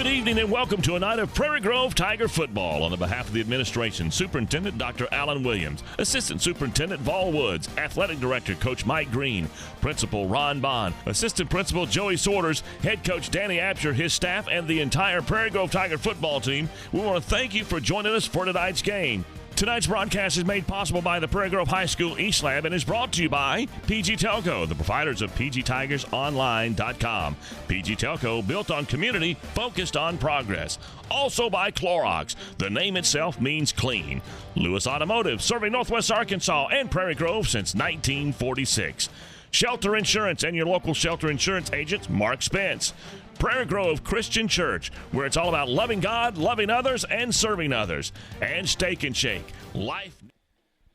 Good evening and welcome to a night of Prairie Grove Tiger football. On the behalf of the administration, Superintendent Dr. Alan Williams, Assistant Superintendent Vol Woods, Athletic Director Coach Mike Green, Principal Ron Bond, Assistant Principal Joey Sorters, Head Coach Danny Absher, his staff, and the entire Prairie Grove Tiger football team, we want to thank you for joining us for tonight's game. Tonight's broadcast is made possible by the Prairie Grove High School East Lab and is brought to you by PG Telco, the providers of PGTigersOnline.com. PG Telco, built on community, focused on progress. Also by Clorox. The name itself means clean. Lewis Automotive, serving Northwest Arkansas and Prairie Grove since 1946. Shelter Insurance and your local shelter insurance agent, Mark Spence. Prairie Grove Christian Church, where it's all about loving God, loving others, and serving others. And Steak and Shake. Life.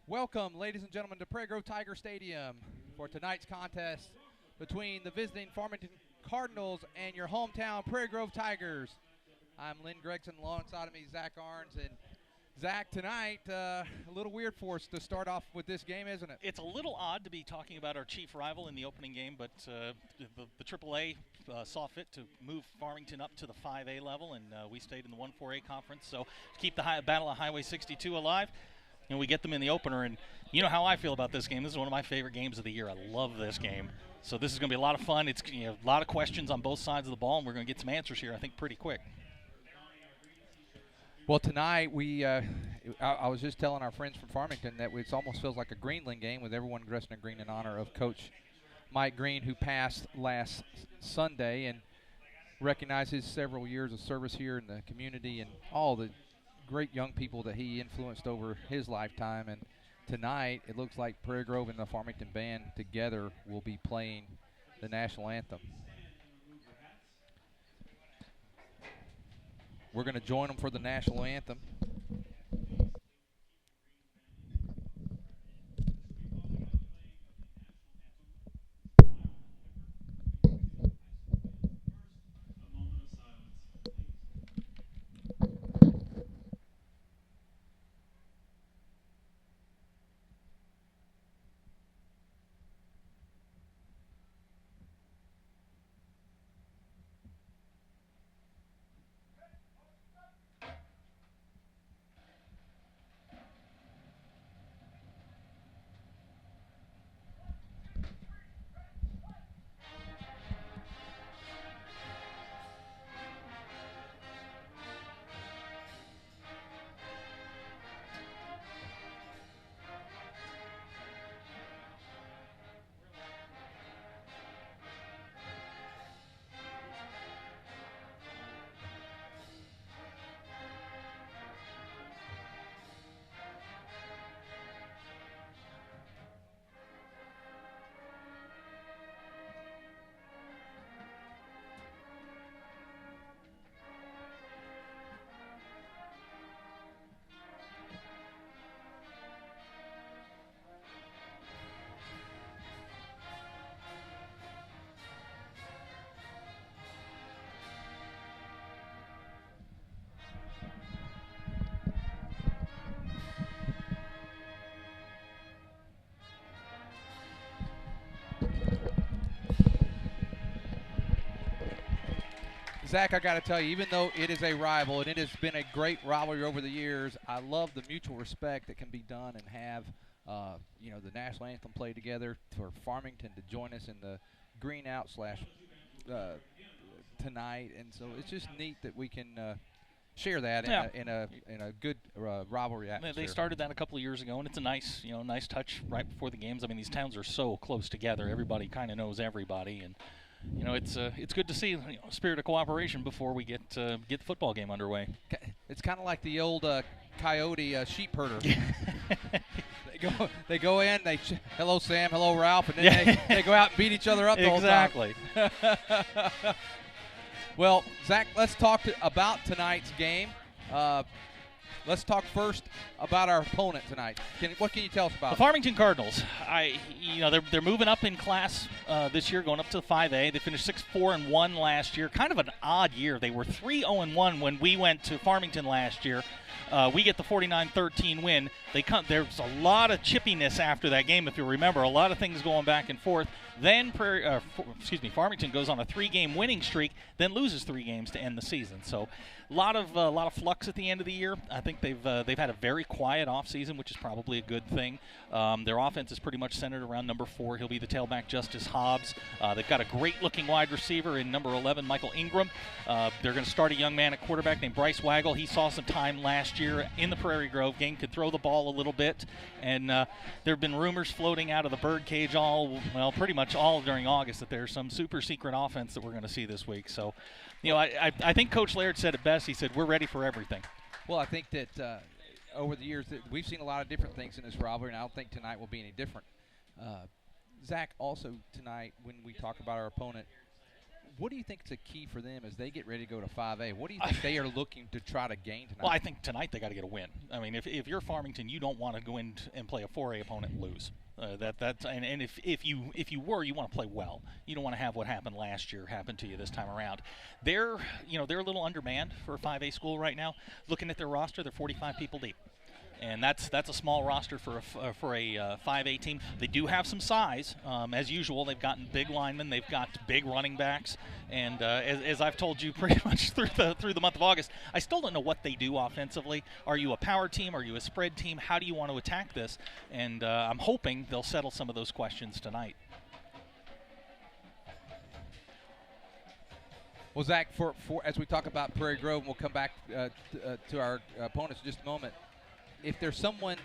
Welcome, ladies and gentlemen, to Prairie Grove Tiger Stadium for tonight's contest between the visiting Farmington Cardinals and your hometown Prairie Grove Tigers. I'm Lynn Gregson, alongside of me, Zach Arns. And Zach, tonight, a little weird for us to start off with this game, isn't it? It's a little odd to be talking about our chief rival in the opening game, but the AAA saw fit to move Farmington up to the 5A level, and we stayed in the 1-4A conference. So to keep the Battle of Highway 62 alive, and we get them in the opener. And you know how I feel about this game. This is one of my favorite games of the year. I love this game. So this is going to be a lot of fun. It's a lot of questions on both sides of the ball, and we're going to get some answers here, I think, pretty quick. Well, tonight I was just telling our friends from Farmington that it almost feels like a Greenland game with everyone dressed in green in honor of Coach Mike Green, who passed last Sunday, and recognizes several years of service here in the community and all the great young people that he influenced over his lifetime. And tonight it looks like Prairie Grove and the Farmington band together will be playing the national anthem. We're going to join them for the national anthem. Zach, I got to tell you, even though it is a rival and it has been a great rivalry over the years, I love the mutual respect that can be done and have, the national anthem play together for Farmington to join us in the green out tonight. And so it's just neat that we can share that in a good rivalry atmosphere. They started that a couple of years ago, and it's a nice touch right before the games. I mean, these towns are so close together. Everybody kind of knows everybody, and it's good to see spirit of cooperation before we get the football game underway. It's kind of like the old coyote sheep herder. They go in, hello Sam, hello Ralph, and then they go out and beat each other up the whole time. Exactly. Well, Zach, let's talk about tonight's game. Let's talk first about our opponent tonight. What can you tell us about the Farmington Cardinals? They're moving up in class this year, going up to the 5A. They finished 6-4-1 last year. Kind of an odd year. They were 3-0-1 when we went to Farmington last year. We get the 49-13 win. There's a lot of chippiness after that game, if you remember. A lot of things going back and forth. Then Farmington goes on a 3-game winning streak, then loses 3 games to end the season. So a lot of flux at the end of the year. I think they've had a very quiet offseason, which is probably a good thing. Their offense is pretty much centered around number 4. He'll be the tailback, Justice Hobbs. They've got a great-looking wide receiver in number 11, Michael Ingram. They're going to start a young man at quarterback named Bryce Waggle. He saw some time last year in the Prairie Grove game, could throw the ball a little bit. And there have been rumors floating out of the birdcage pretty much all during August that there's some super secret offense that we're going to see this week. So, I think Coach Laird said it best. He said, we're ready for everything. Well, I think that over the years that we've seen a lot of different things in this rivalry, and I don't think tonight will be any different. Zach, also tonight, when we talk about our opponent, what do you think is the key for them as they get ready to go to 5A? What do you think they are looking to try to gain tonight? Well, I think tonight they got to get a win. I mean, if you're Farmington, you don't want to go in and play a 4A opponent and lose. And if you want to play well. You don't want to have what happened last year happen to you this time around. They're a little undermanned for a 5A school right now. Looking at their roster, they're 45 people deep. And that's a small roster for a 5A team. They do have some size, as usual. They've gotten big linemen, they've got big running backs, and as I've told you pretty much through the month of August, I still don't know what they do offensively. Are you a power team? Are you a spread team? How do you want to attack this? And I'm hoping they'll settle some of those questions tonight. Well, Zach, for as we talk about Prairie Grove, we'll come back to our opponents in just a moment. If there's someone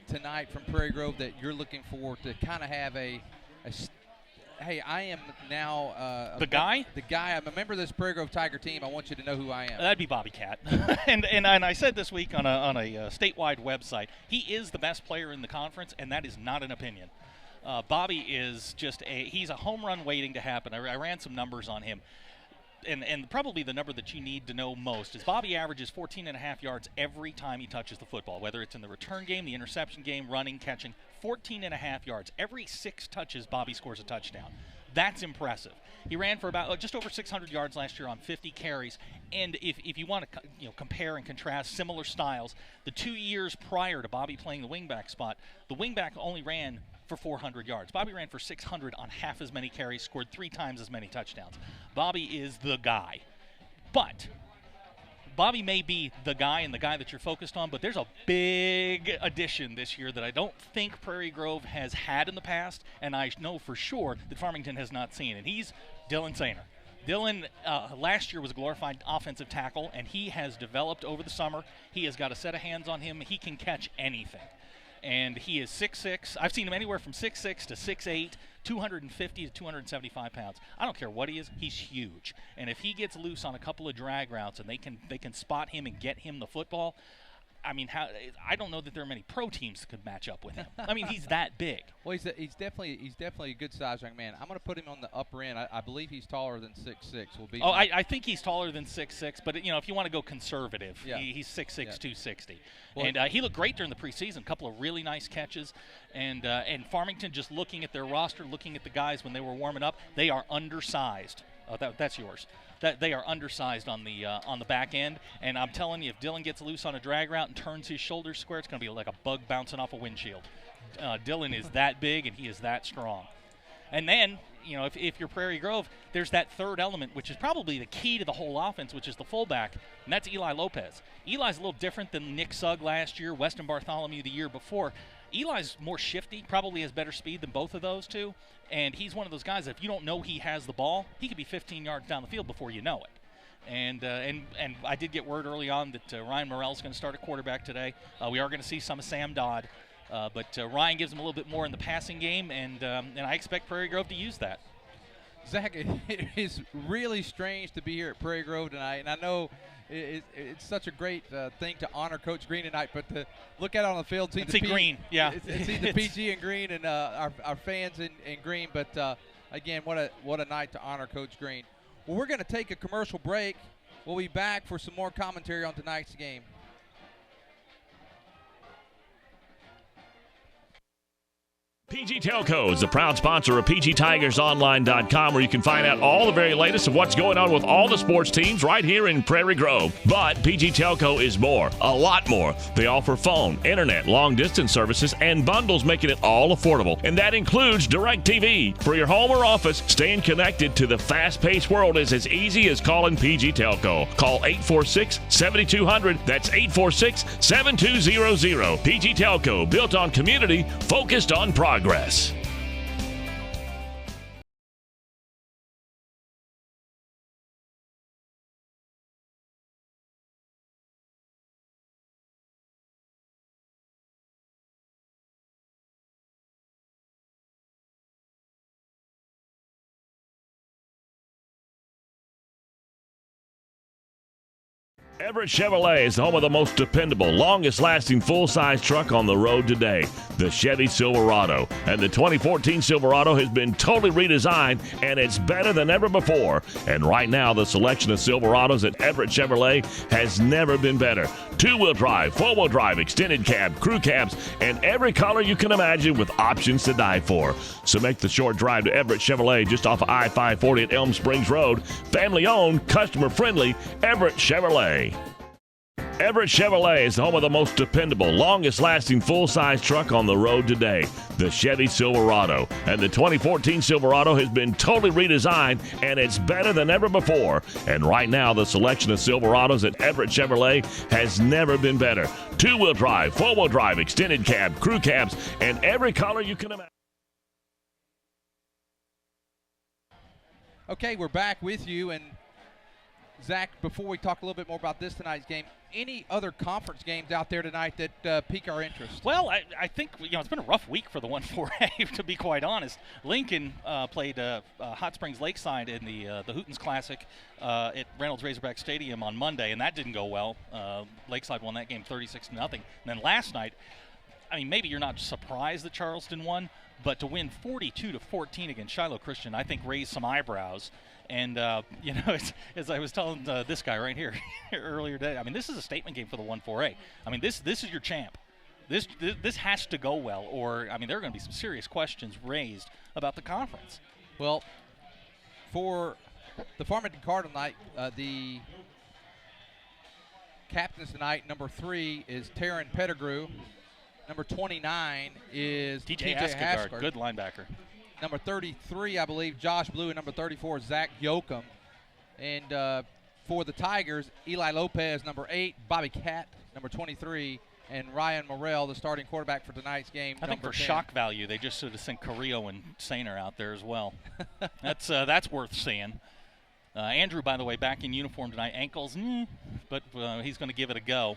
tonight from Prairie Grove that you're looking for to kind of have hey, I am now the guy. I'm a member of this Prairie Grove Tiger team. I want you to know who I am. That'd be Bobby Cat. and I said this week on a statewide website, he is the best player in the conference, and that is not an opinion. Bobby is he's a home run waiting to happen. I ran some numbers on him. And probably the number that you need to know most is Bobby averages 14.5 yards every time he touches the football, whether it's in the return game, the interception game, running, catching. 14.5 yards. Every 6 touches, Bobby scores a touchdown. That's impressive. He ran for about just over 600 yards last year on 50 carries. And if you want to compare and contrast similar styles, the 2 years prior to Bobby playing the wingback spot, the wingback only ran for 400 yards. Bobby ran for 600 on half as many carries, scored 3 times as many touchdowns. Bobby is the guy. But Bobby may be the guy and the guy that you're focused on, but there's a big addition this year that I don't think Prairie Grove has had in the past, and I know for sure that Farmington has not seen, and he's Dylan Sainer. Dylan last year was a glorified offensive tackle, and he has developed over the summer. He has got a set of hands on him. He can catch anything. And he is 6'6". I've seen him anywhere from 6'6" to 6'8", 250 to 275 pounds. I don't care what he is. He's huge. And if he gets loose on a couple of drag routes and they can spot him and get him the football, I mean, I don't know that there are many pro teams that could match up with him. I mean, he's that big. Well, he's definitely a good-sized young man. I'm going to put him on the upper end. I believe he's taller than 6'6". I think he's taller than 6'6", but if you want to go conservative, yeah. He's 6'6", yeah. 260. Well, and he looked great during the preseason. A couple of really nice catches. And Farmington, just looking at their roster, looking at the guys when they were warming up, they are undersized. That's yours. That they are undersized on the back end, and I'm telling you, if Dylan gets loose on a drag route and turns his shoulders square, it's going to be like a bug bouncing off a windshield. Dylan is that big, and he is that strong. And then, if you're Prairie Grove, there's that third element, which is probably the key to the whole offense, which is the fullback, and that's Eli Lopez. Eli's a little different than Nick Sugg last year, Weston Bartholomew the year before. Eli's more shifty, probably has better speed than both of those two, and he's one of those guys that if you don't know he has the ball, he could be 15 yards down the field before you know it. And I did get word early on that Ryan Morrell's going to start at quarterback today. We are going to see some of Sam Dodd, but Ryan gives him a little bit more in the passing game, and I expect Prairie Grove to use that. Zach, it is really strange to be here at Prairie Grove tonight, and I know it's such a great thing to honor Coach Green tonight, but to look out on the field, see Green, yeah, see the PG and Green and our fans in Green. But again, what a night to honor Coach Green. Well, we're going to take a commercial break. We'll be back for some more commentary on tonight's game. PG Telco is the proud sponsor of PGTigersOnline.com, where you can find out all the very latest of what's going on with all the sports teams right here in Prairie Grove. But PG Telco is more, a lot more. They offer phone, internet, long-distance services, and bundles, making it all affordable. And that includes DirecTV. For your home or office, staying connected to the fast-paced world is as easy as calling PG Telco. Call 846-7200. That's 846-7200. PG Telco, built on community, focused on progress. Everett Chevrolet is the home of the most dependable, longest-lasting full-size truck on the road today, the Chevy Silverado. And the 2014 Silverado has been totally redesigned, and it's better than ever before. And right now, the selection of Silverados at Everett Chevrolet has never been better. Two-wheel drive, four-wheel drive, extended cab, crew cabs, and every color you can imagine with options to die for. So make the short drive to Everett Chevrolet just off of I-540 at Elm Springs Road. Family-owned, customer-friendly, Everett Chevrolet. Everett Chevrolet is the home of the most dependable, longest-lasting full-size truck on the road today, the Chevy Silverado. And the 2014 Silverado has been totally redesigned, and it's better than ever before. And right now, the selection of Silverados at Everett Chevrolet has never been better. Two-wheel drive, four-wheel drive, extended cab, crew cabs, and every color you can imagine. Okay, we're back with you, and Zach, before we talk a little bit more about this tonight's game, any other conference games out there tonight that pique our interest? Well, I think it's been a rough week for the 1-4A, to be quite honest. Lincoln played Hot Springs Lakeside in the Hootens Classic at Reynolds Razorback Stadium on Monday, and that didn't go well. Lakeside won that game 36-0. And then last night, I mean, maybe you're not surprised that Charleston won, but to win 42-14 against Shiloh Christian, I think raised some eyebrows. And, as I was telling this guy right here earlier today, I mean, this is a statement game for the 1-4A. I mean, this is your champ. This has to go well, or, I mean, there are going to be some serious questions raised about the conference. Well, for the Farmington Cardinal night, the captains tonight, number 3 is Taryn Pettigrew. Number 29 is TJ Haskard. Good linebacker. Number 33, I believe, Josh Blue, and number 34, Zach Yoakum. And for the Tigers, Eli Lopez, number 8, Bobby Catt, number 23, and Ryan Morrell, the starting quarterback for tonight's game. I think for 10. shock value, they just sort of sent Carrillo and Sainer out there as well. That's worth seeing. Andrew, by the way, back in uniform tonight. Ankles, but he's going to give it a go.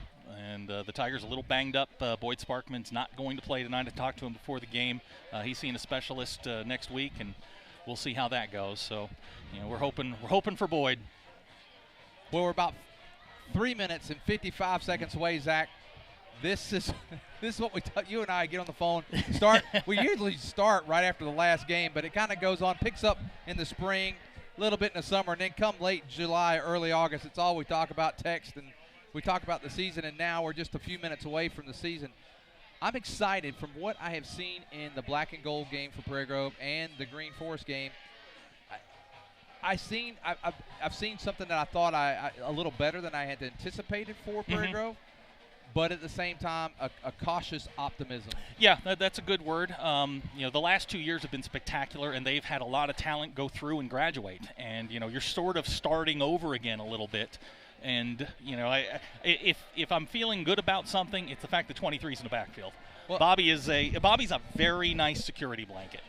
And the Tigers a little banged up. Boyd Sparkman's not going to play tonight. I talked to him before the game. He's seeing a specialist next week, and we'll see how that goes. So, we're hoping for Boyd. Well, we're about 3 minutes and 55 seconds away, Zach. This is what you and I get on the phone. We usually start right after the last game, but it kind of goes on, picks up in the spring, a little bit in the summer, and then come late July, early August, it's all we talk about, text, and we talk about the season, and now we're just a few minutes away from the season. I'm excited from what I have seen in the black and gold game for Prairie Grove and the Green Forest game. I've seen something that I thought a little better than I had anticipated for Prairie Grove, but at the same time, a cautious optimism. Yeah, that's a good word. The last 2 years have been spectacular, and they've had a lot of talent go through and graduate. And, you're sort of starting over again a little bit. And, if I'm feeling good about something, it's the fact that 23's in the backfield. Well, Bobby's a very nice security blanket.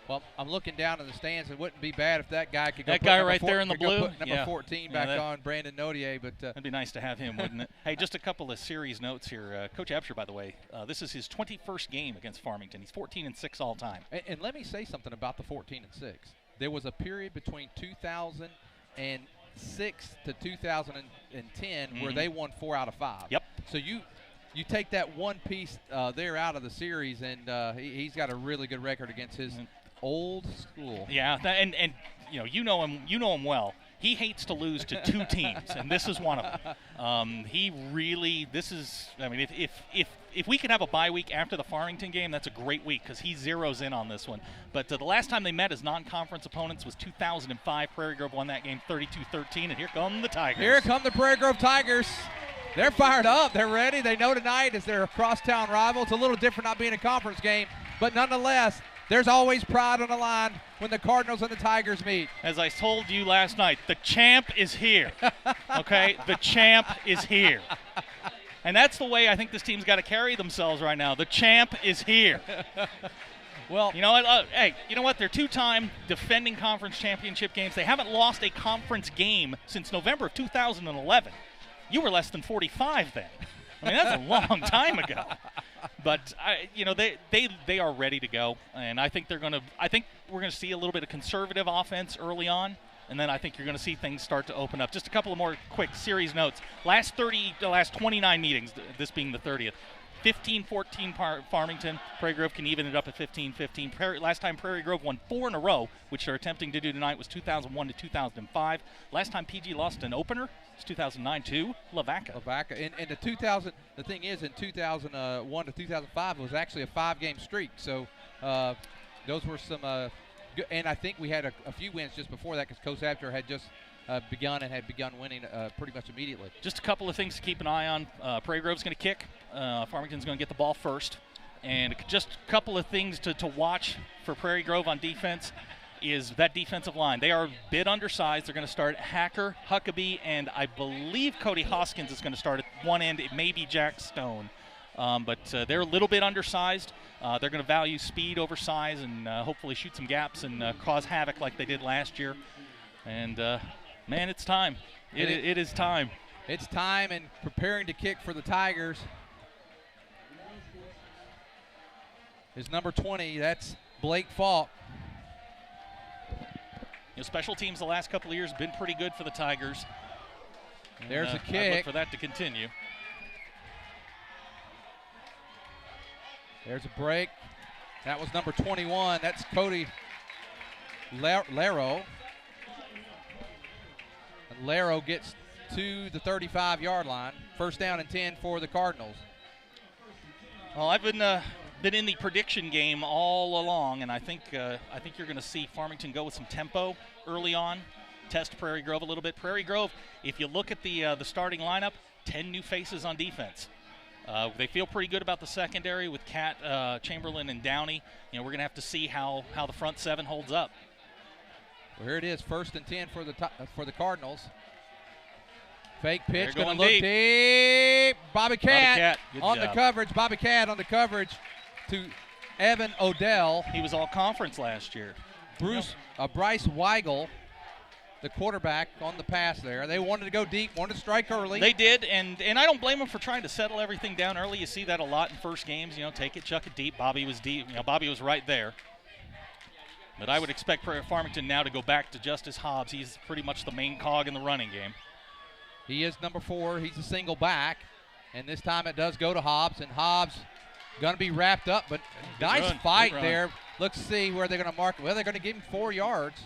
Well, I'm looking down in the stands. It wouldn't be bad if that guy could go. That guy right there in the blue, put number 14 back on, Brandon Notier. But that'd be nice to have him, wouldn't it? Hey, just a couple of series notes here. Coach Absher, by the way, this is his 21st game against Farmington. He's 14-6 all time. And let me say something about the 14-6. There was a period between 2006 to 2010 where they won 4 out of 5. Yep. So you take that one piece there out of the series, and he's got a really good record against his old school. Yeah, and you know him well. he hates to lose to 2 teams, and this is one of them. He really, I mean, if we could have a bye week after the Farmington game, that's a great week because he zeroes in on this one. But the last time they met as non-conference opponents was 2005. Prairie Grove won that game 32-13, and here come the Tigers. Here come the Prairie Grove Tigers. They're fired up. They're ready. They know tonight is their crosstown rival. It's a little different not being a conference game, but nonetheless, there's always pride on the line when the Cardinals and the Tigers meet. As I told you last night, the champ is here. Okay? The champ is here. And that's the way I think this team's got to carry themselves right now. The champ is here. Well, you know what? Hey, you know what? They're 2-time defending conference championship games. They haven't lost a conference game since November of 2011. You were less than 45 then. I mean, that's a long time ago. But they are ready to go, and I think we're going to see a little bit of conservative offense early on, and then I think you're going to see things start to open up. Just a couple of more quick series notes. Last 29 meetings, this being the 30th. 15-14 Farmington. Prairie Grove can even it up at 15-15. Last time Prairie Grove won 4 in a row, which they're attempting to do tonight, was 2001 to 2005. Last time PG lost an opener was 2009 to Lavaca. And the thing is, in 2001 to 2005, it was actually a 5-game streak. So those were some good, and I think we had a few wins just before that because Coast Abter had just begun winning pretty much immediately. Just a couple of things to keep an eye on. Prairie Grove's going to kick. Farmington's going to get the ball first. And just a couple of things to watch for Prairie Grove on defense is that defensive line. They are a bit undersized. They're going to start Hacker, Huckabee, and I believe Cody Hoskins is going to start at one end. It may be Jack Stone. But they're a little bit undersized. They're going to value speed over size and hopefully shoot some gaps and cause havoc like they did last year. And man, it's time. It is time. It's time, and preparing to kick for the Tigers is number 20. That's Blake Falk. Special teams the last couple of years have been pretty good for the Tigers. There's a kick. I'd look for that to continue. There's a break. That was number 21. That's Cody Laro. And Laro gets to the 35-yard line. First down and 10 for the Cardinals. Well, I've been in the prediction game all along, and I think you're going to see Farmington go with some tempo early on, test Prairie Grove a little bit. Prairie Grove, if you look at the starting lineup, 10 new faces on defense. They feel pretty good about the secondary with Cat, Chamberlain, and Downey. We're going to have to see how the front 7 holds up. Well, here it is, first and 10 for the Cardinals. Fake pitch, going to look deep. Bobby Cat on job. The coverage. Bobby Cat on the coverage to Evan Odell. He was all conference last year. Bryce Weigel, the quarterback, on the pass there. They wanted to go deep, wanted to strike early. They did, and I don't blame them for trying to settle everything down early. You see that a lot in first games. Take it, chuck it deep. Bobby was deep. Bobby was right there. But I would expect Farmington now to go back to Justice Hobbs. He's pretty much the main cog in the running game. He is number 4. He's a single back. And this time it does go to Hobbs. And Hobbs going to be wrapped up. But nice fight there. Let's see where they're going to mark. Well, they're going to give him 4 yards.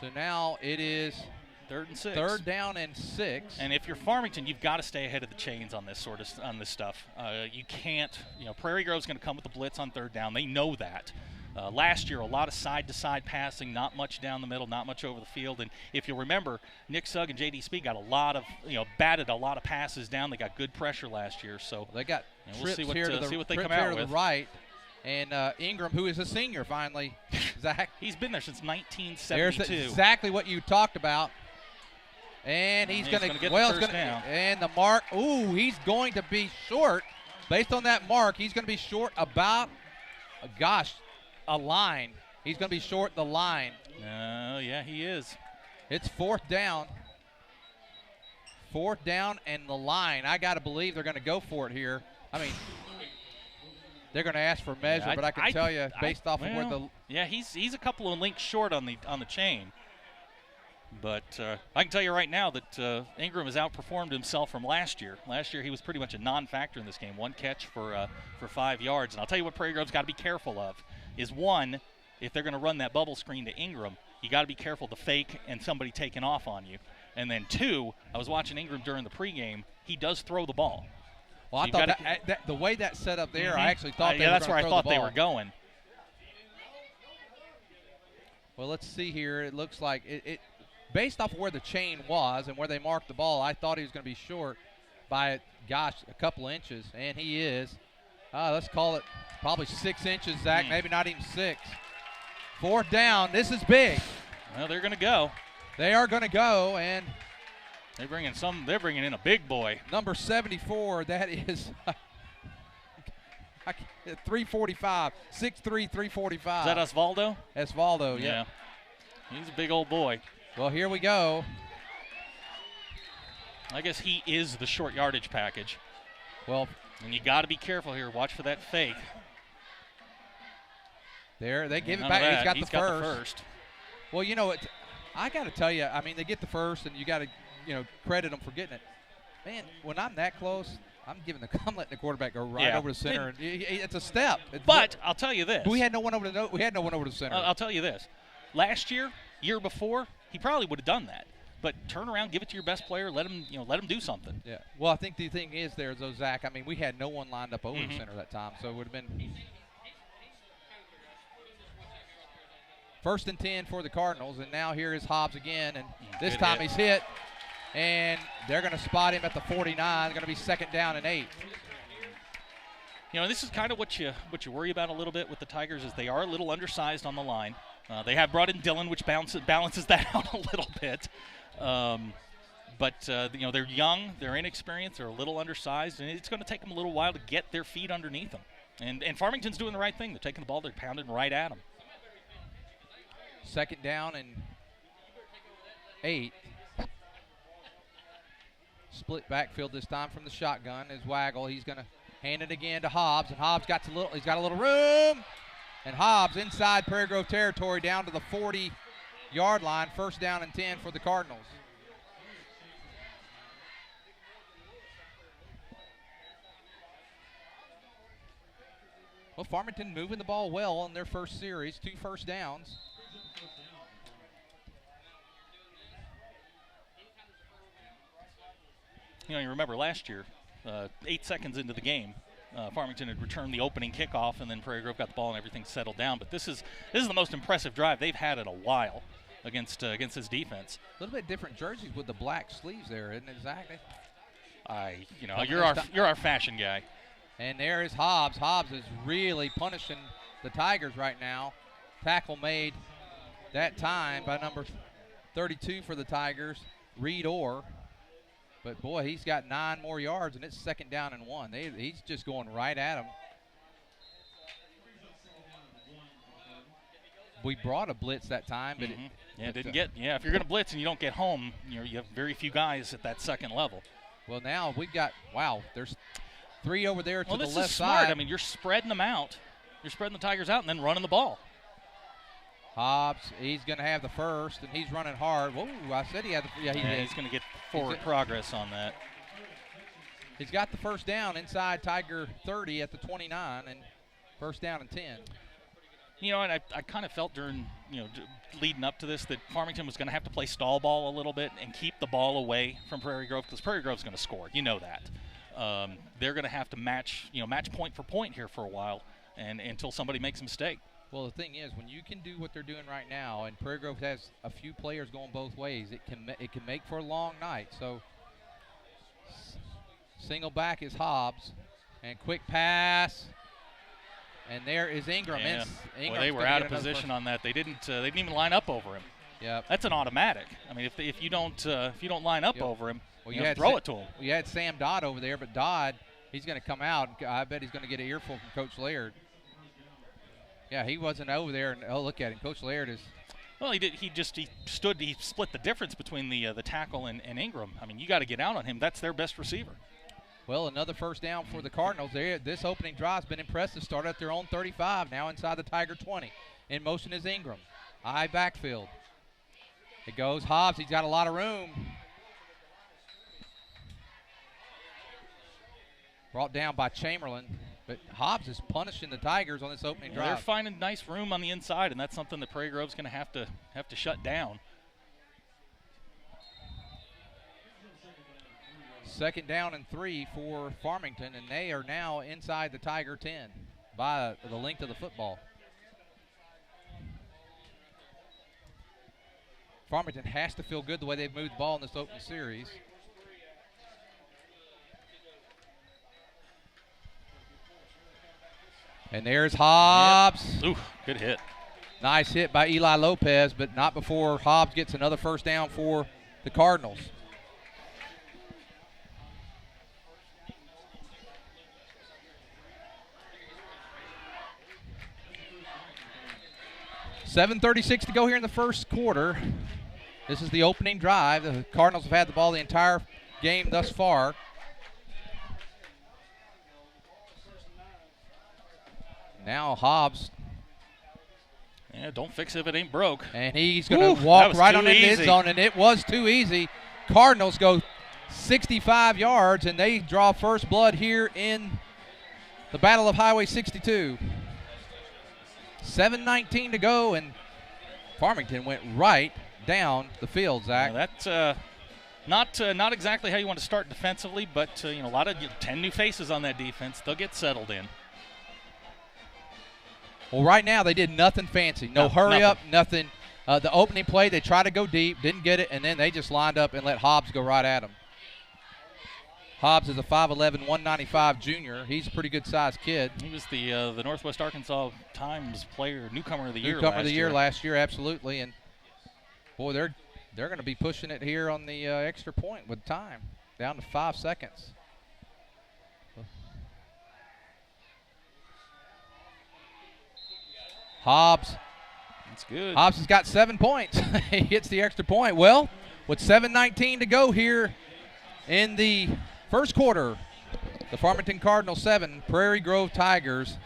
So now it is third and 6. Third down and 6. And if you're Farmington, you've got to stay ahead of the chains on this stuff. You can't. Prairie Grove's going to come with the blitz on third down. They know that. Last year, a lot of side-to-side passing, not much down the middle, not much over the field. And if you remember, Nick Sugg and J.D. Speed got a lot of, batted a lot of passes down. They got good pressure last year. So they got we'll see what they come out with. The right. And Ingram, who is a senior finally, Zach. He's been there since 1972. There's exactly what you talked about. And he's going to get the first down. And the mark, he's going to be short. Based on that mark, he's going to be short about, a line. He's going to be short the line. Oh, yeah, he is. It's 4th down. 4th down and the line. I got to believe they're going to go for it here. I mean, they're going to ask for a measure, but I can tell you based off of where the – yeah, he's a couple of links short on the chain. But I can tell you right now that Ingram has outperformed himself from last year. Last year he was pretty much a non-factor in this game. 1 catch for 5 yards. And I'll tell you what Prairie Grove's got to be careful of is, one, if they're going to run that bubble screen to Ingram, you got to be careful the fake and somebody taking off on you. And then 2, I was watching Ingram during the pregame. He does throw the ball. Well, so I thought that the way that set up there, I actually thought yeah, that's where I thought they were going. Well, let's see here. It looks like it based off of where the chain was and where they marked the ball, I thought he was going to be short by, gosh, a couple inches, and he is. Let's call it probably 6 inches, Zach, maybe not even 6. 4th down. This is big. Well, they're going to go. They are going to go, and they're bringing in a big boy. Number 74, that is 345, 6'3", 345. Is that Osvaldo? Osvaldo, yeah. He's a big old boy. Well, here we go. I guess he is the short yardage package. Well, and you got to be careful here. Watch for that fake. There, they give it back. He's got the first. Well, you know, I got to tell you, I mean, they get the first, and you got to, credit them for getting it. Man, when I'm that close, I'm letting the quarterback go right over the center. And it's a step. But I'll tell you this: we had no one over the center. I'll tell you this: last year before, he probably would have done that. But turn around, give it to your best player, let him do something. Yeah. Well, I think the thing is there, though, Zach. I mean, we had no one lined up over the center that time, so it would have been 1st and 10 for the Cardinals. And now here is Hobbs again, and this time he's hit, and they're going to spot him at the 49. Going to be 2nd down and 8. This is kind of what you worry about a little bit with the Tigers is they are a little undersized on the line. They have brought in Dillon, which balances that out a little bit. But they're young, they're inexperienced, they're a little undersized, and it's going to take them a little while to get their feet underneath them. And Farmington's doing the right thing. They're taking the ball, they're pounding right at them. 2nd down and 8. Split backfield this time from the shotgun is Waggle. He's going to hand it again to Hobbs, and Hobbs he's got a little room. And Hobbs inside Prairie Grove territory down to the 40-yard line. 1st down and 10 for the Cardinals. Well, Farmington moving the ball well in their first series. 2 first downs. You remember last year, 8 seconds into the game, Farmington had returned the opening kickoff, and then Prairie Grove got the ball and everything settled down. But this is the most impressive drive they've had in a while against this defense. A little bit different jerseys with the black sleeves there, isn't it, Zach? You're our fashion guy. And there is Hobbs. Hobbs is really punishing the Tigers right now. Tackle made that time by number 32 for the Tigers, Reed Orr. But, boy, he's got 9 more yards, and it's 2nd down and 1. He's just going right at him. We brought a blitz that time, but if you're going to blitz and you don't get home, you have very few guys at that second level. Well, now we've got, there's 3 over there to the left this is side. smart. I mean, you're spreading them out. You're spreading the Tigers out and then running the ball. Hobbs, he's going to have the first, and he's running hard. Whoa, I said he had the – he's going to get forward progress on that. He's got the 1st down inside Tiger 30 at the 29, and 1st down and 10. And I kind of felt during, leading up to this that Farmington was going to have to play stall ball a little bit and keep the ball away from Prairie Grove because Prairie Grove's going to score. You know that. They're going to have to match point for point here for a while and until somebody makes a mistake. Well, the thing is, when you can do what they're doing right now, and Prairie Grove has a few players going both ways, it can make for a long night. So, single back is Hobbs, and quick pass, and there is Ingram. Yeah. They were out of position on that. They didn't even line up over him. Yeah, that's an automatic. I mean, if you don't line up over him, you have to throw it to him. You had Sam Dodd over there, but Dodd, he's going to come out. I bet he's going to get an earful from Coach Laird. Yeah, he wasn't over there, and look at him. Coach Laird is. Well, he did. He split the difference between the tackle and Ingram. I mean, you got to get out on him. That's their best receiver. Well, another 1st down for the Cardinals. This opening drive's been impressive. Started at their own 35, now inside the Tiger 20. In motion is Ingram. High backfield. It goes Hobbs. He's got a lot of room. Brought down by Chamberlain. But Hobbs is punishing the Tigers on this opening drive. They're finding nice room on the inside, and that's something that Prairie Grove's going to have to shut down. Second down and 3 for Farmington, and they are now inside the Tiger 10 by the length of the football. Farmington has to feel good the way they've moved the ball in this opening series. And there's Hobbs. Yep. Ooh, good hit. Nice hit by Eli Lopez, but not before Hobbs gets another first down for the Cardinals. $7:36 to go here in the first quarter. This is the opening drive. The Cardinals have had the ball the entire game thus far. Now Hobbs. Yeah, don't fix it if it ain't broke. And he's going to walk right on into the end zone, and it was too easy. Cardinals go 65 yards, and they draw first blood here in the Battle of Highway 62. 7:19 to go, and Farmington went right down the field, Zach. Well, that's not exactly how you want to start defensively, but a lot of 10 new faces on that defense. They'll get settled in. Well, right now they did nothing fancy. No hurry up, nothing. The opening play, they tried to go deep, didn't get it, and then they just lined up and let Hobbs go right at them. Hobbs is a 5'11", 195 junior. He's a pretty good-sized kid. He was the Northwest Arkansas Times player, newcomer of the year last year, absolutely. And, boy, they're going to be pushing it here on the extra point with time, down to 5 seconds. Hobbs. That's good. Hobbs has got 7 points. He hits the extra point. Well, with 7:19 to go here in the first quarter, the Farmington Cardinals 7, Prairie Grove Tigers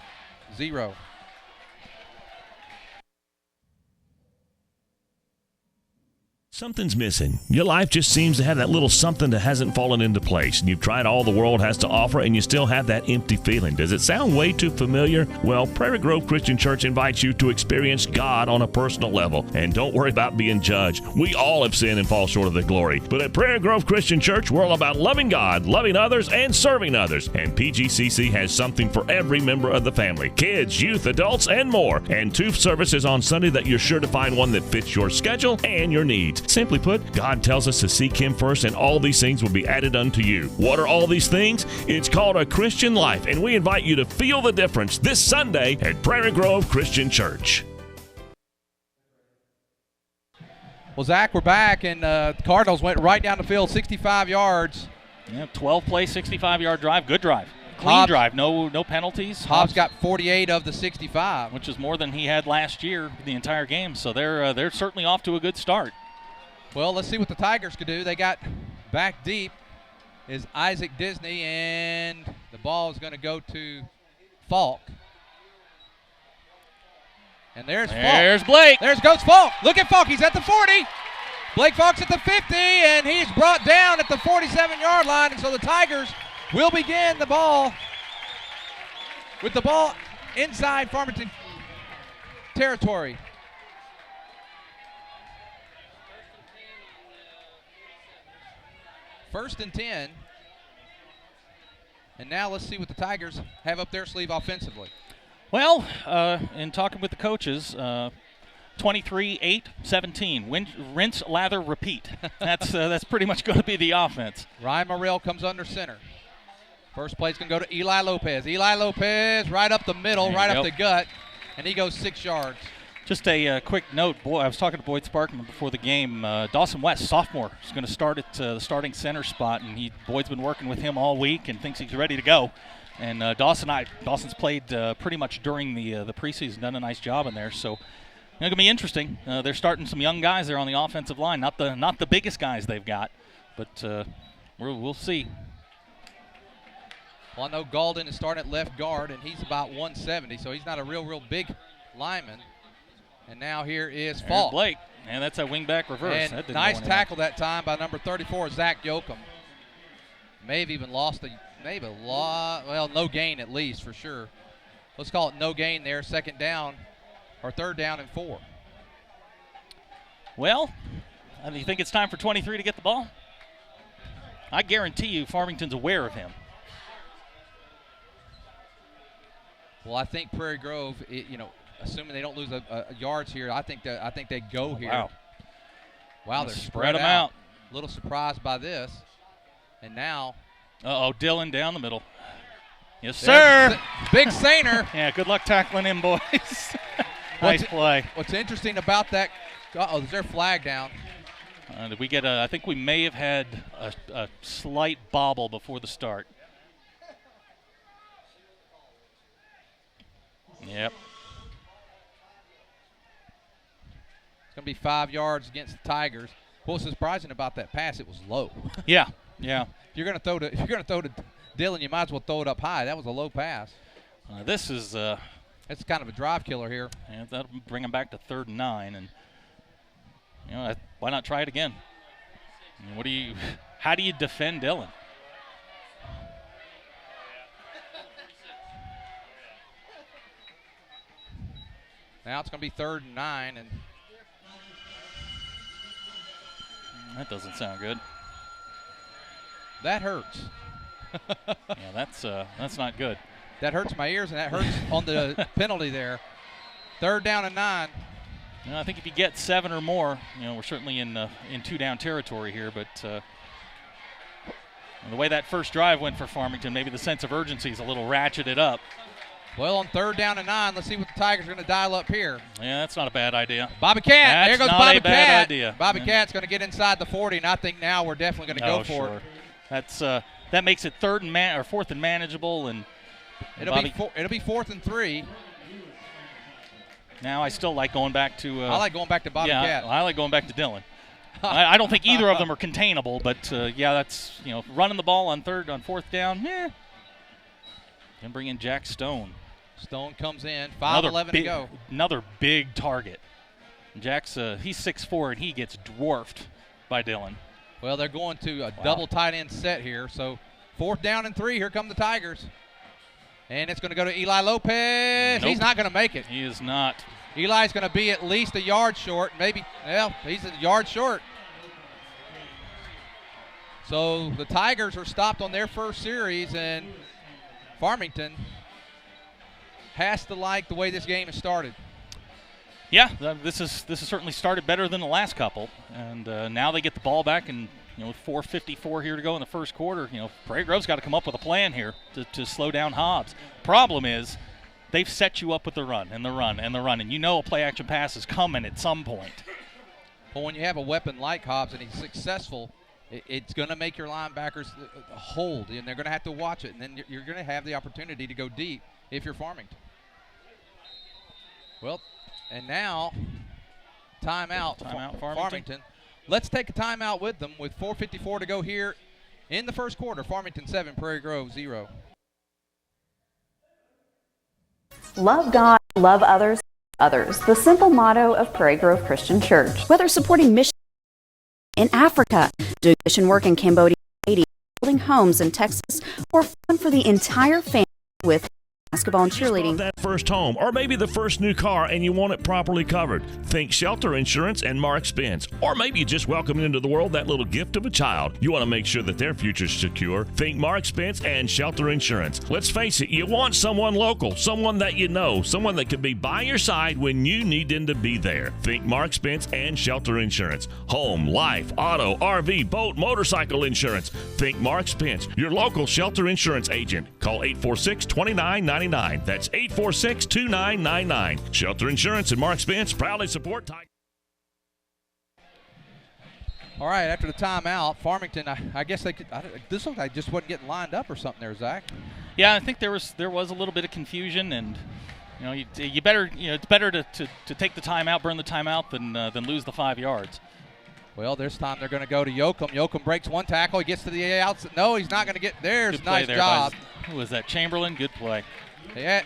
0. Something's missing. Your life just seems to have that little something that hasn't fallen into place, and you've tried all the world has to offer, and you still have that empty feeling. Does it sound way too familiar? Well, Prairie Grove Christian Church invites you to experience God on a personal level, and don't worry about being judged. We all have sinned and fall short of the glory. But at Prairie Grove Christian Church, we're all about loving God, loving others, and serving others. And PGCC has something for every member of the family. Kids, youth, adults, and more. And 2 services on Sunday that you're sure to find one that fits your schedule and your needs. Simply put, God tells us to seek Him first, and all these things will be added unto you. What are all these things? It's called a Christian life, and we invite you to feel the difference this Sunday at Prairie Grove Christian Church. Well, Zach, we're back, and the Cardinals went right down the field, 65 yards. Yeah, 12-play, 65-yard drive. Good drive. Clean drive. No penalties. Hobbs got 48 of the 65. Which is more than he had last year the entire game, so they're certainly off to a good start. Well, let's see what the Tigers could do. They got back deep is Isaac Disney, and the ball is going to go to Falk. And there's Falk. Blake. There's goes Falk. Look at Falk. He's at the 40. Blake Falk's at the 50, and he's brought down at the 47-yard line. And so the Tigers will begin the ball with the ball inside Farmington territory. First and 10. And now let's see what the Tigers have up their sleeve offensively. Well, in talking with the coaches, 23-8-17. Rinse, lather, repeat. That's pretty much going to be the offense. Ryan Morrell comes under center. First play's going to go to Eli Lopez. Eli Lopez right up the middle, right up the gut, and he goes 6 yards. Just a quick note, I was talking to Boyd Sparkman before the game. Dawson West, sophomore, is going to start at the starting center spot, and Boyd's been working with him all week and thinks he's ready to go. And Dawson's played pretty much during the preseason, done a nice job in there. So it's going to be interesting. They're starting some young guys there on the offensive line, not the biggest guys they've got, but we'll see. Well, I know Galden is starting at left guard, and he's about 170, so he's not a real big lineman. And now here is Falk. Blake. And that's a wingback reverse. And nice tackle that time by number 34, Zach Yoakum. May have even lost maybe a lot. Well, no gain at least for sure. Let's call it no gain there. Second down or third down and 4. Well, do you think it's time for 23 to get the ball? I guarantee you Farmington's aware of him. Well, I think Prairie Grove, assuming they don't lose a yards here, I think they go here. Wow, they're spread them out. A little surprised by this. And now. Dillon down the middle. Yes, sir. Big Sainer. Yeah, good luck tackling him, boys. Nice play. What's interesting about that, is there a flag down? Did we get I think we may have had a slight bobble before the start. Yep. It's going to be 5 yards against the Tigers. What was surprising about that pass, it was low. Yeah. If you're going to throw to Dillon, you might as well throw it up high. That was a low pass. This is it's kind of a drive killer here. And that'll bring them back to 3rd and 9, and why not try it again? I mean, how do you defend Dillon? Now it's going to be 3rd and 9, and that doesn't sound good. That hurts. Yeah, that's not good. That hurts my ears, and that hurts on the penalty there. 3rd down and 9. I think if you get 7 or more, we're certainly in 2-down territory here. But the way that first drive went for Farmington, maybe the sense of urgency is a little ratcheted up. Well, on 3rd down and 9, let's see what the Tigers are going to dial up here. Yeah, that's not a bad idea. Bobby Cat. There goes Bobby Cat. Bad idea. Bobby Cat's going to get inside the 40, and I think now we're definitely going to go for it. That's that makes it 4th and manageable, and it'll be 4th and 3. Now I still like going back to. I like going back to Bobby Cat. I like going back to Dillon. I don't think either of them are containable, but that's running the ball on 4th down. And bring in Jack Stone. Stone comes in. 5:11 to go. Another big target. Jack's he's 6'4", and he gets dwarfed by Dillon. Well, they're going to a double tight end set here. So 4th down and 3. Here come the Tigers. And it's going to go to Eli Lopez. Nope. He's not going to make it. He is not. Eli's going to be at least a yard short. Maybe, he's a yard short. So the Tigers are stopped on their first series, and Farmington has to like the way this game has started. Yeah, this has certainly started better than the last couple, and now they get the ball back, and with 4:54 here to go in the first quarter, Prairie Grove's got to come up with a plan here to slow down Hobbs. Problem is, they've set you up with the run and the run and the run, and a play-action pass is coming at some point. Well, when you have a weapon like Hobbs and he's successful, it's going to make your linebackers hold, and they're going to have to watch it, and then you're going to have the opportunity to go deep if you're Farmington. Well, and now timeout Farmington. Let's take a timeout with them with 4:54 to go here in the first quarter. Farmington 7, Prairie Grove 0. Love God, love others, the simple motto of Prairie Grove Christian Church. Whether supporting missions in Africa, doing mission work in Cambodia, Haiti, building homes in Texas, or fun for the entire family with basketball and cheerleading. That first home, or maybe the first new car, and you want it properly covered. Think Shelter Insurance and Mark Spence. Or maybe you just welcomed into the world that little gift of a child. You want to make sure that their future's secure. Think Mark Spence and Shelter Insurance. Let's face it, you want someone local, someone that you know, someone that can be by your side when you need them to be there. Think Mark Spence and Shelter Insurance. Home, life, auto, RV, boat, motorcycle insurance. Think Mark Spence, your local Shelter Insurance agent. Call 846-2999. That's 846-2999. Shelter Insurance and Mark Spence proudly support Tiger. All right, after the timeout, Farmington, I guess this looked like just wasn't getting lined up or something there, Zach. Yeah, I think there was a little bit of confusion, and you better it's better to take the timeout, burn the timeout, than lose the 5 yards. Well, this time they're going to go to Yoakum. Yoakum breaks one tackle. He gets to the outside. No, he's not going to get there. Good Nice play there job. Who was that? Chamberlain. Good play. Yeah.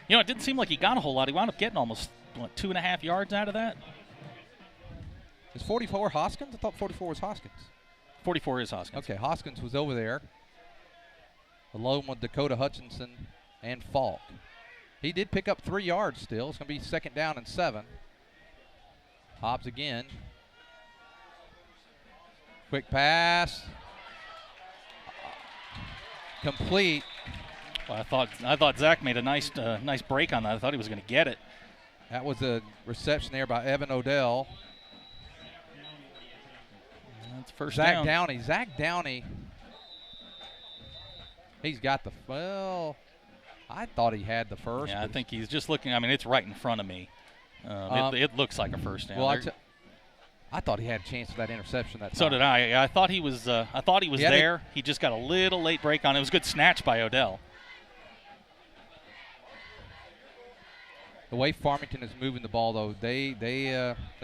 It didn't seem like he got a whole lot. He wound up getting almost 2.5 yards out of that. Is 44 Hoskins? I thought 44 was Hoskins. 44 is Hoskins. Okay, Hoskins was over there alone with Dakota Hutchinson and Falk. He did pick up 3 yards still. It's going to be 2nd down and 7. Hobbs again. Quick pass. Complete. Well, I thought Zach made a nice break on that. I thought he was going to get it. That was a reception there by Evan Odell. That's first Zach down. Downey. Zach Downey. He's got the, well, I thought he had the first. Yeah, I think he's just looking. I mean, it's right in front of me. It looks like a first down. Well, I thought he had a chance for that interception that time. So did I. I thought he was there. He just got a little late break on it. It was a good snatch by Odell. The way Farmington is moving the ball, though, they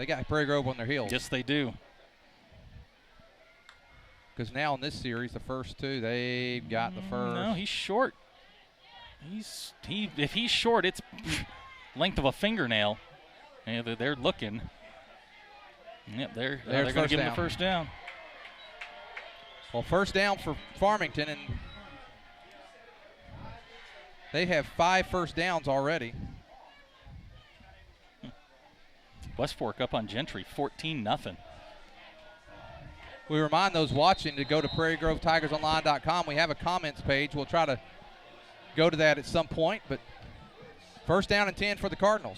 got Prairie Grove on their heels. Yes, they do. Because now in this series, the first 2, they've got the first. No, he's short. If he's short, it's length of a fingernail. Yeah, they're looking. Yep, they're going to give him the first down. Well, first down for Farmington, and they have 5 first downs already. West Fork up on Gentry, 14-0. We remind those watching to go to PrairieGroveTigersOnline.com. We have a comments page. We'll try to go to that at some point, but first down and 10 for the Cardinals.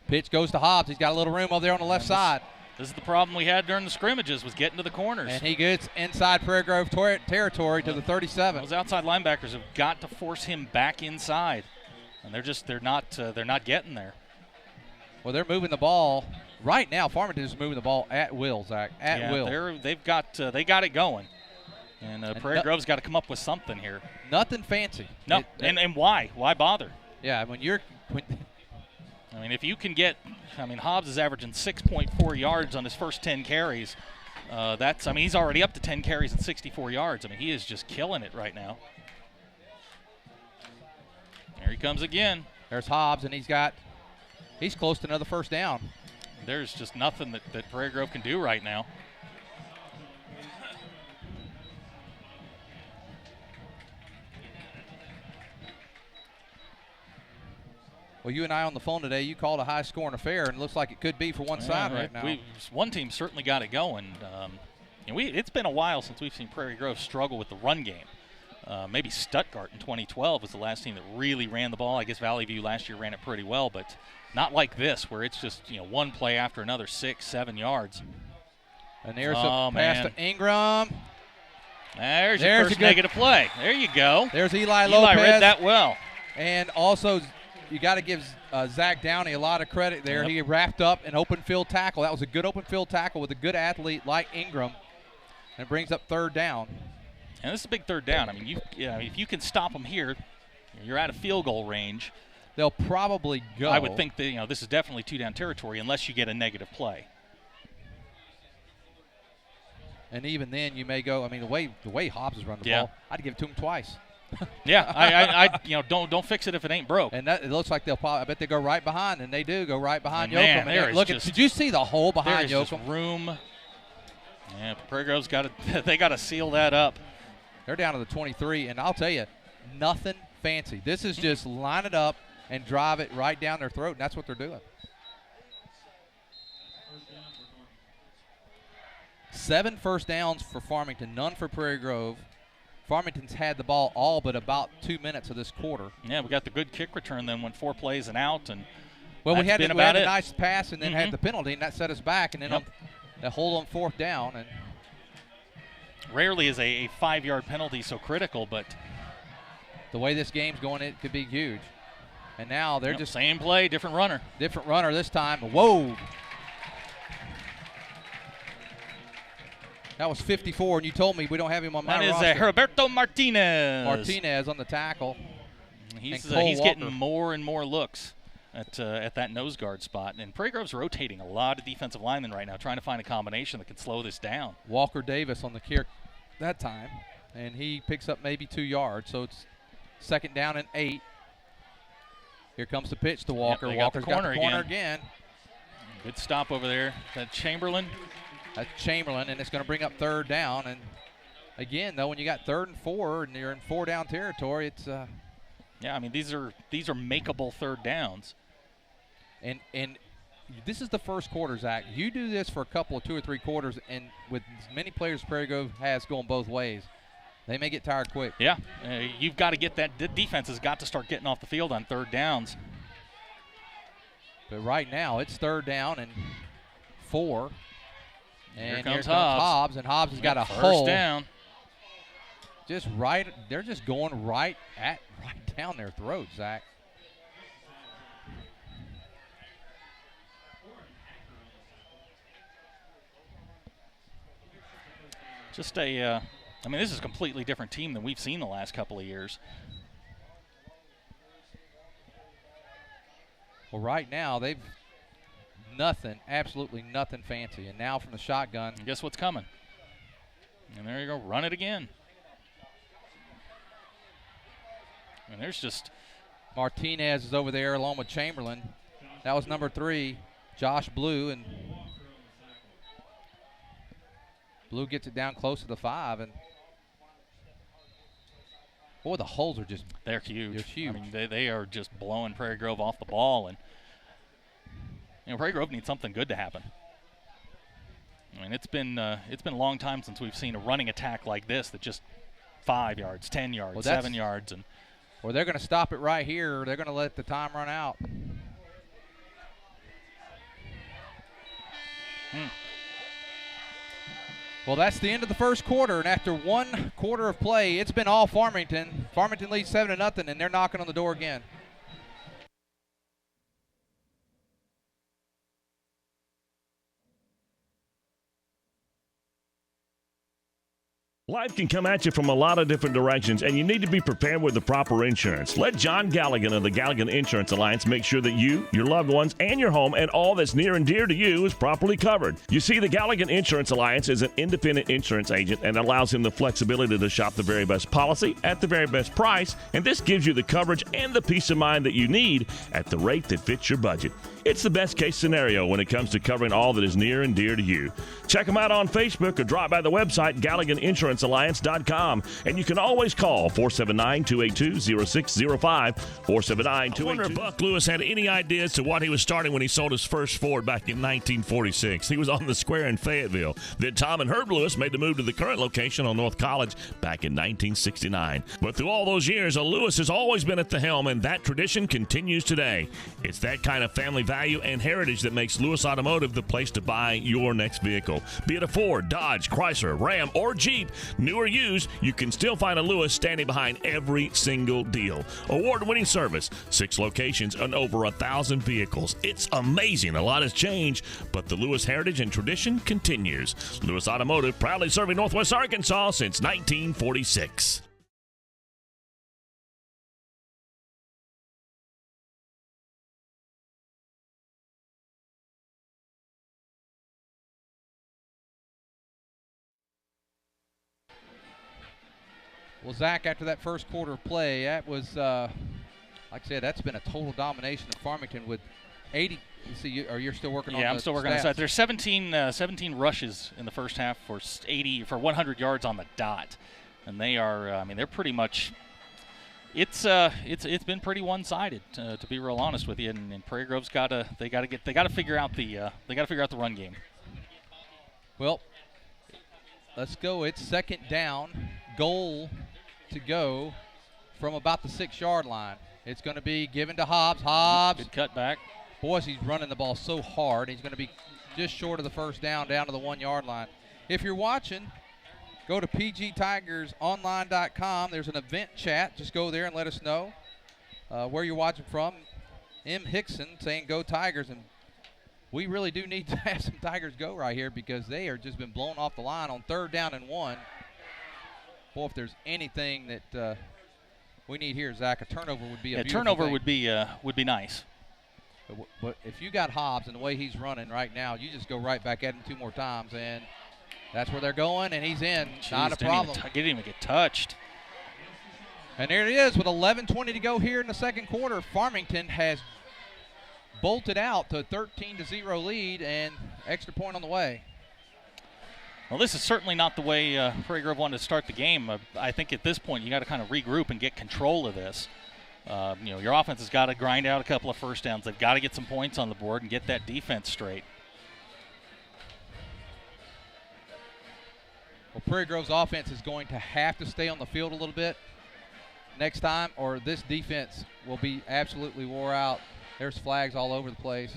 Pitch goes to Hobbs. He's got a little room over there on the left side. This is the problem we had during the scrimmages, was getting to the corners. And he gets inside Prairie Grove territory to the 37. Those outside linebackers have got to force him back inside, and they're not getting there. Well, they're moving the ball right now. Farmington is moving the ball at will, Zach. At will. They got it going, and Prairie Grove's got to come up with something here. Nothing fancy. No, and why? Why bother? Yeah, I mean, if you can get, Hobbs is averaging 6.4 yards on his first 10 carries. He's already up to 10 carries and 64 yards. I mean, he is just killing it right now. There he comes again. There's Hobbs, and he's close to another first down. There's just nothing that Prairie Grove can do right now. Well, you and I on the phone today, you called a high-scoring affair, and it looks like it could be for one side right now. One team certainly got it going. It's been a while since we've seen Prairie Grove struggle with the run game. Maybe Stuttgart in 2012 was the last team that really ran the ball. I guess Valley View last year ran it pretty well, but not like this, where it's just one play after another, 6-7 yards. And there's a pass to Ingram. There's your first negative play. There you go. There's Eli Lopez. Eli read that well. And also, you got to give Zach Downey a lot of credit there. Yep. He wrapped up an open field tackle. That was a good open field tackle with a good athlete like Ingram. And it brings up 3rd down. And this is a big 3rd down. I mean, if you can stop them here, you're out of field goal range. They'll probably go. I would think that this is definitely 2-down territory unless you get a negative play. And even then, you may go. I mean, the way Hobbs is running the ball, I'd give it to him twice. Yeah, I don't fix it if it ain't broke. And it looks like I bet they go right behind, and they do go right behind Yoakum. Man, did you see the hole behind Yoakum? There's room. Yeah, Prairie Grove's they got to seal that up. They're down to the 23, and I'll tell you, nothing fancy. This is just line it up and drive it right down their throat, and that's what they're doing. 7 first downs for Farmington, none for Prairie Grove. Farmington's had the ball all but about 2 minutes of this quarter. Yeah, we got the good kick return, then went 4 plays and out. And well, we had a nice pass and then had the penalty, and that set us back. And then the hold on 4th down. And rarely is a 5-yard penalty so critical, but the way this game's going, it could be huge. And now they're just same play, different runner. Different runner this time. Whoa. That was 54, and you told me we don't have him on my roster. That is Roberto Martinez. Martinez on the tackle. He's getting more and more looks at that nose guard spot. And Prairie Grove's rotating a lot of defensive linemen right now, trying to find a combination that can slow this down. Walker Davis on the kick that time, and he picks up maybe 2 yards. So it's 2nd down and 8. Here comes the pitch to Walker. Yep, Walker's got the corner again. Good stop over there. That Chamberlain. That's Chamberlain, and it's going to bring up third down. And again, though, when you got 3rd and 4 and you're in 4-down territory, it's yeah, I mean, these are makeable third downs. And this is the first quarter, Zach. You do this for a couple of 2 or 3 quarters, and with as many players Prairie Grove has going both ways, they may get tired quick. Yeah, you've got to get that. The defense has got to start getting off the field on third downs. But right now, it's 3rd down and 4. And here comes Hobbs, and Hobbs has got a hole. First down. Just right, they're just going right down their throats, Zach. Just I mean, this is a completely different team than we've seen the last couple of years. Well, right now, they've absolutely nothing fancy. And now from the shotgun. And guess what's coming? And there you go, run it again. And there's just Martinez is over there along with Chamberlain. That was number 3, Josh Blue, and Blue gets it down close to the 5, and boy, the holes are just they're huge. They're huge. I mean, they are just blowing Prairie Grove off the ball, and Prairie Grove needs something good to happen. I mean, it's been a long time since we've seen a running attack like this that just 5 yards, 10 yards, 7 yards, and well, they're going to stop it right here. They're going to let the time run out. Well, that's the end of the first quarter, and after 1 quarter of play, it's been all Farmington. Farmington leads 7-0, and they're knocking on the door again. Life can come at you from a lot of different directions, and you need to be prepared with the proper insurance. Let John Galligan of the Galligan Insurance Alliance make sure that you, your loved ones, and your home and all that's near and dear to you is properly covered. You see, the Galligan Insurance Alliance is an independent insurance agent and allows him the flexibility to shop the very best policy at the very best price, and this gives you the coverage and the peace of mind that you need at the rate that fits your budget. It's the best case scenario when it comes to covering all that is near and dear to you. Check them out on Facebook or drop by the website GalliganInsuranceAlliance.com, and you can always call 479-282-0605, 479-282. I wonder if Buck Lewis had any idea as to what he was starting when he sold his first Ford back in 1946. He was on the square in Fayetteville. Then Tom and Herb Lewis made the move to the current location on North College back in 1969. But through all those years, a Lewis has always been at the helm, and that tradition continues today. It's that kind of family value and heritage that makes Lewis Automotive the place to buy your next vehicle. Be it a Ford, Dodge, Chrysler, Ram, or Jeep, new or used, you can still find a Lewis standing behind every single deal. Award-winning service, 6 locations, and over 1,000 vehicles. It's amazing. A lot has changed, but the Lewis heritage and tradition continues. Lewis Automotive, proudly serving Northwest Arkansas since 1946. Well, Zach, after that first quarter of play, that was, like I said, that's been a total domination of Farmington with 80. You're still working on the Yeah, I'm still working on the side. There's 17 rushes in the first half for 100 yards on the dot, and they are. I mean, they're pretty much. It's been pretty one-sided, to be real honest with you. And Prairie Grove's got to figure out the run game. Well, let's go. It's 2nd down. Goal to go from about the 6-yard line. It's going to be given to Hobbs. Hobbs. Good cutback. Boys, he's running the ball so hard. He's going to be just short of the first down to the 1-yard line. If you're watching, go to pgtigersonline.com. There's an event chat. Just go there and let us know where you're watching from. M. Hickson saying go Tigers. And we really do need to have some Tigers go right here because they are just been blown off the line on 3rd down and 1. Boy, if there's anything that we need here, Zach, a turnover would be a beautiful turnover thing. would be nice. But if you got Hobbs and the way he's running right now, you just go right back at him 2 more times, and that's where they're going, and he's in. Jeez, not a problem. Didn't even get touched. And there it is with 11:20 to go here in the second quarter. Farmington has bolted out to a 13-0 lead and extra point on the way. Well, this is certainly not the way Prairie Grove wanted to start the game. I think at this point you got to kind of regroup and get control of this. Your offense has got to grind out a couple of first downs. They've got to get some points on the board and get that defense straight. Well, Prairie Grove's offense is going to have to stay on the field a little bit next time, or this defense will be absolutely wore out. There's flags all over the place.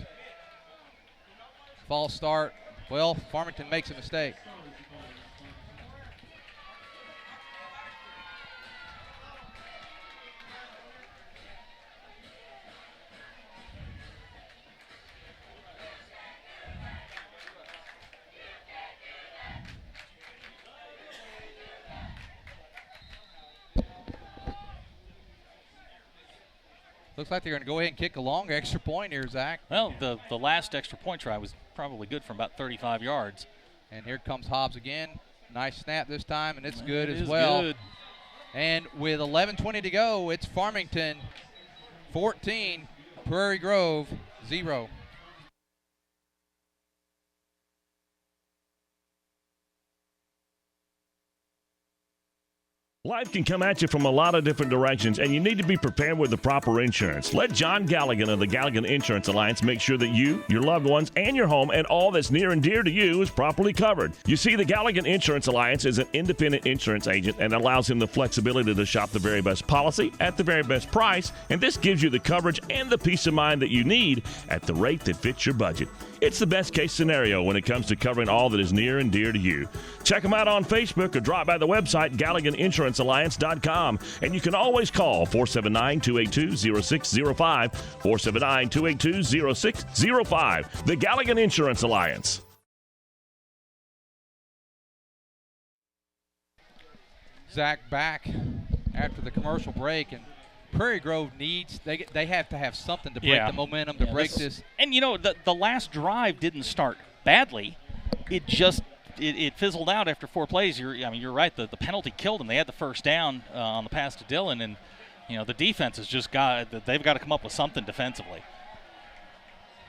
False start. Well, Farmington makes a mistake. Looks like they're going to go ahead and kick a long extra point here, Zach. Well, the last extra point try was probably good from about 35 yards. And here comes Hobbs again. Nice snap this time, and it's good as well. Good. And with 11:20 to go, it's Farmington 14, Prairie Grove 0. Life can come at you from a lot of different directions, and you need to be prepared with the proper insurance. Let John Galligan of the Galligan Insurance Alliance make sure that you, your loved ones, and your home and all that's near and dear to you is properly covered. You see, the Galligan Insurance Alliance is an independent insurance agent and allows him the flexibility to shop the very best policy at the very best price, and this gives you the coverage and the peace of mind that you need at the rate that fits your budget. It's the best case scenario when it comes to covering all that is near and dear to you. Check them out on Facebook or drop by the website GalliganInsuranceAlliance.com. And you can always call 479-282-0605, 479-282-0605. The Galligan Insurance Alliance. Zach back after the commercial break, and Prairie Grove needs, they have to have something to break the momentum, to break this. And, the last drive didn't start badly. It just it fizzled out after 4 plays. You're right. The penalty killed them. They had the first down on the pass to Dillon, and, the defense has just they've got to come up with something defensively.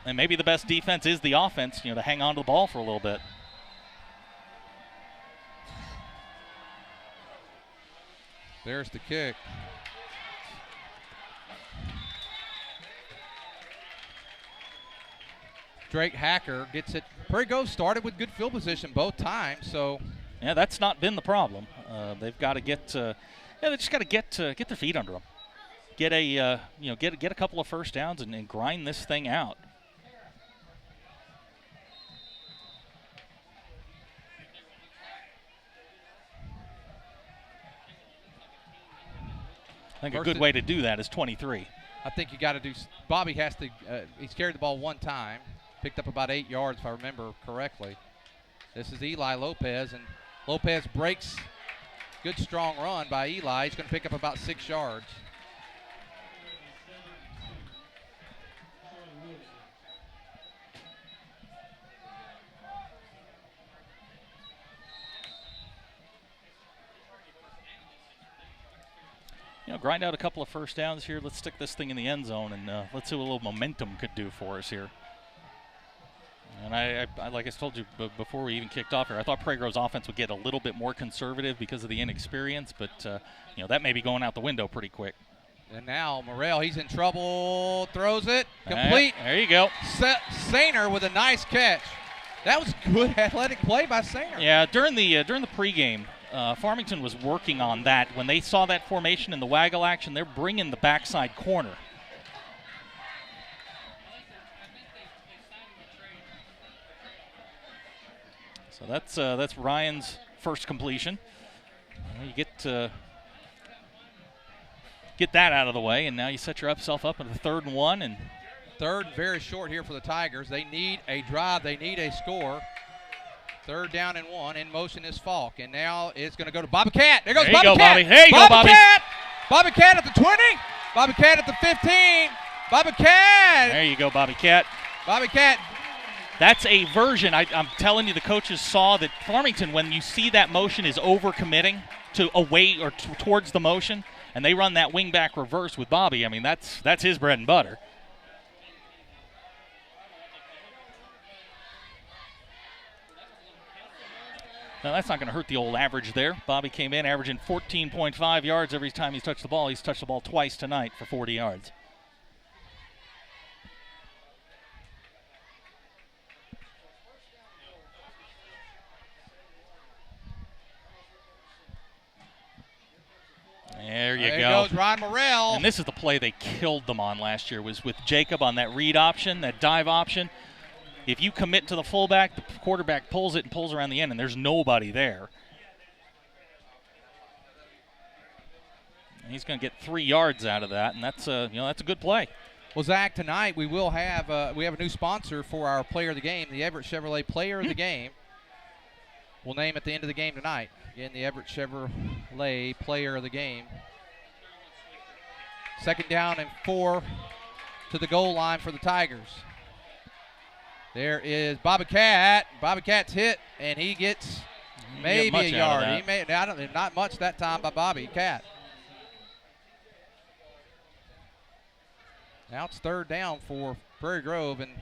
And maybe the best defense is the offense, to hang on to the ball for a little bit. There's the kick. Drake Hacker gets it. Prairie Grove started with good field position both times, so. Yeah, that's not been the problem. They've got to get, they just got to get their feet under them. Get a couple of first downs and grind this thing out. I think a good way to do that is 23. I think you got to do. Bobby has to. He's carried the ball one time, picked up about 8 yards if I remember correctly. This is Eli Lopez, and Lopez breaks. Good strong run by Eli. He's going to pick up about 6 yards. Grind out a couple of first downs here. Let's stick this thing in the end zone, and let's see what a little momentum could do for us here. And I like I told you before we even kicked off here, I thought Prairie Grove's offense would get a little bit more conservative because of the inexperience, but that may be going out the window pretty quick. And now Morrell, he's in trouble, throws it, complete. There you go. Sainer with a nice catch. That was good athletic play by Sainer. Yeah, during the pregame, Farmington was working on that. When they saw that formation in the waggle action, they're bringing the backside corner. So that's Ryan's first completion. You get that out of the way, and now you set yourself up in the 3rd and 1. And third and very short here for the Tigers. They need a drive. They need a score. 3rd down and 1. In motion is Falk. And now it's going to go to Bobby Cat. There goes Bobby Cat. Bobby. There you go, Bobby. Cat. Bobby Cat at the 20. Bobby Cat at the 15. Bobby Cat. There you go, Bobby Cat. Bobby Cat. That's a version. I'm telling you, the coaches saw that Farmington, when you see that motion is over-committing to away or towards the motion, and they run that wingback reverse with Bobby, I mean, that's his bread and butter. Now, that's not going to hurt the old average there. Bobby came in averaging 14.5 yards every time he's touched the ball. He's touched the ball twice tonight for 40 yards. There you go. There goes Ron Morrell. And this is the play they killed them on last year, was with Jacob on that read option, that dive option. If you commit to the fullback, the quarterback pulls it and pulls around the end, and there's nobody there. And he's going to get 3 yards out of that, and that's that's a good play. Well, Zach, tonight we will have we have a new sponsor for our Player of the Game, the Everett Chevrolet Player of the Game. We'll name at the end of the game tonight. Again, the Everett Chevrolet Player of the Game. 2nd down and 4 to the goal line for the Tigers. There is Bobby Cat. Bobby Cat's hit, and he gets maybe a yard. He made not much that time by Bobby Cat. Now it's 3rd down for Prairie Grove, and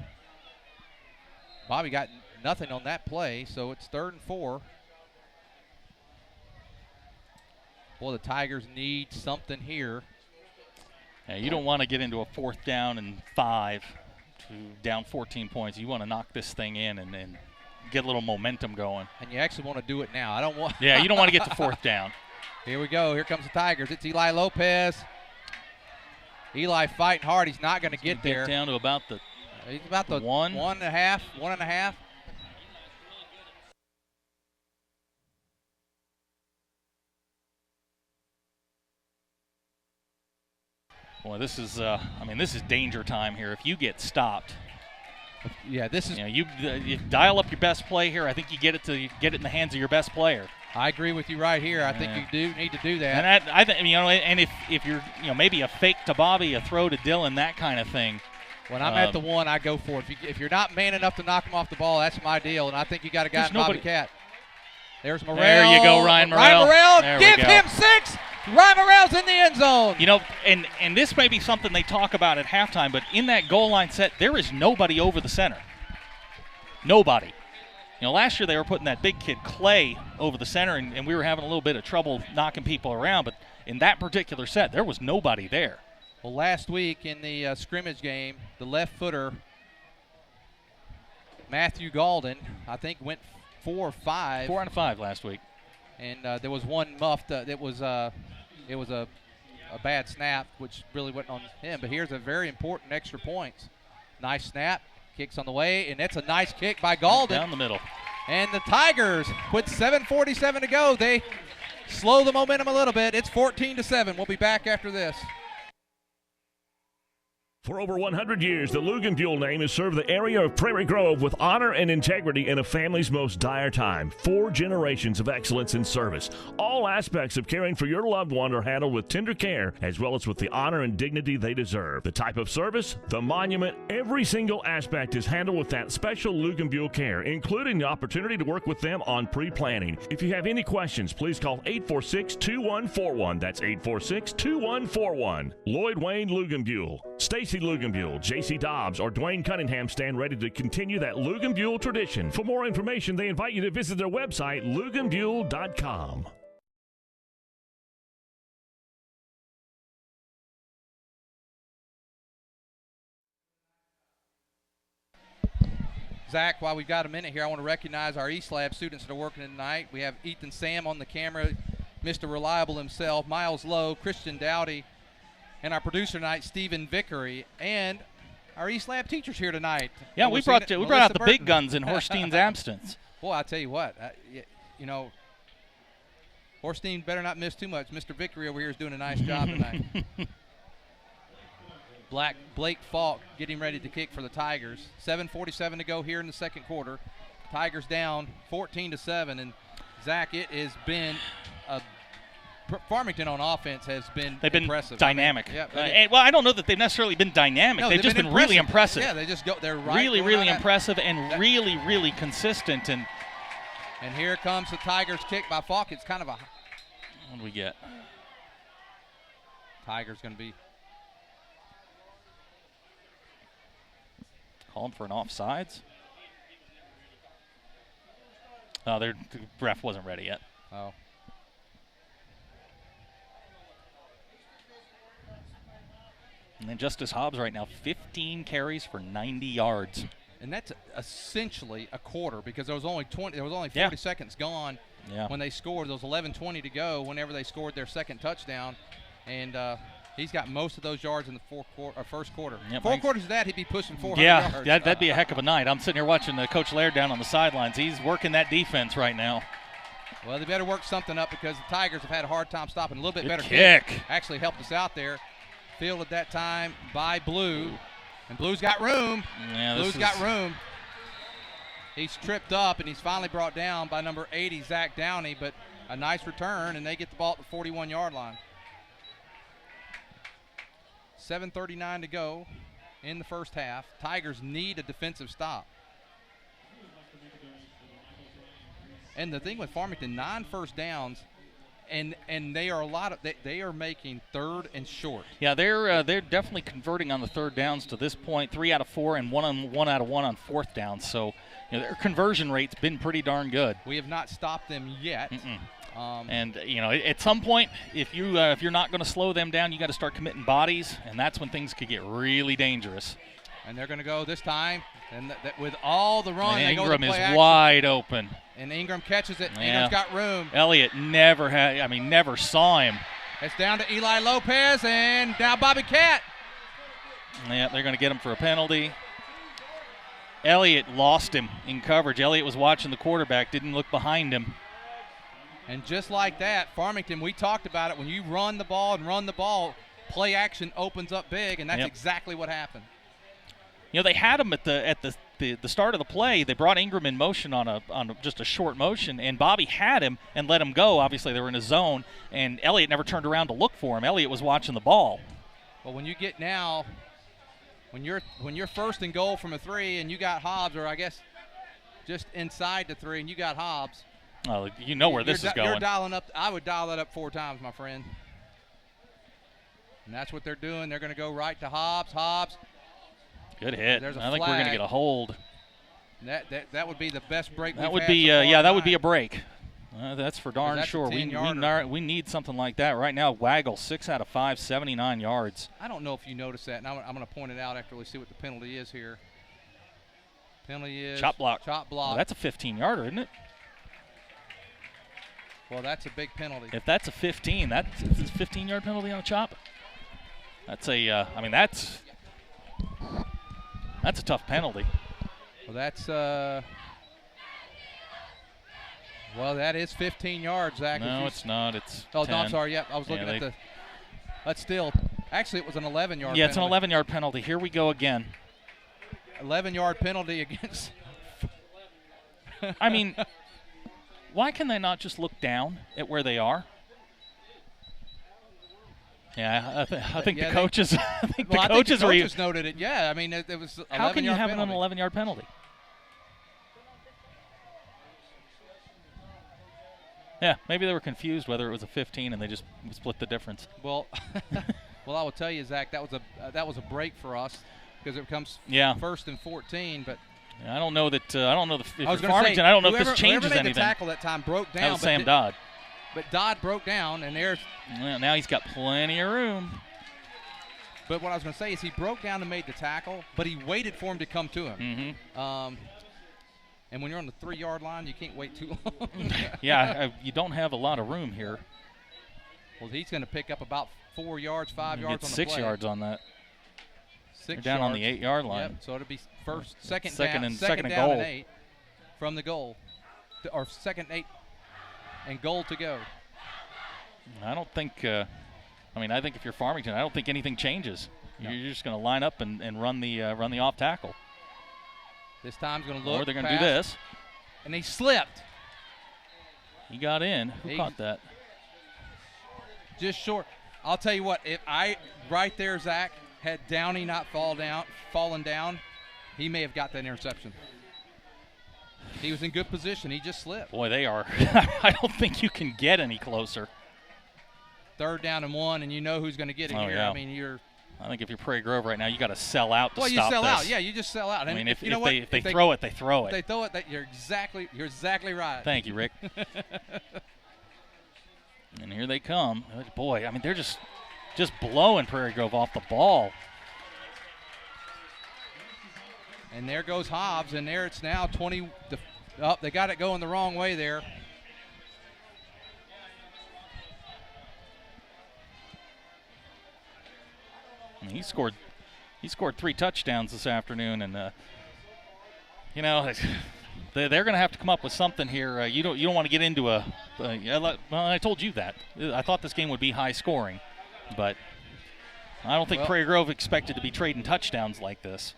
Bobby got nothing on that play, so it's 3rd and 4. Boy, the Tigers need something here. Yeah, you don't want to get into a 4th down and 5 to down 14 points. You want to knock this thing in and get a little momentum going. And you actually want to do it now. I don't want. Yeah, you don't want to get to 4th down. Here we go. Here comes the Tigers. It's Eli Lopez. Eli fighting hard. He's not going to get there. Down to about the. He's about the one and a half. Boy, this is this is danger time here. If you get stopped, yeah, this is. You dial up your best play here. I think you get it in the hands of your best player. I agree with you right here. I think you do need to do that. And I think and if you're maybe a fake to Bobby, a throw to Dylan, that kind of thing. When I'm at the 1, I go for it. If you're not man enough to knock him off the ball, that's my deal. And I think you got a guy in Bobby Cat. There's Morrell. There you go, Ryan Morrell. Give him 6. Ryan Morrell's in the end zone. And this may be something they talk about at halftime, but in that goal line set, there is nobody over the center. Nobody. Last year they were putting that big kid Clay over the center, and we were having a little bit of trouble knocking people around. But in that particular set, there was nobody there. Well, last week in the scrimmage game, the left footer, Matthew Galden, I think went 4 or 5. 4 out of 5 last week. And there was one muffed. It was a bad snap, which really wasn't on him. But here's a very important extra points. Nice snap. Kicks on the way, and that's a nice kick by Galden. Down the middle. And the Tigers, with 7:47 to go, they slow the momentum a little bit. It's 14-7. We'll be back after this. For over 100 years, the Luganbuhl name has served the area of Prairie Grove with honor and integrity in a family's most dire time. 4 generations of excellence in service. All aspects of caring for your loved one are handled with tender care, as well as with the honor and dignity they deserve. The type of service, the monument, every single aspect is handled with that special Luganbuhl care, including the opportunity to work with them on pre-planning. If you have any questions, please call 846-2141. That's 846-2141. Lloyd Wayne Luganbuhl, Stacy Luganbuhl, J.C. Dobbs, or Dwayne Cunningham stand ready to continue that Luganbuhl tradition. For more information, they invite you to visit their website, luganbuhl.com. Zach, while we've got a minute here, I want to recognize our East Lab students that are working tonight. We have Ethan Sam on the camera, Mr. Reliable himself, Miles Lowe, Christian Dowdy, and our producer tonight, Stephen Vickery, and our East Lab teachers here tonight. Yeah, we brought out the big guns in Horstein's absence. Boy, I tell you what, Horstein better not miss too much. Mr. Vickery over here is doing a nice job tonight. Blake Falk getting ready to kick for the Tigers. 7:47 to go here in the second quarter. Tigers down 14-7, and Zach, it has been Farmington on offense has been impressive. Dynamic. I don't know that they've necessarily been dynamic. They've just been really impressive. Yeah, they just go. They're right. Really impressive and really consistent. And here comes the Tigers kick by Falk. It's kind of a. What do we get? Tigers going to be calling for an offsides. Oh, the ref wasn't ready yet. Oh. And then Justice Hobbs right now, 15 carries for 90 yards. And that's essentially a quarter because there was only 40 seconds gone when they scored. There was 11:20 to go whenever they scored their second touchdown. And he's got most of those yards in the first quarter. Yep, 4 quarters of that, he'd be pushing 400 yards. Yeah, that'd be a heck of a night. I'm sitting here watching Coach Laird down on the sidelines. He's working that defense right now. Well, they better work something up because the Tigers have had a hard time stopping. A little bit better kick. Actually helped us out there. Fielded that time by Blue. And Blue's got room. Yeah, Blue's got room. He's tripped up, and he's finally brought down by number 80, Zach Downey, but a nice return, and they get the ball at the 41-yard line. 7:39 to go in the first half. Tigers need a defensive stop. And the thing with Farmington, 9 first downs, and they are they are making third and short. Yeah, they're definitely converting on the third downs to this point. 3 out of 4 and 1 out of 1 on fourth down. So their conversion rate's been pretty darn good. We have not stopped them yet. And at some point, if you're not going to slow them down, you got to start committing bodies, and that's when things could get really dangerous. And they're going to go this time, and with all the run, and they go to play Ingram is action. Wide open. And Ingram catches it. Yeah. Ingram's got room. Elliott never saw him. It's down to Eli Lopez, and now Bobby Cat. Yeah, they're going to get him for a penalty. Elliott lost him in coverage. Elliott was watching the quarterback, didn't look behind him. And just like that, Farmington, we talked about it. When you run the ball, play action opens up big, and that's exactly what happened. They had him at the start of the play. They brought Ingram in motion on just a short motion, and Bobby had him and let him go. Obviously, they were in a zone, and Elliott never turned around to look for him. Elliott was watching the ball. Well, when you're first and goal from a 3, and you got Hobbs, or I guess just inside the 3, and you got Hobbs. Oh, you know where this is going. You're dialing up. I would dial that up 4 times, my friend. And that's what they're doing. They're going to go right to Hobbs. Hobbs. Good hit. I think we're going to get a hold. That would be the best break. That would be that would be a break. That's for darn sure. We need something like that right now. Waggle 6 out of 5, 79 yards. I don't know if you noticed that, and I'm going to point it out after we see what the penalty is here. Penalty is chop block. Well, that's a 15-yarder, isn't it? Well, that's a big penalty. If that's a 15, that's a 15-yard penalty on a chop. That's that's a tough penalty. Well, that is 15 yards, Zach. No, it's not. It's 10. No, I'm sorry. Yep, I was looking at that's still. Actually, it was an 11-yard. Yeah, it's an 11-yard penalty. Here we go again. 11-yard penalty against. I mean, why can they not just look down at where they are? Yeah, I think the coaches. I think the coaches noted it. Yeah, I mean, it was. How can you have penalty. an 11-yard penalty? Yeah, maybe they were confused whether it was a 15 and they just split the difference. Well, I will tell you, Zach, that was a break for us because it becomes first and 14. But I don't know that. I don't know if Farmington. I don't know if this changes anything. anything. The tackle that time broke down. That was Sam Dodd. But Dodd broke down, and there's. Well, now he's got plenty of room. But what I was going to say is he broke down and made the tackle, but he waited for him to come to him. Mm-hmm. And when you're on the 3-yard line, you can't wait too long. You don't have a lot of room here. Well, he's going to pick up about 4 yards, 5 yards on the 6 play. yards on that. 6 They're down on the 8-yard line. Yep, so it'll be second and down goal. and 8 from the goal. Or second 8 and goal to go. I don't think I think if you're Farmington, I don't think anything changes. No. You're just going to line up and run the off tackle. This time's going to look. Or they're going to do this. And he slipped. He got in. Who caught that? Just short. I'll tell you what. If right there, Zach, had Downey not fallen down, he may have got that interception. He was in good position. He just slipped. Boy, they are. I don't think you can get any closer. 3rd down and 1, and you know who's going to get it here. Yeah. I mean, I think if you're Prairie Grove right now, you got to sell out to stop this. Well, you sell out. Yeah, you just sell out. I mean, if they throw it, they throw it. If they throw it, you're exactly right. Thank you, Rick. And here they come. Oh, boy, I mean, they're just blowing Prairie Grove off the ball. And there goes Hobbs, and there it's now 20. Oh, they got it going the wrong way there. And he scored 3 touchdowns this afternoon, and you know, they're going to have to come up with something here. You don't want to get into well, I told you that. I thought this game would be high scoring, but I don't think Prairie Grove expected to be trading touchdowns like this.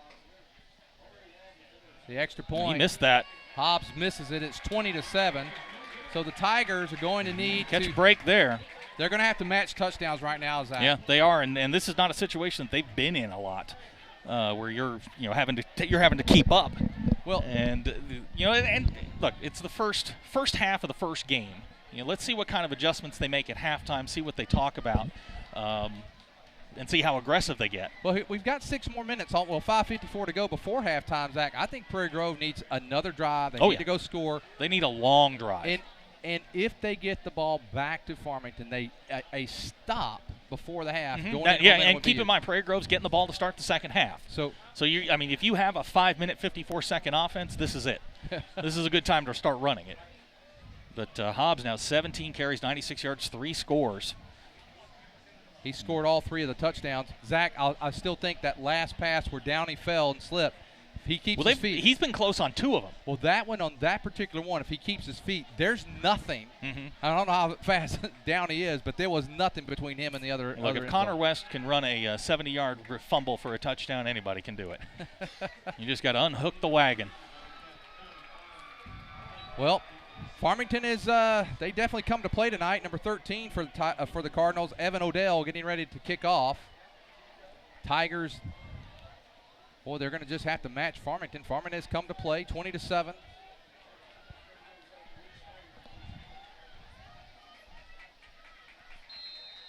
The extra point. He missed that. Hobbs misses it. It's 20-7. So the Tigers are going to need catch a break there. They're going to have to match touchdowns right now, Zach. Yeah, they are, and this is not a situation that they've been in a lot, where you're having to keep up. Well, and and look, it's the first half of the first game. Let's see what kind of adjustments they make at halftime. See what they talk about, and see how aggressive they get. Well, we've got 6 more minutes. 5:54 to go before halftime, Zach. I think Prairie Grove needs another drive. They need to go score. They need a long drive. And if they get the ball back to Farmington, a stop before the half. And keep in mind, Prairie Grove's getting the ball to start the second half. So if you have a 5-minute, 54-second offense, this is it. This is a good time to start running it. But Hobbs now 17 carries, 96 yards, 3 scores. He scored all 3 of the touchdowns. Zach, I still think that last pass where Downey fell and slipped, if he keeps his feet. He's been close on 2 of them. Well, that one, on that particular one, if he keeps his feet, there's nothing. Mm-hmm. I don't know how fast Downey is, but there was nothing between him and the other. Look, if Connor West can run a 70-yard fumble for a touchdown, anybody can do it. You just got to unhook the wagon. Well, Farmington is they definitely come to play tonight. Number 13 for the Cardinals, Evan Odell, getting ready to kick off. Tigers, boy, they're going to just have to match Farmington. Farmington has come to play, 20-7.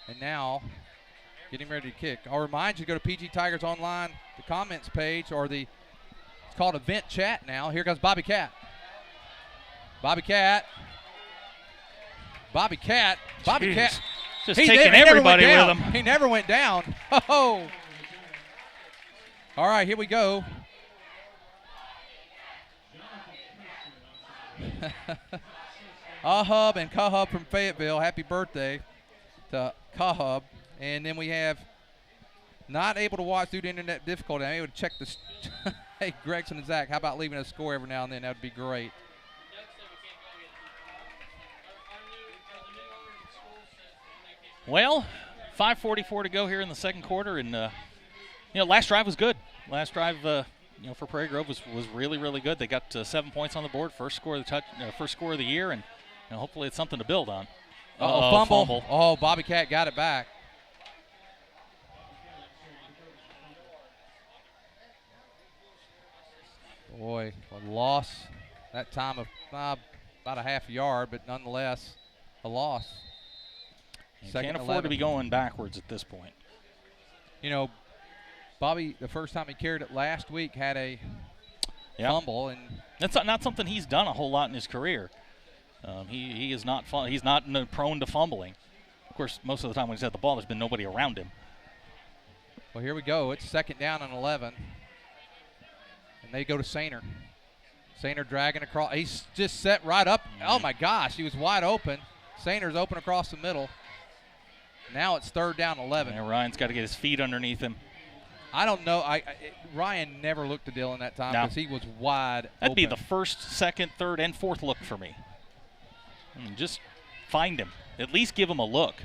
And now, getting ready to kick. I'll remind you to go to PG Tigers Online, the comments page, or it's called Event Chat now. Here comes Bobby Cat. Bobby Cat. Just taking everybody with him. He never went down. Oh. All right, here we go. Ahub and Cahub from Fayetteville. Happy birthday to Cahub. And then we have not able to watch due to internet difficulty. I'm able to check this. Hey, Gregson and Zach, how about leaving a score every now and then? That would be great. Well, 5:44 to go here in the second quarter, and last drive was good. Last drive, for Prairie Grove was really, really good. They got 7 points on the board, first score of the year, and hopefully it's something to build on. Fumble. Oh, Bobby Cat got it back. Boy, a loss that time of about a half yard, but nonetheless a loss. You can't afford to be going backwards at this point. Bobby, the first time he carried it last week, had a fumble, and that's not something he's done a whole lot in his career. He is not he's not prone to fumbling. Of course, most of the time when he's had the ball, there's been nobody around him. Well, here we go. It's 2nd down and 11, and they go to Sainer. Sainer dragging across. He's just set right up. Oh my gosh, he was wide open. Sainer's open across the middle. Now it's 3rd down 11. Yeah, Ryan's got to get his feet underneath him. I don't know. Ryan never looked to Dylan that time because he was wide That'd open. be the 1st, 2nd, 3rd, and 4th look for me. Just find him. At least give him a look.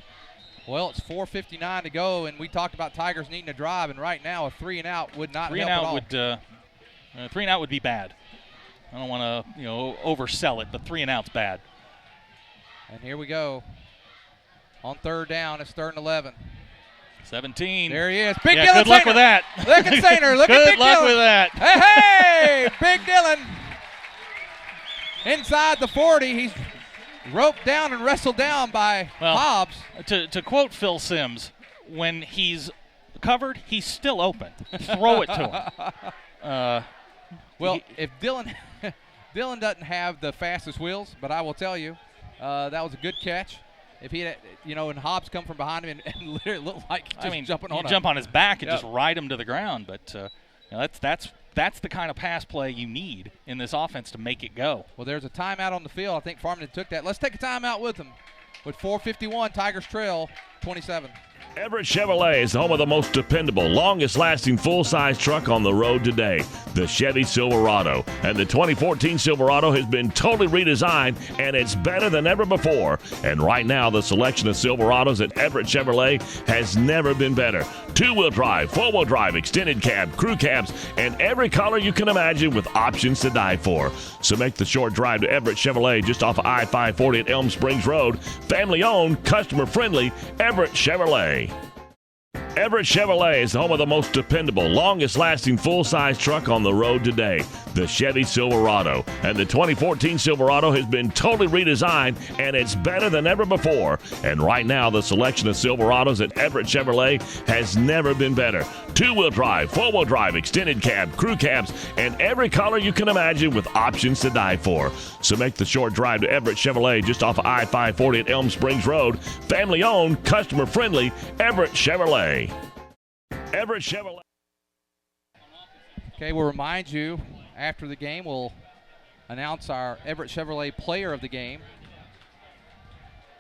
Well, it's 4:59 to go, and we talked about Tigers needing a drive, and right now a 3-and-out would not help at all. 3-and-out would be bad. I don't want to oversell it, but 3-and-out's bad. And here we go. On 3rd down, it's 3rd and 11. 17. There he is. Big Dylan. Good luck with that. Look at Sainer. Look at Big Dylan. Good luck with that. Hey, Big Dylan. Inside the 40. He's roped down and wrestled down by Hobbs. To quote Phil Simms, when he's covered, he's still open. Throw it to him. Well, if Dylan Dylan doesn't have the fastest wheels, but I will tell you, that was a good catch. If he had, and Hobbs come from behind him and literally looked like jumping on jump on his back and just ride him to the ground. But that's the kind of pass play you need in this offense to make it go. Well, there's a timeout on the field. I think Farmington took that. Let's take a timeout with them. With 4:51, Tigers trail 27. Everett Chevrolet is the home of the most dependable, longest-lasting full-size truck on the road today, the Chevy Silverado. And the 2014 Silverado has been totally redesigned, and it's better than ever before. And right now, the selection of Silverados at Everett Chevrolet has never been better. Two-wheel drive, four-wheel drive, extended cab, crew cabs, and every color you can imagine with options to die for. So make the short drive to Everett Chevrolet just off of I-540 at Elm Springs Road. Family-owned, customer-friendly, Everett Chevrolet. Everett Chevrolet is the home of the most dependable, longest-lasting full-size truck on the road today, the Chevy Silverado. And the 2014 Silverado has been totally redesigned, and it's better than ever before. And right now, the selection of Silverados at Everett Chevrolet has never been better. Two-wheel drive, four-wheel drive, extended cab, crew cabs, and every color you can imagine with options to die for. So make the short drive to Everett Chevrolet just off of I-540 at Elm Springs Road. Family-owned, customer-friendly, Everett Chevrolet. Everett Chevrolet. Okay, we'll remind you, after the game, we'll announce our Everett Chevrolet player of the game.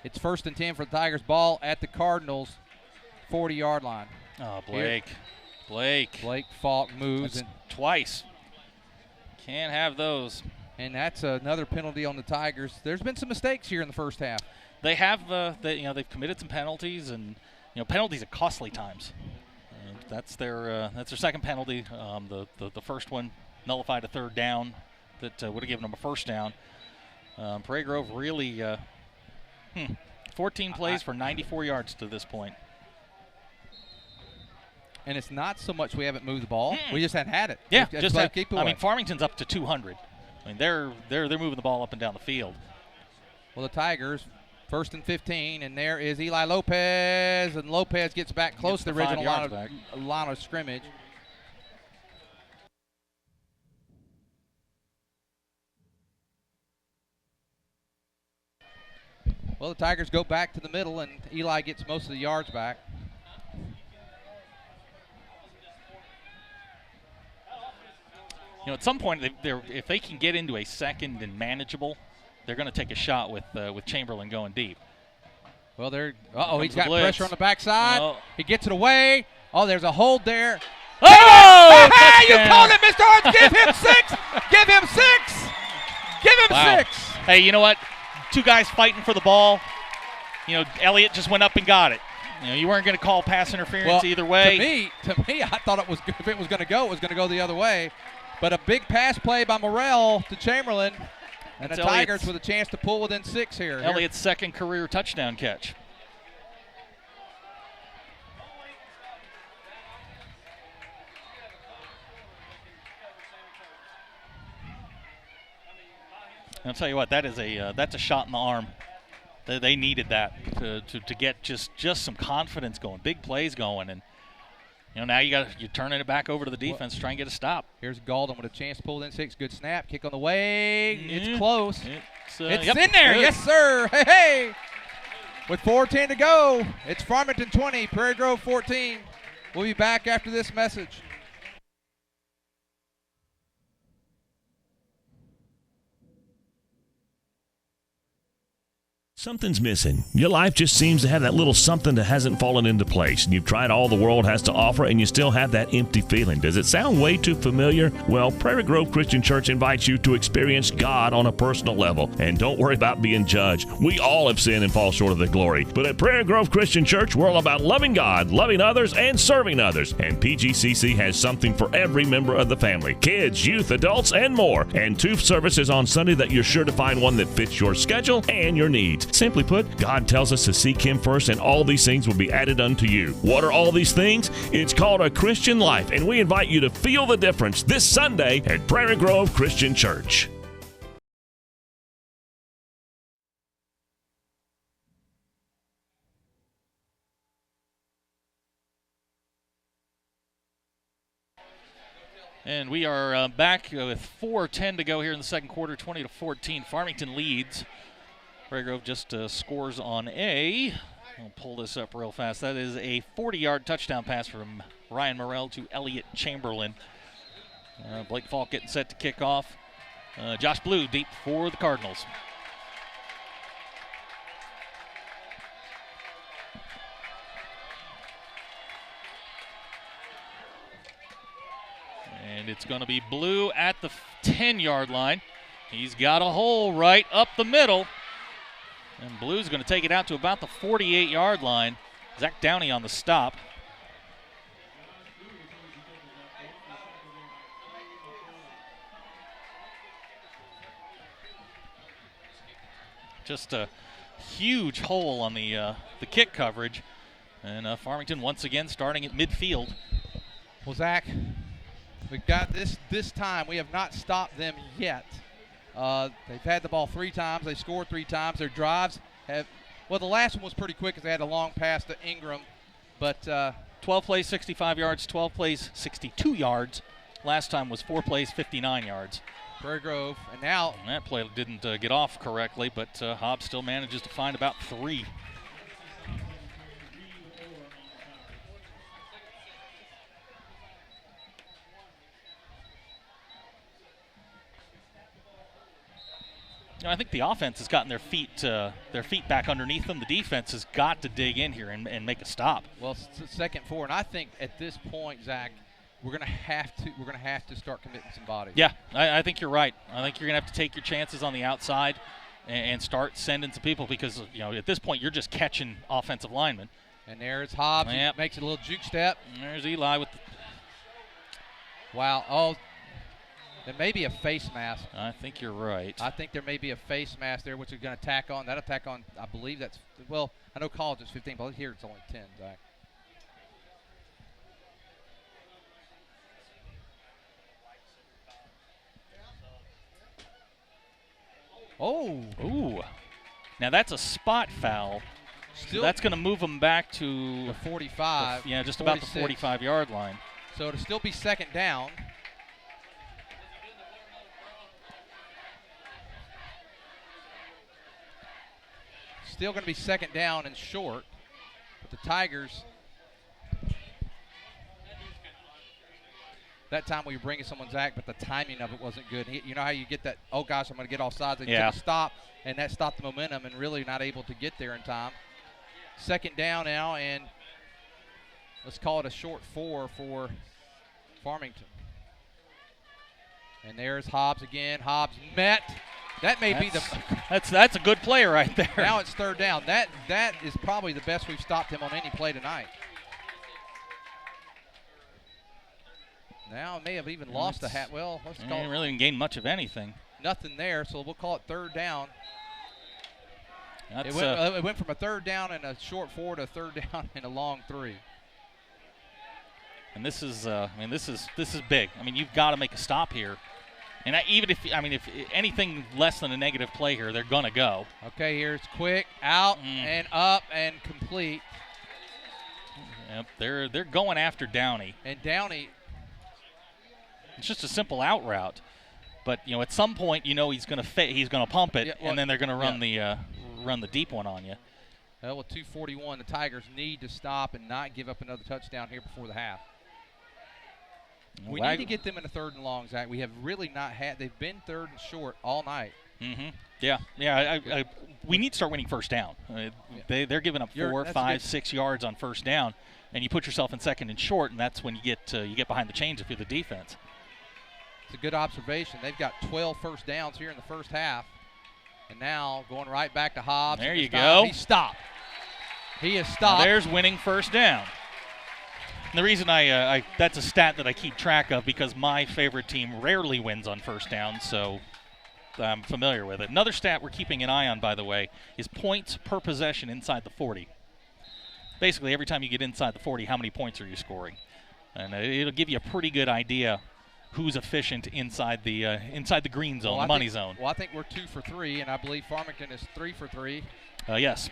It's 1st and 10 for the Tigers. Ball at the Cardinals' 40-yard line. Oh, Blake. Blake Falk moves. That's twice. Can't have those. And that's another penalty on the Tigers. There's been some mistakes here in the first half. They have, they've committed some penalties, and penalties at costly times. That's their second penalty. The first one nullified a third down that would have given them a first down. Prairie Grove really 14 plays for 94 yards to this point. And it's not so much we haven't moved the ball. We just hadn't had it. Yeah, keep it away. Farmington's up to 200. They're moving the ball up and down the field. Well, the Tigers, 1st and 15, and there is Eli Lopez, and Lopez gets back close to the original line of scrimmage. Well, the Tigers go back to the middle, and Eli gets most of the yards back. At some point, if they can get into a second and manageable, they're going to take a shot with Chamberlain going deep. Well, he's got pressure on the backside. Oh. He gets it away. Oh, there's a hold there. Oh! Hey, you called it, Mr. Hart. Give him 6. Give him 6. Give him 6. Hey, you know what? Two guys fighting for the ball. Elliott just went up and got it. You weren't going to call pass interference either way. To me, I thought if it was going to go, it was going to go the other way. But a big pass play by Morrell to Chamberlain. And the Tigers with a chance to pull within 6 here. Elliott's second career touchdown catch. I'll tell you what, that's a shot in the arm. They needed that to get just some confidence going, big plays going, and now you're turning it back over to the defense to try and get a stop. Here's Galden with a chance to pull in 6. Good snap. Kick on the way. It's close. It's in there. Good. Yes, sir. Hey. With 4:10 to go, it's Farmington 20, Prairie Grove 14. We'll be back after this message. Something's missing. Your life just seems to have that little something that hasn't fallen into place. And you've tried all the world has to offer, and you still have that empty feeling. Does it sound way too familiar? Well, Prairie Grove Christian Church invites you to experience God on a personal level. And don't worry about being judged. We all have sinned and fall short of the glory. But at Prairie Grove Christian Church, we're all about loving God, loving others, and serving others. And PGCC has something for every member of the family. Kids, youth, adults, and more. And 2 services on Sunday that you're sure to find one that fits your schedule and your needs. Simply put, God tells us to seek Him first, and all these things will be added unto you. What are all these things? It's called a Christian life, and we invite you to feel the difference this Sunday at Prairie Grove Christian Church. And we are back with 4:10 to go here in the second quarter, 20-14. Farmington leads. Prairie Grove just scores on I'll pull this up real fast. That is a 40-yard touchdown pass from Ryan Morrell to Elliott Chamberlain. Blake Falk getting set to kick off. Josh Blue deep for the Cardinals. And it's going to be Blue at the 10-yard line. He's got a hole right up the middle. And Blue's going to take it out to about the 48-yard line. Zach Downey on the stop. Just a huge hole on the kick coverage. And Farmington once again starting at midfield. Well, Zach, we've got this time. We have not stopped them yet. They've had the ball 3 times. They scored 3 times. Their drives have, well, the last one was pretty quick because they had a long pass to Ingram. But 12 plays, 65 yards, 12 plays, 62 yards. Last time was 4 plays, 59 yards. Prairie Grove, and now that play didn't get off correctly, but Hobbs still manages to find about 3. I think the offense has gotten their feet back underneath them. The defense has got to dig in here and make a stop. Well, it's second 4, and I think at this point, Zach, we're gonna have to start committing some bodies. Yeah, I think you're right. I think you're gonna have to take your chances on the outside and start sending some people because at this point you're just catching offensive linemen. And there's Hobbs. Yep. He makes a little juke step. And there's Eli with the wow. Oh, there may be a face mask. I think you're right. I think there may be a face mask there, which is going to tack on. That'll tack on, I believe that's, well, I know college is 15, but here it's only 10, Zach. Oh. Ooh. Now that's a spot foul. Still, so that's going to move them back to the 45. Yeah, just 46. about the 45-yard line. So it'll still be second down. Still going to be second down and short. But the Tigers, that time we were bringing someone, Zach, but the timing of it wasn't good. You know how you get that, oh gosh, I'm going to get offsides. They took a stop, and that stopped the momentum and really not able to get there in time. Second down now, and let's call it a short 4 for Farmington. And there's Hobbs again. Hobbs met. That may be the. That's a good play right there. Now it's third down. That is probably the best we've stopped him on any play tonight. Now may have even lost a hat. Well, let's call it. Really didn't gain much of anything. Nothing there, so we'll call it third down. That's, it went from a third down and a short 4 to a third down and a long 3. And this is, this is big. I mean, you've got to make a stop here. And even if anything less than a negative play here, they're gonna go. Okay, here's quick out and up and complete. Yep, they're going after Downey. And Downey. It's just a simple out route, but at some point he's gonna pump it, and then they're gonna run the deep one on you. Well, with 2:41, the Tigers need to stop and not give up another touchdown here before the half. We need to get them in a third and long, Zach. We have really not had. They've been third and short all night. Mm-hmm. Yeah. We need to start winning first down. They're giving up 4, 5, 6 yards on first down, and you put yourself in second and short, and that's when you get behind the chains if you're the defense. It's a good observation. They've got 12 first downs here in the first half, and now going right back to Hobbs. There you go. He stopped. He is stopped. Now there's winning first down. And the reason that's a stat that I keep track of because my favorite team rarely wins on first down, so I'm familiar with it. Another stat we're keeping an eye on, by the way, is points per possession inside the 40. Basically, every time you get inside the 40, how many points are you scoring? And it'll give you a pretty good idea who's efficient inside the green zone, the money zone. Well, I think we're 2 for 3, and I believe Farmington is 3 for 3. Yes.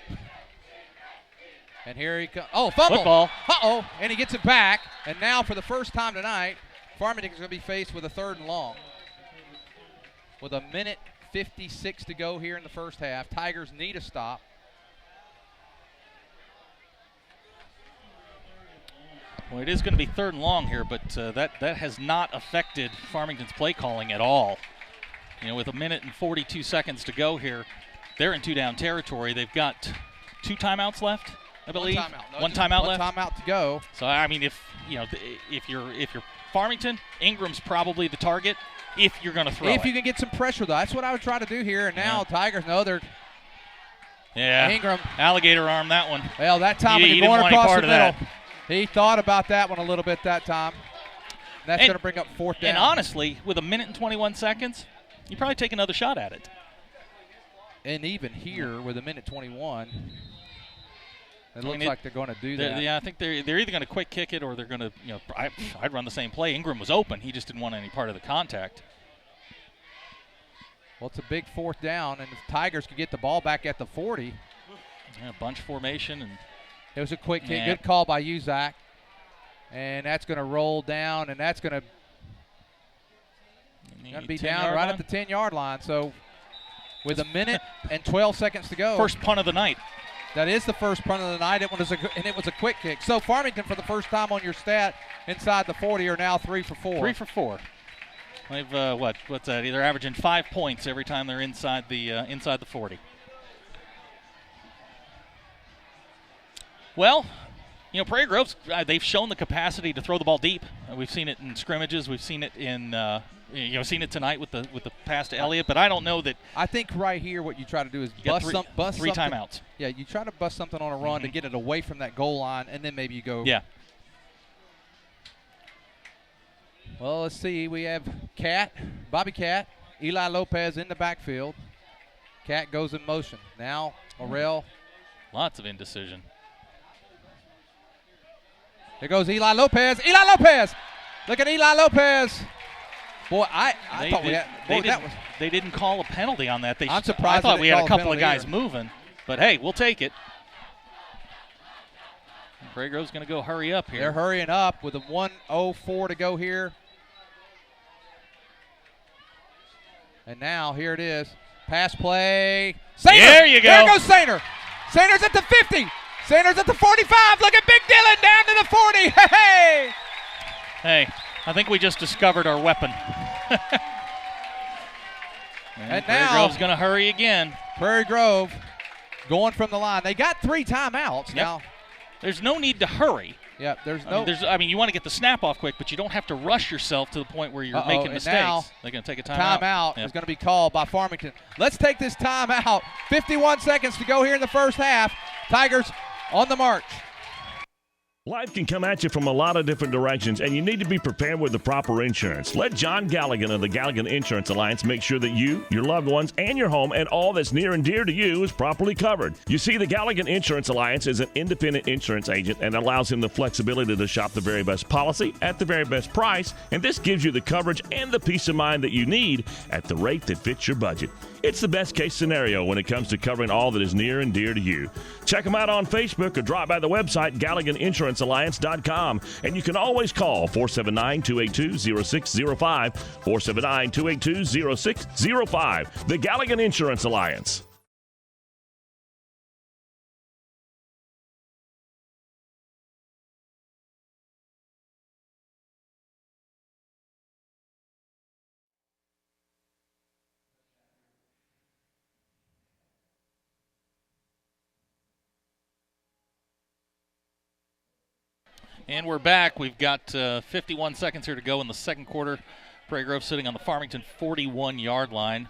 And here he comes. Oh, fumble. Football. Uh-oh. And he gets it back. And now for the first time tonight, Farmington is going to be faced with a 3rd and long. With a minute 56 to go here in the first half. Tigers need a stop. Well, it is going to be 3rd and long here, but that has not affected Farmington's play calling at all. You know, with a minute and 42 seconds to go here, they're in 2-down territory. They've got 2 timeouts left, I believe. One timeout. No, one timeout left. One timeout to go. So I mean, if you're Farmington, Ingram's probably the target if you're going to throw If you can get some pressure, though. That's what I would try to do here. And now Tigers know they're. Yeah. Ingram. Alligator arm that one. Well, that time he going across the middle. That. He thought about that one a little bit that time. That's going to bring up 4th down. And honestly, with a minute and 21 seconds, you probably take another shot at it. And even here with a minute 21, it looks like they're going to do that. Yeah, I think they're either going to quick kick it or they're going to, I'd run the same play. Ingram was open. He just didn't want any part of the contact. Well, it's a big 4th down, and if Tigers could get the ball back at the 40. Yeah, bunch formation. And it was a quick kick. Good call by you, Zach. And that's going to roll down, and that's going to be down right at the 10-yard line. So with a minute and 12 seconds to go. First punt of the night. That is the first punt of the night, and it was a quick kick. So Farmington, for the first time on your stat, inside the 40, are now 3 for 4. 3 for 4. They've what's that? They're averaging 5 points every time they're inside the 40. Well, Prairie Grove's they've shown the capacity to throw the ball deep. We've seen it in scrimmages. We've seen it in seen it tonight with the pass to Elliott. But I don't know that. I think right here what you try to do is bust three timeouts. Yeah, you try to bust something on a run to get it away from that goal line, and then maybe you go. Yeah. Well, let's see. We have Bobby Cat, Eli Lopez in the backfield. Cat goes in motion. Now Morrell. Lots of indecision. There goes Eli Lopez. Eli Lopez! Look at Eli Lopez. Boy, I thought we had. They didn't call a penalty on that. I'm surprised. I thought we had a couple of guys moving, but hey, we'll take it. Prairie Grove's going to go hurry up here. They're hurrying up with a 1:04 to go here. And now here it is. Pass play. Sainer! There you go. There goes Sainer. Sainer's at the 50. Sainer's at the 45. Look at Big Dylan down to the 40. Hey! Hey, I think we just discovered our weapon. and Prairie now Grove's going to hurry again. Prairie Grove going from the line. They got 3 timeouts now. There's no need to hurry. Yeah, you want to get the snap off quick, but you don't have to rush yourself to the point where you're making mistakes. Now, they're going to take a timeout. Timeout is going to be called by Farmington. Let's take this timeout. 51 seconds to go here in the first half. Tigers on the march. Life can come at you from a lot of different directions, and you need to be prepared with the proper insurance. Let John Galligan of the Galligan Insurance Alliance make sure that you, your loved ones, and your home and all that's near and dear to you is properly covered. You see, the Galligan Insurance Alliance is an independent insurance agent and allows him the flexibility to shop the very best policy at the very best price, and this gives you the coverage and the peace of mind that you need at the rate that fits your budget. It's the best case scenario when it comes to covering all that is near and dear to you. Check them out on Facebook or drop by the website GalliganInsuranceAlliance.com. And you can always call 479-282-0605, 479-282-0605. The Galligan Insurance Alliance. And we're back. We've got 51 seconds here to go in the second quarter. Prairie Grove sitting on the Farmington 41-yard line.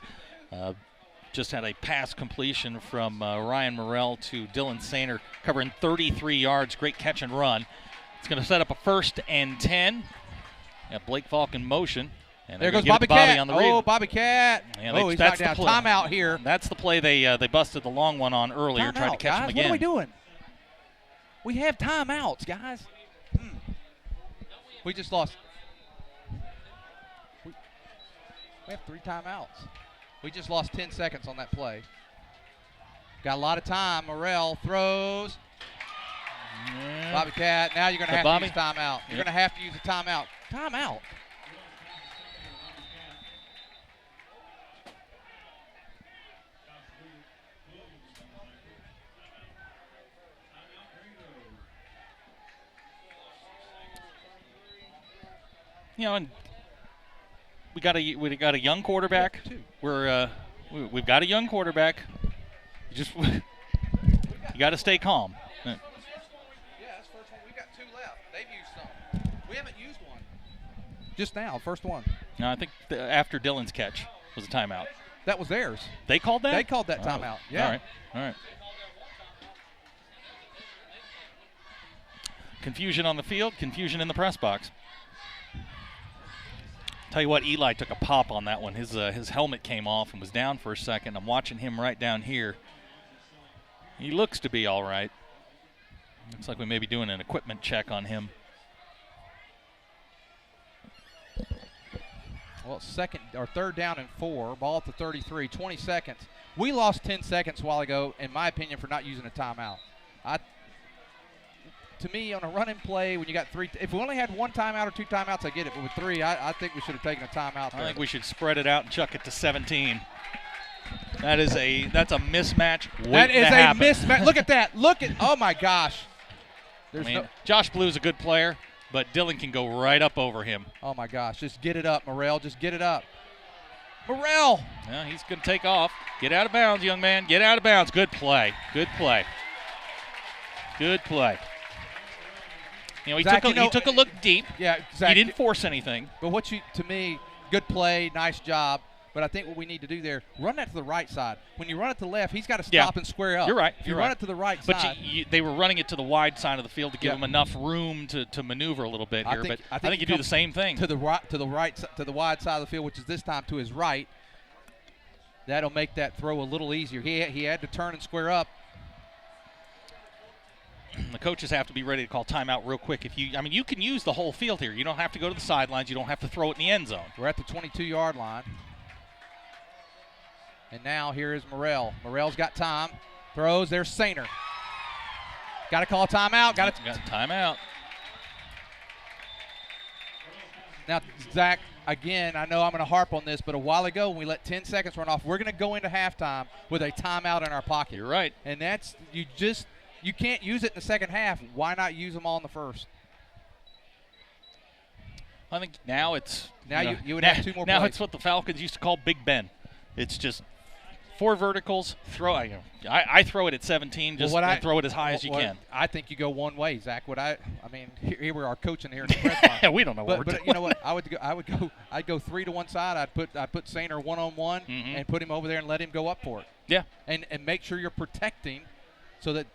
Just had a pass completion from Ryan Morrell to Dylan Sainer, covering 33 yards. Great catch and run. It's going to set up a 1st and 10. Got Blake Falk in motion. And there goes Bobby Cat. On the Bobby Cat. He's knocked down. Timeout here. That's the play they busted the long one on earlier. Tried to catch him again. What are we doing? We have timeouts, guys. We just lost. We have 3 timeouts. We just lost 10 seconds on that play. Got a lot of time. Morrell throws. Yeah. Bobby Cat. Now you're going to have to use timeout. You're going to have to use a timeout. Timeout. And we got a young quarterback. We've got a young quarterback. You got to stay calm. Yeah, that's the first one. We've got 2 left. They've used some. We haven't used one. Just now, first one. No, I think after Dylan's catch was a timeout. That was theirs. They called that? They called that timeout. Yeah. All right. Confusion on the field, confusion in the press box. Tell you what, Eli took a pop on that one. His helmet came off and was down for a second. I'm watching him right down here. He looks to be all right. Looks like we may be doing an equipment check on him. Well, third down and 4, ball at the 33, 20 seconds. We lost 10 seconds a while ago, in my opinion, for not using a timeout. To me, on a running play, when you got 3, if we only had 1 timeout or 2 timeouts, I get it. But with 3, I think we should have taken a timeout there. I think we should spread it out and chuck it to 17. That's a mismatch. That is a mismatch. Look at that. Oh my gosh. Josh Blue's a good player, but Dylan can go right up over him. Oh my gosh. Just get it up, Morrell. Just get it up. Morrell. Yeah, he's going to take off. Get out of bounds, young man. Get out of bounds. Good play. Good play. He Zach, took a look deep. Yeah, Zach, he didn't force anything. But to me, good play, nice job. But I think what we need to do there, run that to the right side. When you run it to the left, he's got to stop and square up. You're right. If you run it to the right side. But they were running it to the wide side of the field to give him enough room to maneuver a little bit here. I think you do the same thing. To the wide side of the field, which is this time to his right. That'll make that throw a little easier. He had to turn and square up. The coaches have to be ready to call timeout real quick. You can use the whole field here. You don't have to go to the sidelines. You don't have to throw it in the end zone. We're at the 22-yard line. And now here is Morrell. Morrell's got time. Throws. There's Sainer. Got to call a timeout. Got timeout. Now, Zach, again, I know I'm going to harp on this, but a while ago when we let 10 seconds run off, we're going to go into halftime with a timeout in our pocket. You're right. And you can't use it in the second half. Why not use them all in the first? I think now it's you would have 2 more now plays. It's what the Falcons used to call Big Ben. It's just 4 verticals. I throw it at 17. Just throw it as high as you can. I think you go one way, Zach. Here we are coaching here in the press box. We don't know what we're doing. But you know what? I'd go 3 to one side. I'd put Sainer 1-on-1 and put him over there and let him go up for it. Yeah. And make sure you're protecting so that.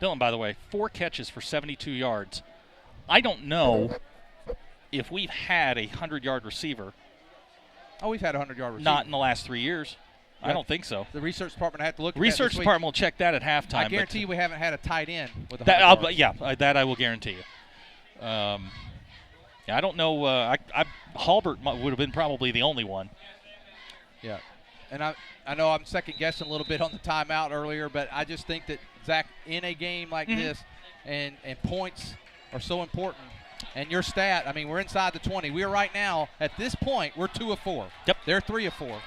Dylan, by the way, 4 catches for 72 yards. I don't know if we've had a 100-yard receiver. Oh, we've had a 100-yard receiver. Not in the last 3 years. Yeah. I don't think so. The research department had to look at that Research department will check that at halftime. I guarantee you we haven't had a tight end with a that I will guarantee you. I don't know. Halbert would have been probably the only one. Yeah. And I know I'm second-guessing a little bit on the timeout earlier, but I just think that, Zach, in a game like this, and points are so important. And your stat, we're inside the 20. We are right now, at this point, we're 2 of 4. Yep. They're 3 of 4.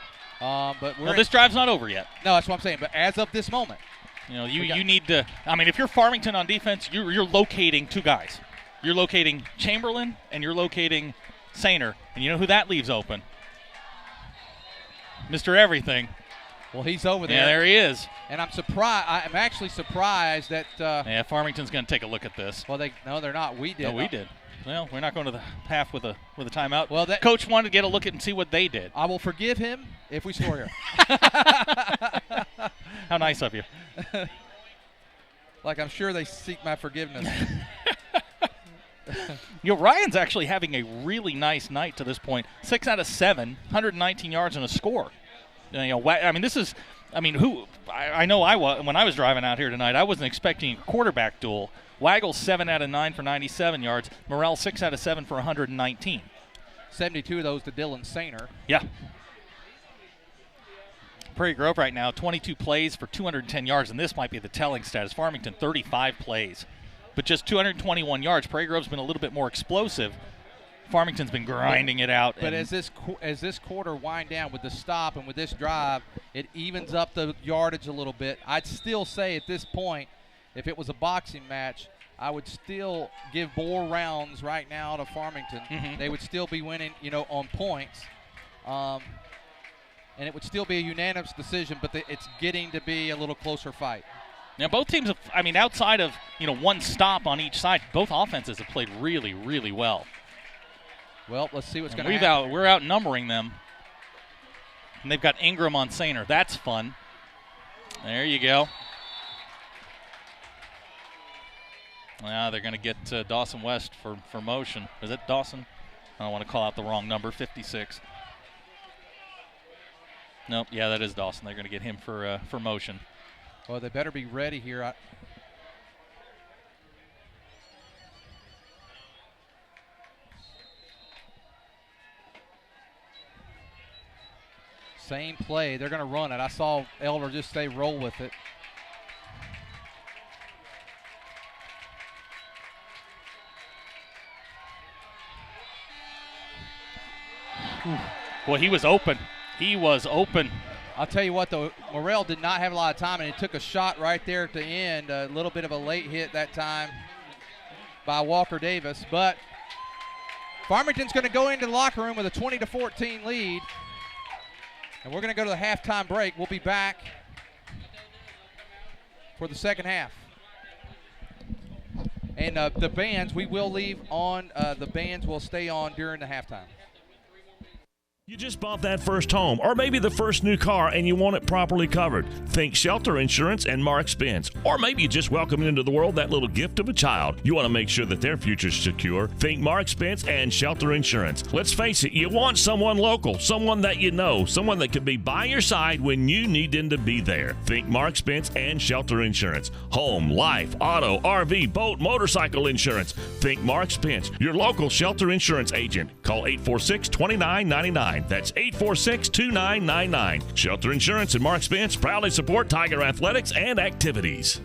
But this drive's not over yet. No, that's what I'm saying. But as of this moment. You need to – if you're Farmington on defense, you're locating 2 guys. You're locating Chamberlain and you're locating Sainer. And you know who that leaves open? Mr. Everything. Well, he's over there. Yeah, there he is. And I'm surprised. I'm actually surprised that. Farmington's going to take a look at this. Well, they're not. We did. No, we did. Well, we're not going to the half with a timeout. Well, Coach wanted to get a look at and see what they did. I will forgive him if we score here. How nice of you. Like I'm sure they seek my forgiveness. Ryan's actually having a really nice night to this point. 6 out of 7, 119 yards and a score. This is. I know when I was driving out here tonight, I wasn't expecting a quarterback duel. Waggle 7 out of 9 for 97 yards. Morrell 6 out of 7 for 119. 72 of those to Dylan Sainer. Yeah. Prairie Grove right now, 22 plays for 210 yards, and this might be the telling status. Farmington 35 plays, but just 221 yards. Prairie Grove's been a little bit more explosive. Farmington's been grinding it out. But as this quarter wind down with the stop and with this drive, it evens up the yardage a little bit. I'd still say at this point, if it was a boxing match, I would still give more rounds right now to Farmington. They would still be winning, on points. And it would still be a unanimous decision, but it's getting to be a little closer fight. Now, both teams have, outside of, one stop on each side, both offenses have played really, really well. Well, let's see what's going to happen. We're outnumbering them. And they've got Ingram on Sainer. That's fun. There you go. Now they're going to get Dawson West for motion. Is it Dawson? I don't want to call out the wrong number, 56. Nope, yeah, that is Dawson. They're going to get him for motion. Well, they better be ready here. Same play. They're going to run it. I saw Elder just say roll with it. Well, he was open. He was open. I'll tell you what, though, Morrell did not have a lot of time, and he took a shot right there at the end. A little bit of a late hit that time by Walker Davis. But Farmington's going to go into the locker room with a 20-14 lead. And we're going to go to the halftime break. We'll be back for the second half. And the bands, we will leave on. The bands will stay on during the halftime. You just bought that first home, or maybe the first new car, and you want it properly covered. Think Shelter Insurance and Mark Spence. Or maybe you just welcomed into the world that little gift of a child. You want to make sure that their future's secure. Think Mark Spence and Shelter Insurance. Let's face it, you want someone local, someone that you know, someone that can be by your side when you need them to be there. Think Mark Spence and Shelter Insurance. Home, life, auto, RV, boat, motorcycle insurance. Think Mark Spence, your local Shelter Insurance agent. Call 846-2999. That's 846-2999. Shelter Insurance and Mark Spence proudly support Tiger athletics and activities.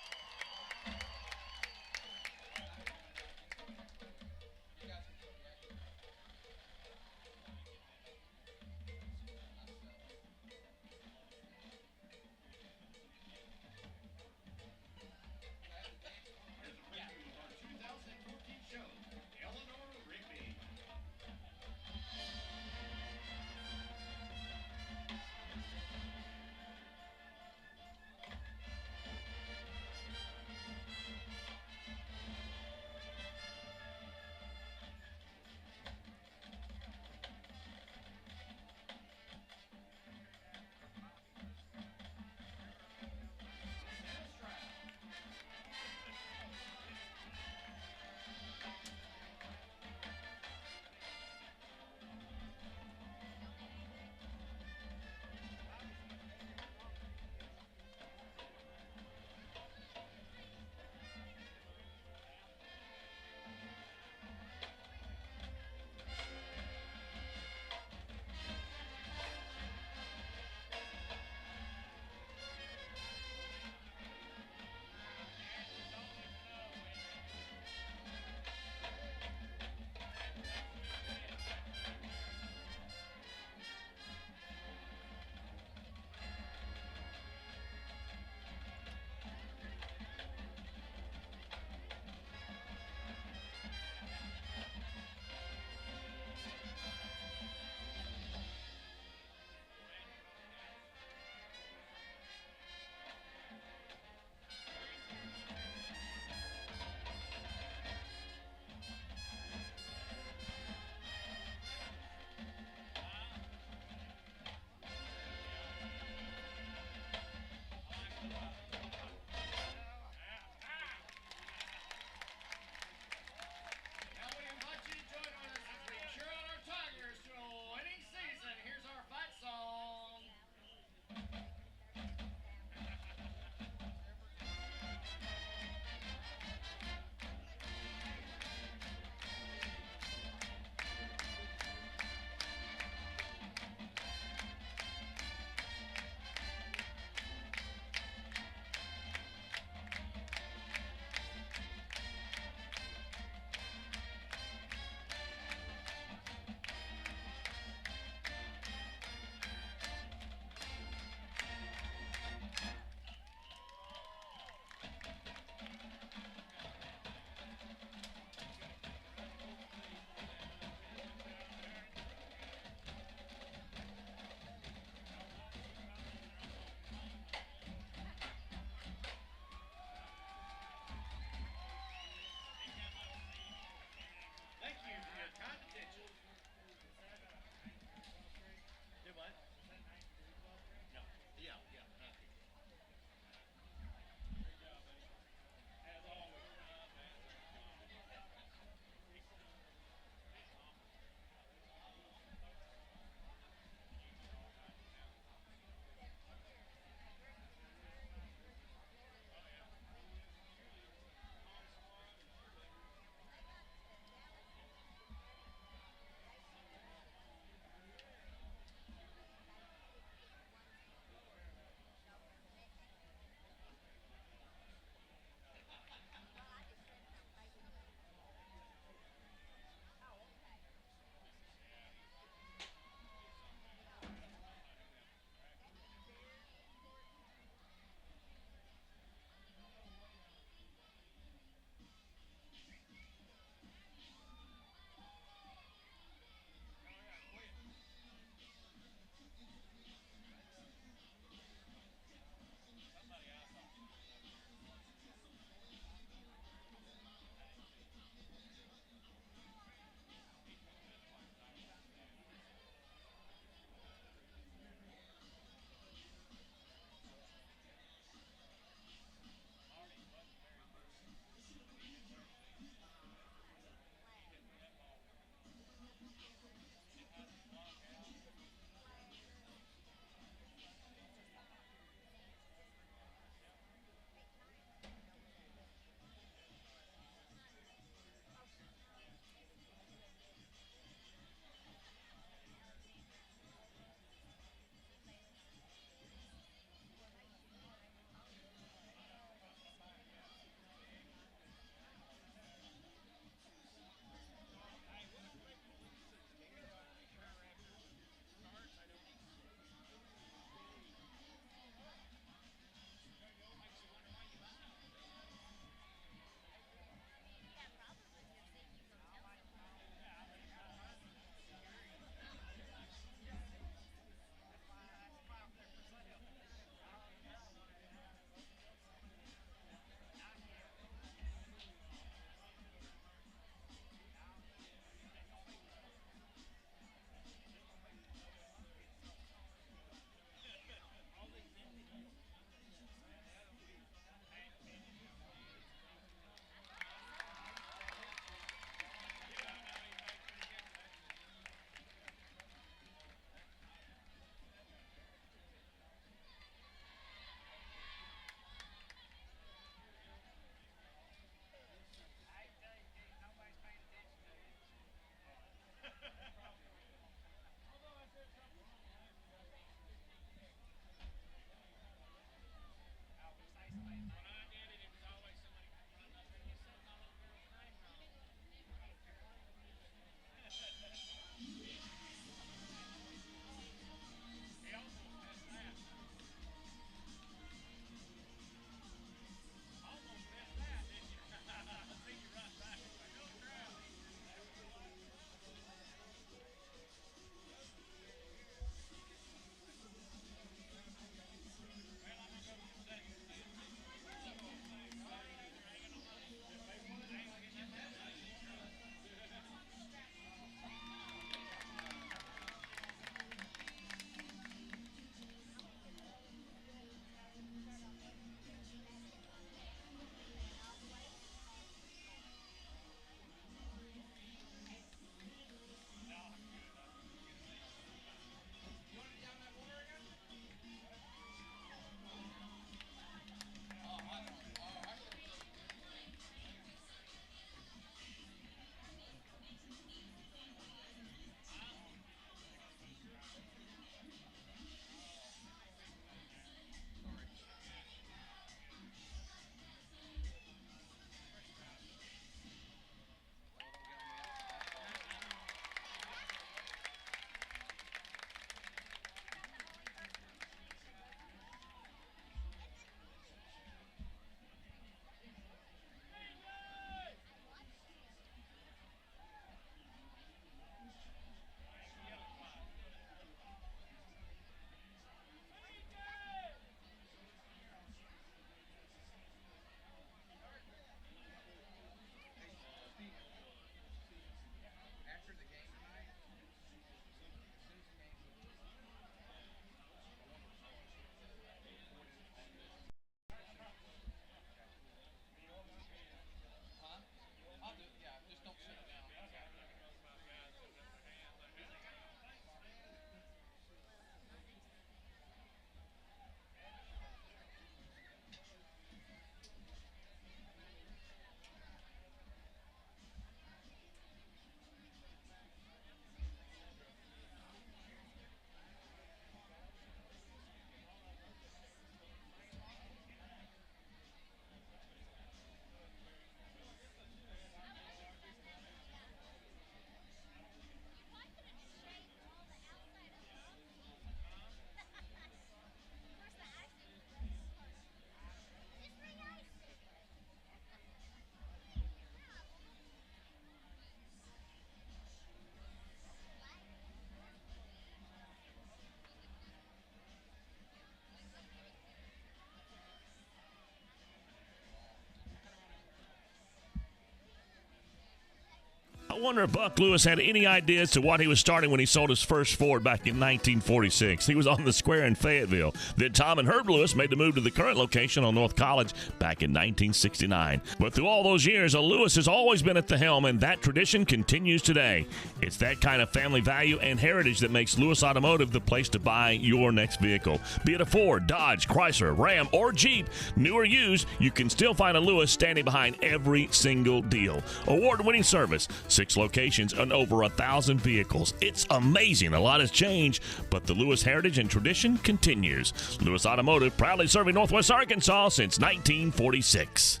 I wonder if Buck Lewis had any idea as to what he was starting when he sold his first Ford back in 1946. He was on the square in Fayetteville. Then Tom and Herb Lewis made the move to the current location on North College back in 1969. But through all those years, a Lewis has always been at the helm, and that tradition continues today. It's that kind of family value and heritage that makes Lewis Automotive the place to buy your next vehicle. Be it a Ford, Dodge, Chrysler, Ram, or Jeep, new or used, you can still find a Lewis standing behind every single deal. Award-winning service, 6 locations, and over 1,000 vehicles. It's amazing. A lot has changed, but the Lewis heritage and tradition continues. Lewis Automotive, proudly serving Northwest Arkansas since 1946.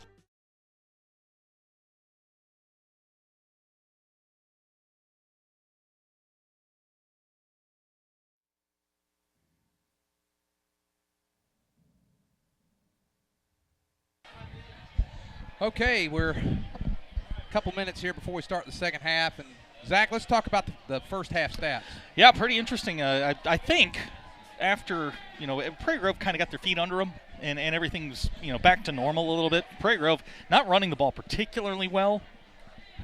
Okay, we're a couple minutes here before we start the second half. And, Zach, let's talk about the first half stats. Yeah, pretty interesting. I think after, Prairie Grove kind of got their feet under them and everything's, back to normal a little bit. Prairie Grove not running the ball particularly well.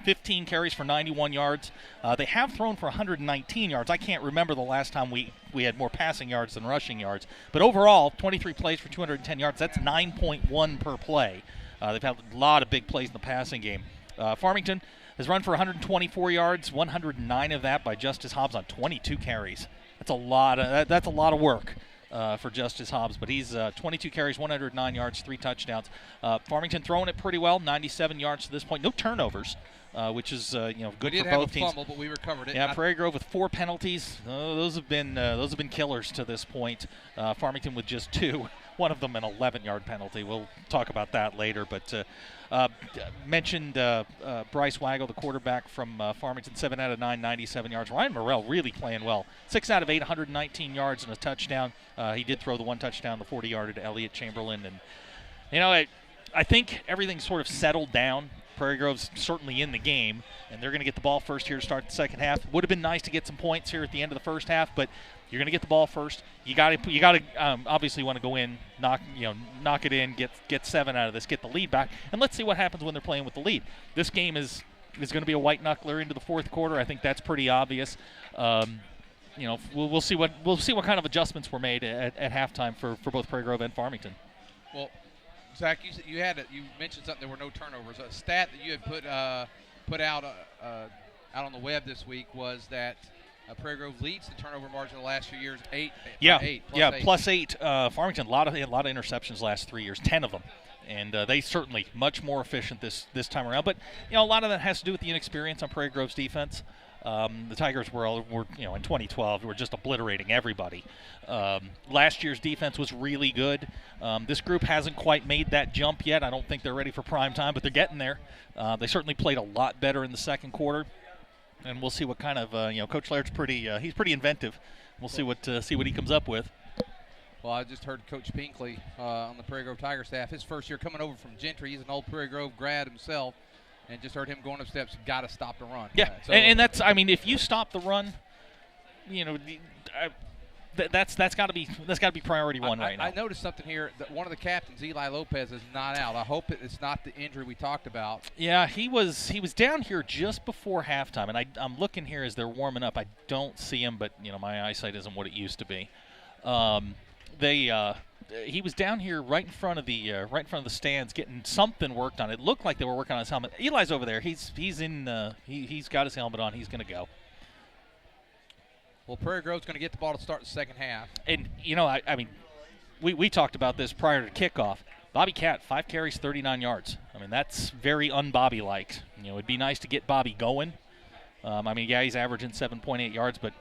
15 carries for 91 yards. They have thrown for 119 yards. I can't remember the last time we had more passing yards than rushing yards. But overall, 23 plays for 210 yards. That's 9.1 per play. They've had a lot of big plays in the passing game. Farmington has run for 124 yards, 109 of that by Justice Hobbs on 22 carries. That's a lot of work for Justice Hobbs, but he's 22 carries, 109 yards, 3 touchdowns. Farmington throwing it pretty well, 97 yards to this point. No turnovers, which is good for both teams. We did have a fumble, but we recovered it. Yeah, Prairie Grove with 4 penalties. Those have been killers to this point. Farmington with just 2. One of them an 11-yard penalty. We'll talk about that later. But mentioned Bryce Waggle, the quarterback from Farmington, 7 out of 9, 97 yards. Ryan Morrell really playing well. 6 out of 8, 119 yards and a touchdown. He did throw the 1 touchdown, the 40-yarder to Elliott Chamberlain. And, I think everything's sort of settled down. Prairie Grove's certainly in the game, and they're going to get the ball first here to start the second half. Would have been nice to get some points here at the end of the first half, but you're going to get the ball first. You got to obviously want to go in, knock it in, get 7 out of this, get the lead back, and let's see what happens when they're playing with the lead. This game is going to be a white knuckler into the fourth quarter. I think that's pretty obvious. We'll see what kind of adjustments were made at halftime for both Prairie Grove and Farmington. Well, Zach, you mentioned something. There were no turnovers. A stat that you had put out on the web this week was that Prairie Grove leads the turnover margin the last few years, 8. Plus 8. Farmington, a lot of interceptions last 3 years, 10 of them, and they certainly much more efficient this time around. But a lot of that has to do with the inexperience on Prairie Grove's defense. The Tigers were in 2012 were just obliterating everybody. Last year's defense was really good. This group hasn't quite made that jump yet. I don't think they're ready for prime time, but they're getting there. They certainly played a lot better in the second quarter, and we'll see what kind of Coach Laird's he's pretty inventive. We'll see what he comes up with. Well, I just heard Coach Pinkley on the Prairie Grove Tiger staff. His first year coming over from Gentry. He's an old Prairie Grove grad himself. And just heard him going up steps, got to stop the run. Yeah, and that's, if you stop the run, that's got to be priority one right now. I noticed something here. That one of the captains, Eli Lopez, is not out. I hope it's not the injury we talked about. Yeah, he was down here just before halftime, and I'm looking here as they're warming up. I don't see him, but my eyesight isn't what it used to be. He was down here right in front of the stands getting something worked on. It looked like they were working on his helmet. Eli's over there. He's got his helmet on. He's going to go. Well, Prairie Grove's going to get the ball to start the second half. And we talked about this prior to kickoff. Bobby Cat, 5 carries, 39 yards. That's very un-Bobby-like. It'd be nice to get Bobby going. He's averaging 7.8 yards, but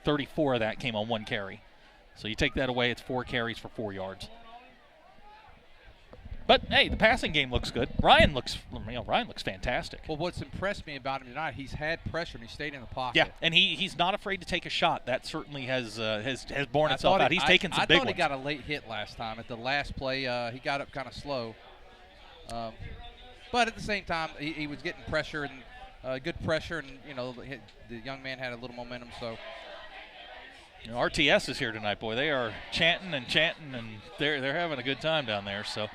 34 of that came on 1 carry. So you take that away, it's 4 carries for 4 yards. But hey, the passing game looks good. Ryan looks fantastic. Well, what's impressed me about him tonight, he's had pressure and he stayed in the pocket. Yeah, and he's not afraid to take a shot. That certainly has borne itself out. He's taken some big ones. I thought he got a late hit last time at the last play. He got up kind of slow, but at the same time, he was getting pressure and good pressure, and the young man had a little momentum. So. RTS is here tonight, boy. They are chanting, and they're having a good time down there. So,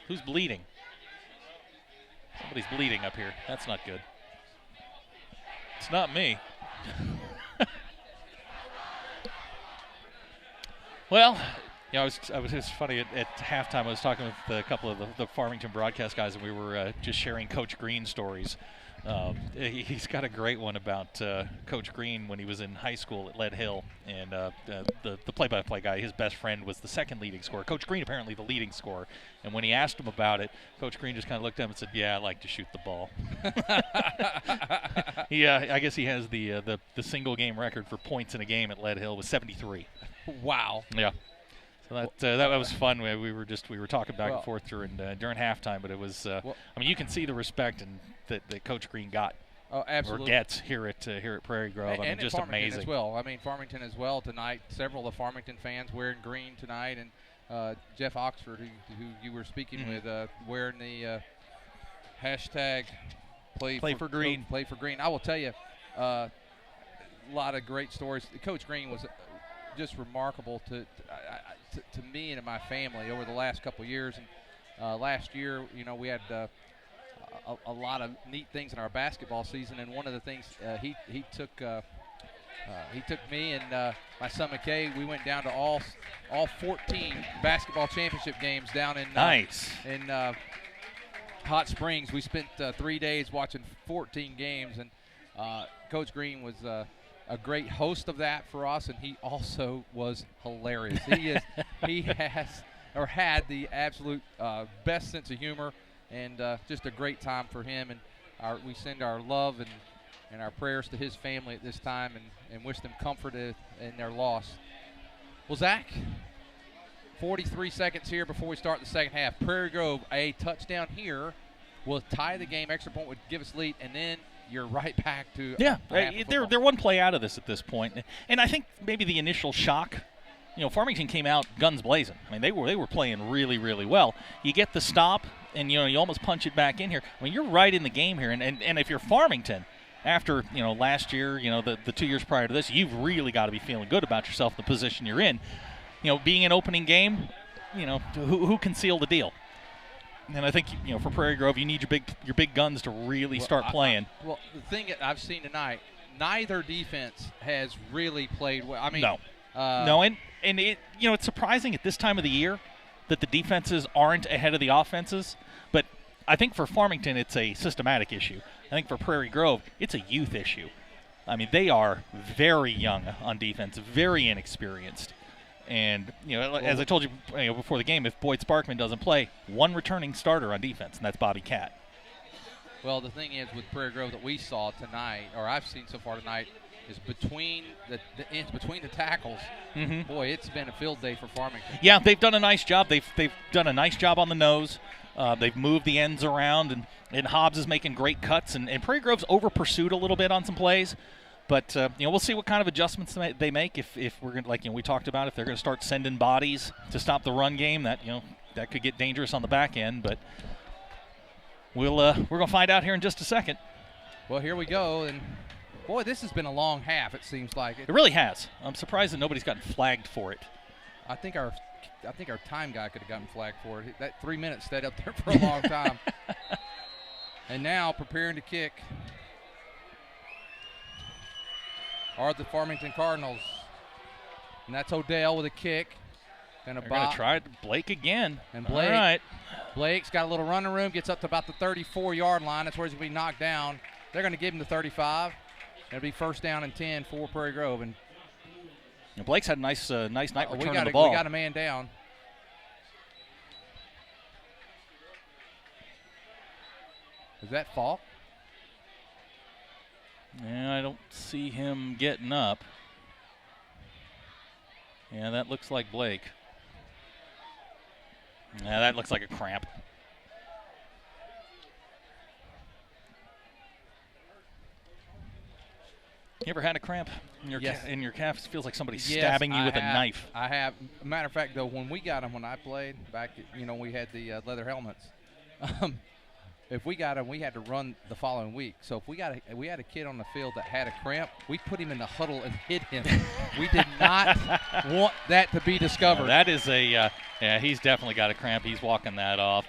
who's bleeding? Somebody's bleeding up here. That's not good. It's not me. Well, it was funny at halftime. I was talking with a couple of the Farmington broadcast guys, and we were just sharing Coach Green stories. He's got a great one about Coach Green when he was in high school at Lead Hill, and the play-by-play guy, his best friend, was the second leading scorer. Coach Green apparently the leading scorer, and when he asked him about it, Coach Green just kind of looked at him and said, "Yeah, I like to shoot the ball." I guess he has the single game record for points in a game at Lead Hill was 73. Wow. Yeah. So that was fun. We were talking back and forth during halftime, but it was. You can see the respect that Coach Green got. Oh, absolutely. Or gets here at Prairie Grove. And just Farmington amazing. As well. Farmington as well tonight. Several of the Farmington fans wearing green tonight, and Jeff Oxford, who you were speaking with, wearing the hashtag Play for Green. Play for Green. I will tell you, a lot of great stories. Coach Green was just remarkable to me and to my family over the last couple of years. And last year, we had a lot of neat things in our basketball season, and one of the things he took me and my son McKay. We went down to all 14 basketball championship games down in Hot Springs. We spent 3 days watching 14 games, and Coach Green was a great host of that for us, and he also was hilarious. He had the absolute best sense of humor, and just a great time for him. And we send our love and our prayers to his family at this time, and wish them comfort in their loss. Well, Zach, 43 seconds here before we start the second half. Prairie Grove, a touchdown here will tie the game. Extra point would give us lead, and then you're right back to they're one play out of this at this point. And I think maybe the initial shock, Farmington came out guns blazing. They were playing really, really well. You get the stop, and you almost punch it back in here. You're right in the game here. And if you're Farmington, after last year, the 2 years prior to this, you've really got to be feeling good about yourself, the position you're in. Being an opening game, who can seal the deal? And I think for Prairie Grove, you need your big guns to really start playing. Well, the thing that I've seen tonight, neither defense has really played well. No, and it's surprising at this time of the year that the defenses aren't ahead of the offenses. But I think for Farmington, it's a systematic issue. I think for Prairie Grove, it's a youth issue. They are very young on defense, very inexperienced. And, as I told you before the game, if Boyd Sparkman doesn't play, one returning starter on defense, and that's Bobby Catt. Well, the thing is with Prairie Grove that we saw tonight, or I've seen so far tonight, is between the tackles. Mm-hmm. Boy, it's been a field day for Farmington. Yeah, they've done a nice job. They've done a nice job on the nose. They've moved the ends around, and Hobbs is making great cuts. And Prairie Grove's over-pursued a little bit on some plays. But, we'll see what kind of adjustments they make if we're going to, we talked about, if they're going to start sending bodies to stop the run game, that could get dangerous on the back end. But we're going to find out here in just a second. Well, here we go. And, boy, this has been a long half, it seems like. It really has. I'm surprised that nobody's gotten flagged for it. I think our time guy could have gotten flagged for it. That 3 minutes stayed up there for a long time. And now preparing to kick are the Farmington Cardinals. And that's Odell with a kick. They're going to try Blake again. And Blake, all right. Blake's got a little running room, gets up to about the 34-yard line. That's where he's going to be knocked down. They're going to give him the 35. It'll be first down and 10 for Prairie Grove. And Blake's had a nice night returning the ball. We got a man down. Is that Falk? Yeah, I don't see him getting up. Yeah, that looks like Blake. Yeah, that looks like a cramp. You ever had a cramp in your calf? It feels like somebody's stabbing you with a knife. I have. Matter of fact, though, when we got them, when I played back, we had the leather helmets. If we got him, we had to run the following week. So if we had a kid on the field that had a cramp, we put him in the huddle and hit him. We did not want that to be discovered. That is he's definitely got a cramp. He's walking that off.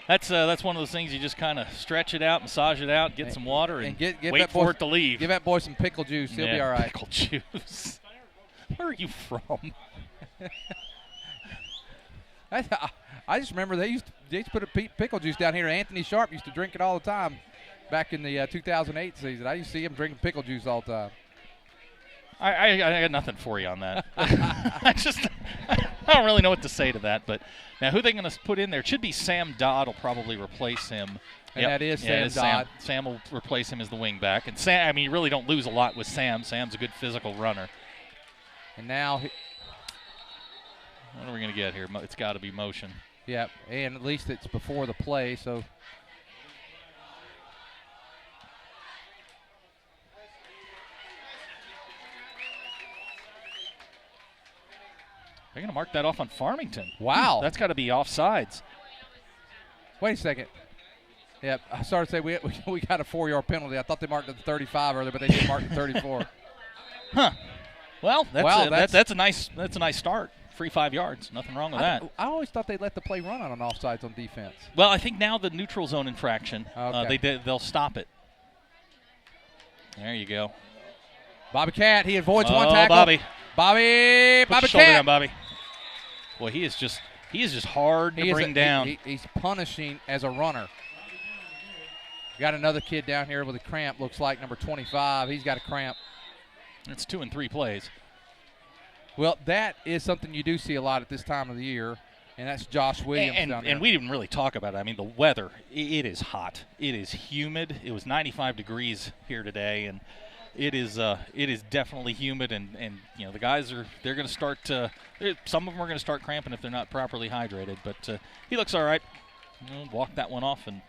That's one of those things you just kind of stretch it out, massage it out, get some water, and wait for it to leave. Give that boy some pickle juice. He'll be all right. Pickle juice. Where are you from? I just remember they used to put a pickle juice down here. Anthony Sharp used to drink it all the time back in the 2008 season. I used to see him drinking pickle juice all the time. I got nothing for you on that. I don't really know what to say to that. But now who are they going to put in there? It should be Sam Dodd will probably replace him. And that is Sam Dodd. Sam will replace him as the wing back. And Sam, I mean, you really don't lose a lot with Sam. Sam's a good physical runner. And now what are we going to get here? It's got to be motion. Yeah, and at least it's before the play, so. They're going to mark that off on Farmington. Wow. That's got to be offsides. Wait a second. Yeah, I started to say we got a 4-yard penalty. I thought they marked it the 35 earlier, but they did mark the 34. Huh. Well, that's a nice start. Free 5 yards. Nothing wrong with that. I always thought they let the play run on an offsides on defense. Well, I think now the neutral zone infraction, they'll stop it. There you go. Bobby Cat, he avoids one tackle. Bobby Cat. Shoulder down, Bobby. Boy, he is just hard to bring down. He's punishing as a runner. Got another kid down here with a cramp. Looks like number 25. He's got a cramp. It's 2 and 3 plays. Well, that is something you do see a lot at this time of the year, and that's Josh Williams down there. And we didn't really talk about it. I mean, the weather, it is hot. It is humid. It was 95 degrees here today, and it is definitely humid. And you know, the guys they're going to start some of them are going to start cramping if they're not properly hydrated. But he looks all right. Walk that one off and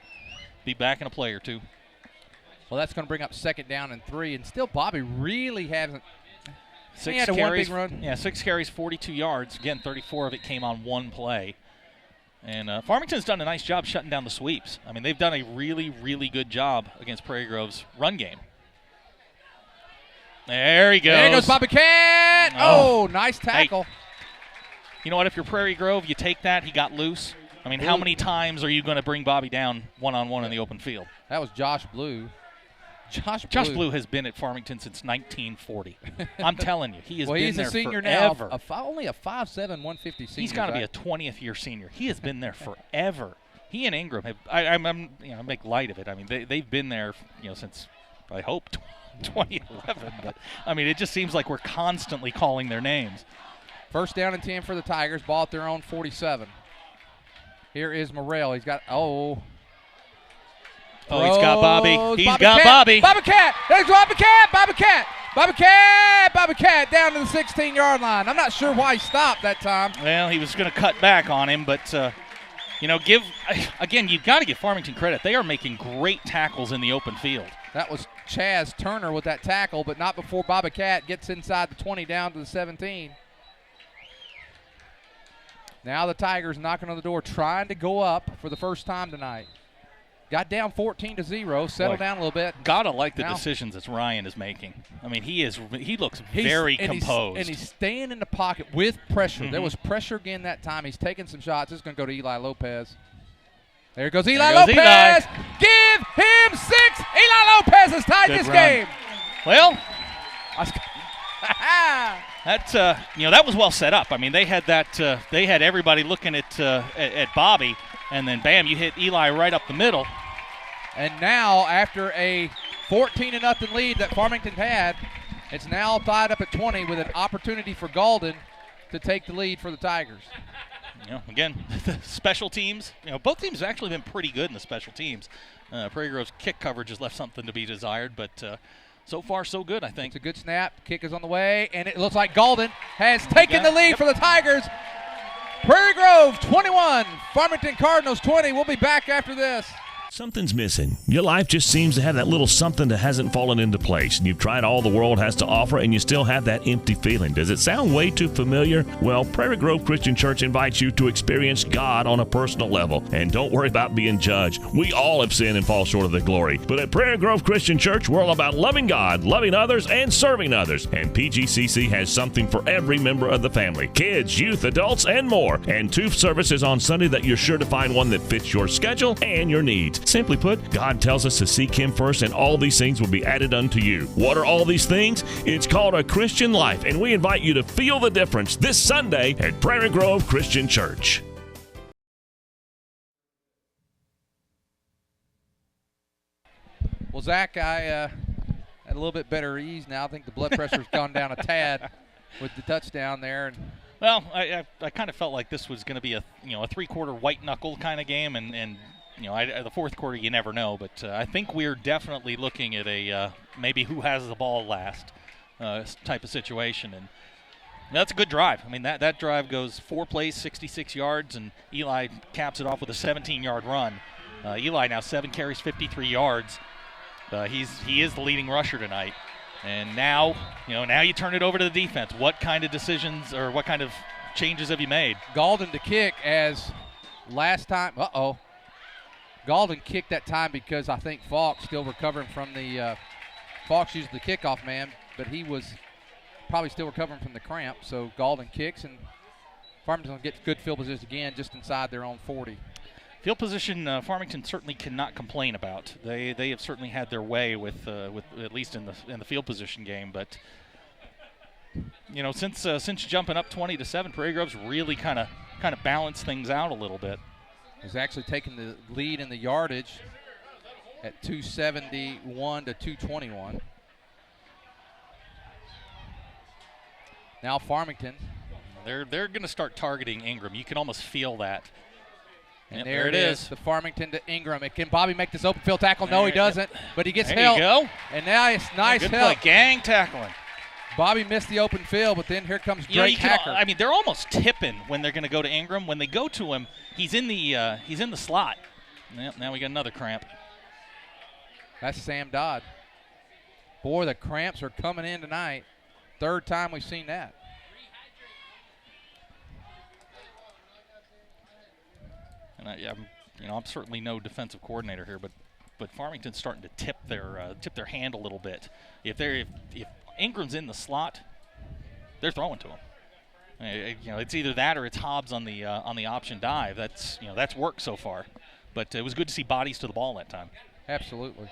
be back in a play or two. Well, that's going to bring up 2nd down and 3, and still Bobby really hasn't. 6 he had carries, one big run. Yeah, 6 carries, 42 yards. Again, 34 of it came on one play. And Farmington's done a nice job shutting down the sweeps. I mean, they've done a really, really good job against Prairie Grove's run game. There he goes. There goes Bobby Cat. Oh, nice tackle. Hey, you know what? If you're Prairie Grove, you take that. He got loose. I mean, how many times are you going to bring Bobby down one-on-one in the open field? That was Josh Blue. Josh Blue has been at Farmington since 1940. I'm telling you, he has been he's there a senior forever. Now. Only a 5'7", 150 senior. He's got to be a 20th-year senior. He has been there forever. He and Ingram have. I make light of it. I mean, they've been there, since I hope 2011. But I mean, it just seems like we're constantly calling their names. 1st down and 10 for the Tigers. Ball at their own 47. Here is Morrell. He's got he's got Bobby. He's got Cat. Bobby. Bobby Cat. There's Bobby Cat. Bobby Cat. Bobby Cat. Bobby Cat down to the 16-yard line. I'm not sure why he stopped that time. Well, he was going to cut back on him, but, you've got to give Farmington credit. They are making great tackles in the open field. That was Chaz Turner with that tackle, but not before Bobby Cat gets inside the 20 down to the 17. Now the Tigers knocking on the door, trying to go up for the first time tonight. Got down 14-0, settled down a little bit. Gotta like the decisions that Ryan is making. I mean, he looks very composed. And he's staying in the pocket with pressure. Mm-hmm. There was pressure again that time. He's taking some shots. It's going to go to Eli Lopez. There goes Eli Lopez. Eli. Give him 6. Eli Lopez has tied this game. Well, that was well set up. I mean, they had that. They had everybody looking at Bobby, and then bam, you hit Eli right up the middle. And now, after a 14-0 lead that Farmington had, it's now tied up at 20 with an opportunity for Gaulden to take the lead for the Tigers. Again, the special teams. Both teams have actually been pretty good in the special teams. Prairie Grove's kick coverage has left something to be desired, but so far so good, I think. It's a good snap. Kick is on the way, and it looks like Gaulden has taken the lead for the Tigers. Prairie Grove 21, Farmington Cardinals 20. We'll be back after this. Something's missing. Your life just seems to have that little something that hasn't fallen into place, and you've tried all the world has to offer, and you still have that empty feeling. Does it sound way too familiar? Well, Prairie Grove Christian Church invites you to experience God on a personal level, and don't worry about being judged. We all have sinned and fall short of the glory. But at Prairie Grove Christian Church, we're all about loving God, loving others, and serving others. And PGCC has something for every member of the family: kids, youth, adults, and more. And 2 services on Sunday that you're sure to find one that fits your schedule and your needs. Simply put, God tells us to seek Him first, and all these things will be added unto you. What are all these things? It's called a Christian life, and we invite you to feel the difference this Sunday at Prairie Grove Christian Church. Well, Zach, I had a little bit better ease now. I think the blood pressure's gone down a tad with the touchdown there. And well, I kind of felt like this was going to be a 3-quarter white knuckle kind of game, and the fourth quarter you never know, but I think we're definitely looking at a maybe who has the ball last type of situation, and that's a good drive. I mean, that drive goes 4 plays, 66 yards, and Eli caps it off with a 17-yard run. Eli now 7 carries, 53 yards. He is the leading rusher tonight, and now you turn it over to the defense. What kind of decisions or what kind of changes have you made? Galden to kick as last time. Galden kicked that time because I think Falk still recovering from the Falk's used the kickoff man, but he was probably still recovering from the cramp. So Galden kicks, and Farmington gets good field position again just inside their own 40. Field position, Farmington certainly cannot complain about. They have certainly had their way with at least in the field position game, but since jumping up 20-7, Prairie Grove's really kind of balanced things out a little bit. He's actually taken the lead in the yardage at 271 to 221. Now Farmington. They're going to start targeting Ingram. You can almost feel that. And there it is. The Farmington to Ingram. Can Bobby make this open field tackle? No, he doesn't. But he gets help. There you go. And now it's nice good help. Play. Gang tackling. Bobby missed the open field, but then here comes Drake Hacker. They're almost tipping when they're going to go to Ingram. When they go to him, he's in the slot. Now we got another cramp. That's Sam Dodd. Boy, the cramps are coming in tonight. 3rd time we've seen that. And I'm certainly no defensive coordinator here, but Farmington's starting to tip their hand a little bit. If Ingram's in the slot, they're throwing to him. It's either that or it's Hobbs on the option dive. That's worked so far, but it was good to see bodies to the ball that time. Absolutely.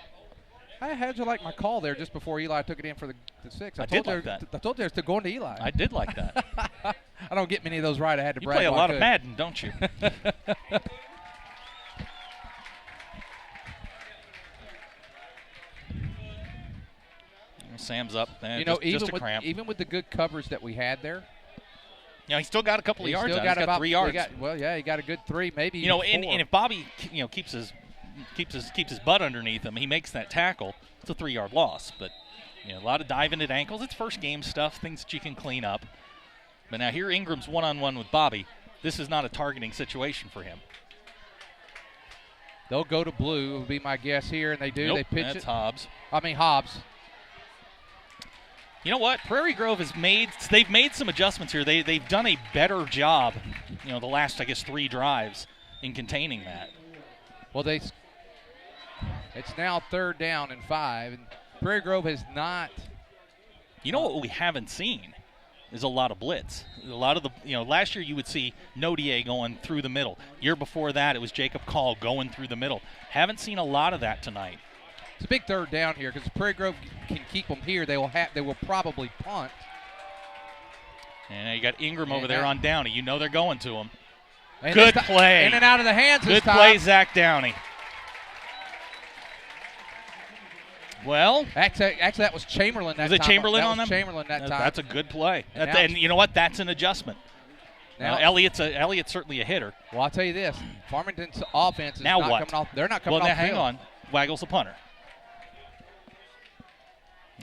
How'd you like my call there just before Eli took it in for the 6? I did like that. I told you I was still going to Eli. I did like that. I don't get many of those right. I had to brag. You play a lot of Madden, don't you? Sam's up. Just a cramp. Even with the good coverage that we had there. He still got a couple of yards. He's got 3 yards. He got a good 3, maybe. And if Bobby, keeps his butt underneath him, he makes that tackle. It's a 3-yard loss. But a lot of diving at ankles. It's first game stuff, things that you can clean up. But now here Ingram's one-on-one with Bobby. This is not a targeting situation for him. They'll go to blue, would be my guess here, and they do. Nope, they pitch that's it. Hobbs. Hobbs. You know what? Prairie Grove they've made some adjustments here. They've done a better job, the last, 3 drives in containing that. Well, it's now 3rd down and 5, and Prairie Grove has not. What we haven't seen is a lot of blitz. A lot of the, last year you would see Nodier going through the middle. Year before that, it was Jacob Call going through the middle. Haven't seen a lot of that tonight. It's a big 3rd down here because Prairie Grove can keep them here. They will probably punt. And you got Ingram over there on Downey. They're going to him. And good play. In and out of the hands Good this time. play, Zach Downey. Well, actually, that was Chamberlain that time. Was it Chamberlain on them? Chamberlain that time. That's a good play. And you know what? That's an adjustment. Now, Elliott's certainly a hitter. Well, I'll tell you this. Farmington's offense is now not what? coming off. They're not coming off Well, now field. hang on. Waggles the punter.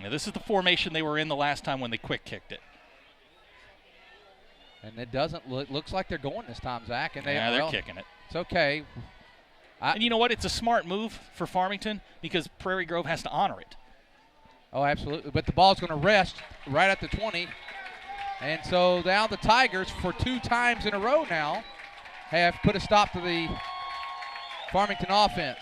Now, this is the formation they were in the last time when they quick kicked it. And it doesn't look. Looks like they're going this time, Zach. And they're kicking it. It's okay. And you know what? It's a smart move for Farmington because Prairie Grove has to honor it. Oh, absolutely. But the ball's going to rest right at the 20. And so now the Tigers, for 2 times in a row now, have put a stop to the Farmington offense.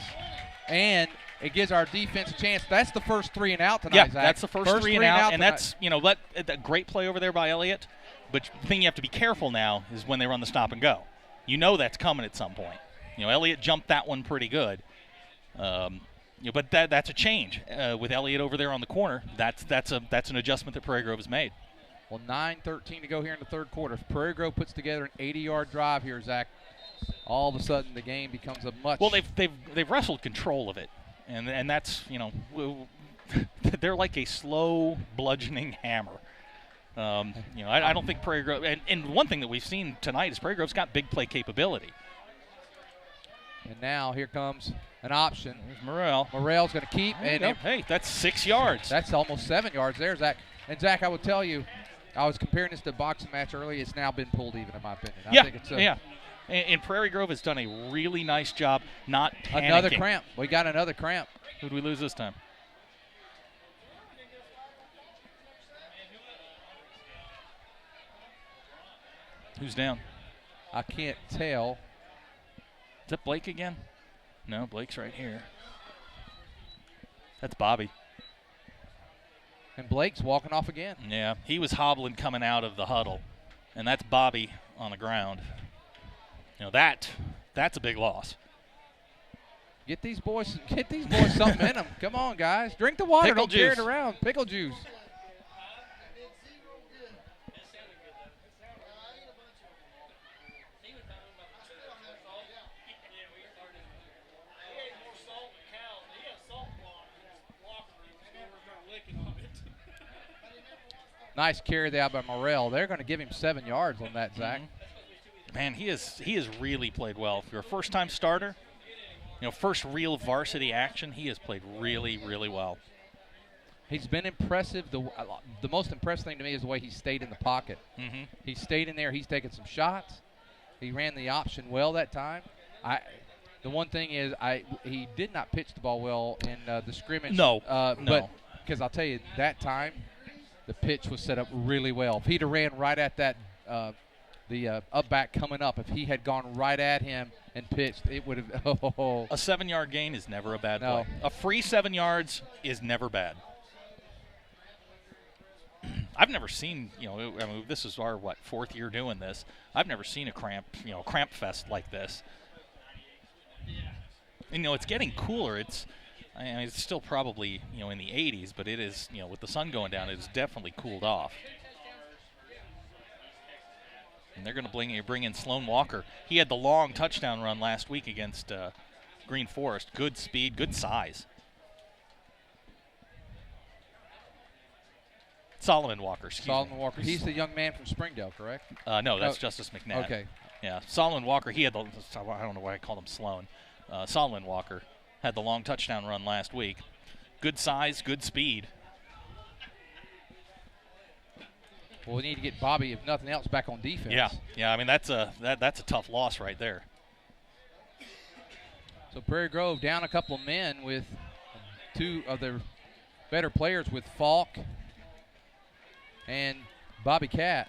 And it gives our defense a chance. That's the first 3 and out tonight, Yeah, Zach. that's the first 3 and out. And tonight. that's, that great play over there by Elliott. But the thing you have to be careful now is when they run the stop and go. You know that's coming at some point. Elliott jumped that one pretty good. But that's a change with Elliott over there on the corner. That's an adjustment that Prairie Grove has made. Well, 9:13 to go here in the third quarter. If Prairie Grove puts together an 80-yard drive here, Zach, all of a sudden the game becomes a much. Well, they've wrestled control of it, and that's they're like a slow bludgeoning hammer. I don't think Prairie Grove. And one thing that we've seen tonight is Prairie Grove's got big play capability. And now here comes an option. There's Morrell. Morrell's going to keep. Hey, that's 6 yards. That's almost 7 yards there, Zach. And, Zach, I would tell you, I was comparing this to a boxing match earlier. It's now been pulled even, in my opinion. I think it's And Prairie Grove has done a really nice job not panicking. Another cramp. We got another cramp. Who did we lose this time? Who's down? I can't tell. Is that Blake again? No, Blake's right here. That's Bobby. And Blake's walking off again. Yeah, he was hobbling coming out of the huddle. And that's Bobby on the ground. That's a big loss. Get these boys something in them. Come on, guys. Drink the water. Pickle Don't carry juice. it around. Pickle juice. Nice carry there by Morrell. They're going to give him 7 yards on that, Zach. Mm-hmm. Man, he has really played well. If you're a first-time starter, first real varsity action, he has played really, really well. He's been impressive. The most impressive thing to me is the way he stayed in the pocket. Mm-hmm. He stayed in there. He's taken some shots. He ran the option well that time. The one thing is he did not pitch the ball well in the scrimmage. No. But because I'll tell you, that time the pitch was set up really well. If he'd have ran right at that the up back coming up, if he had gone right at him and pitched, it would have. A 7-yard gain is never a bad play. A free 7 yards is never bad. I've never seen, this is our, 4th year doing this. I've never seen a cramp fest like this. And, it's getting cooler. It's still probably, in the 80s, but it is, with the sun going down, it's definitely cooled off. And they're going to bring in Sloan Walker. He had the long touchdown run last week against Green Forest. Good speed, good size. Solomon Walker, excuse me. Solomon Walker. He's the young man from Springdale, correct? No, that's Justice McNabb. Okay. Yeah, Solomon Walker, he had I don't know why I called him Sloan. Solomon Walker had the long touchdown run last week. Good size, good speed. Well, we need to get Bobby, if nothing else, back on defense. Yeah. I mean, that's a tough loss right there. So Prairie Grove down a couple of men with 2 of their better players with Falk and Bobby Catt.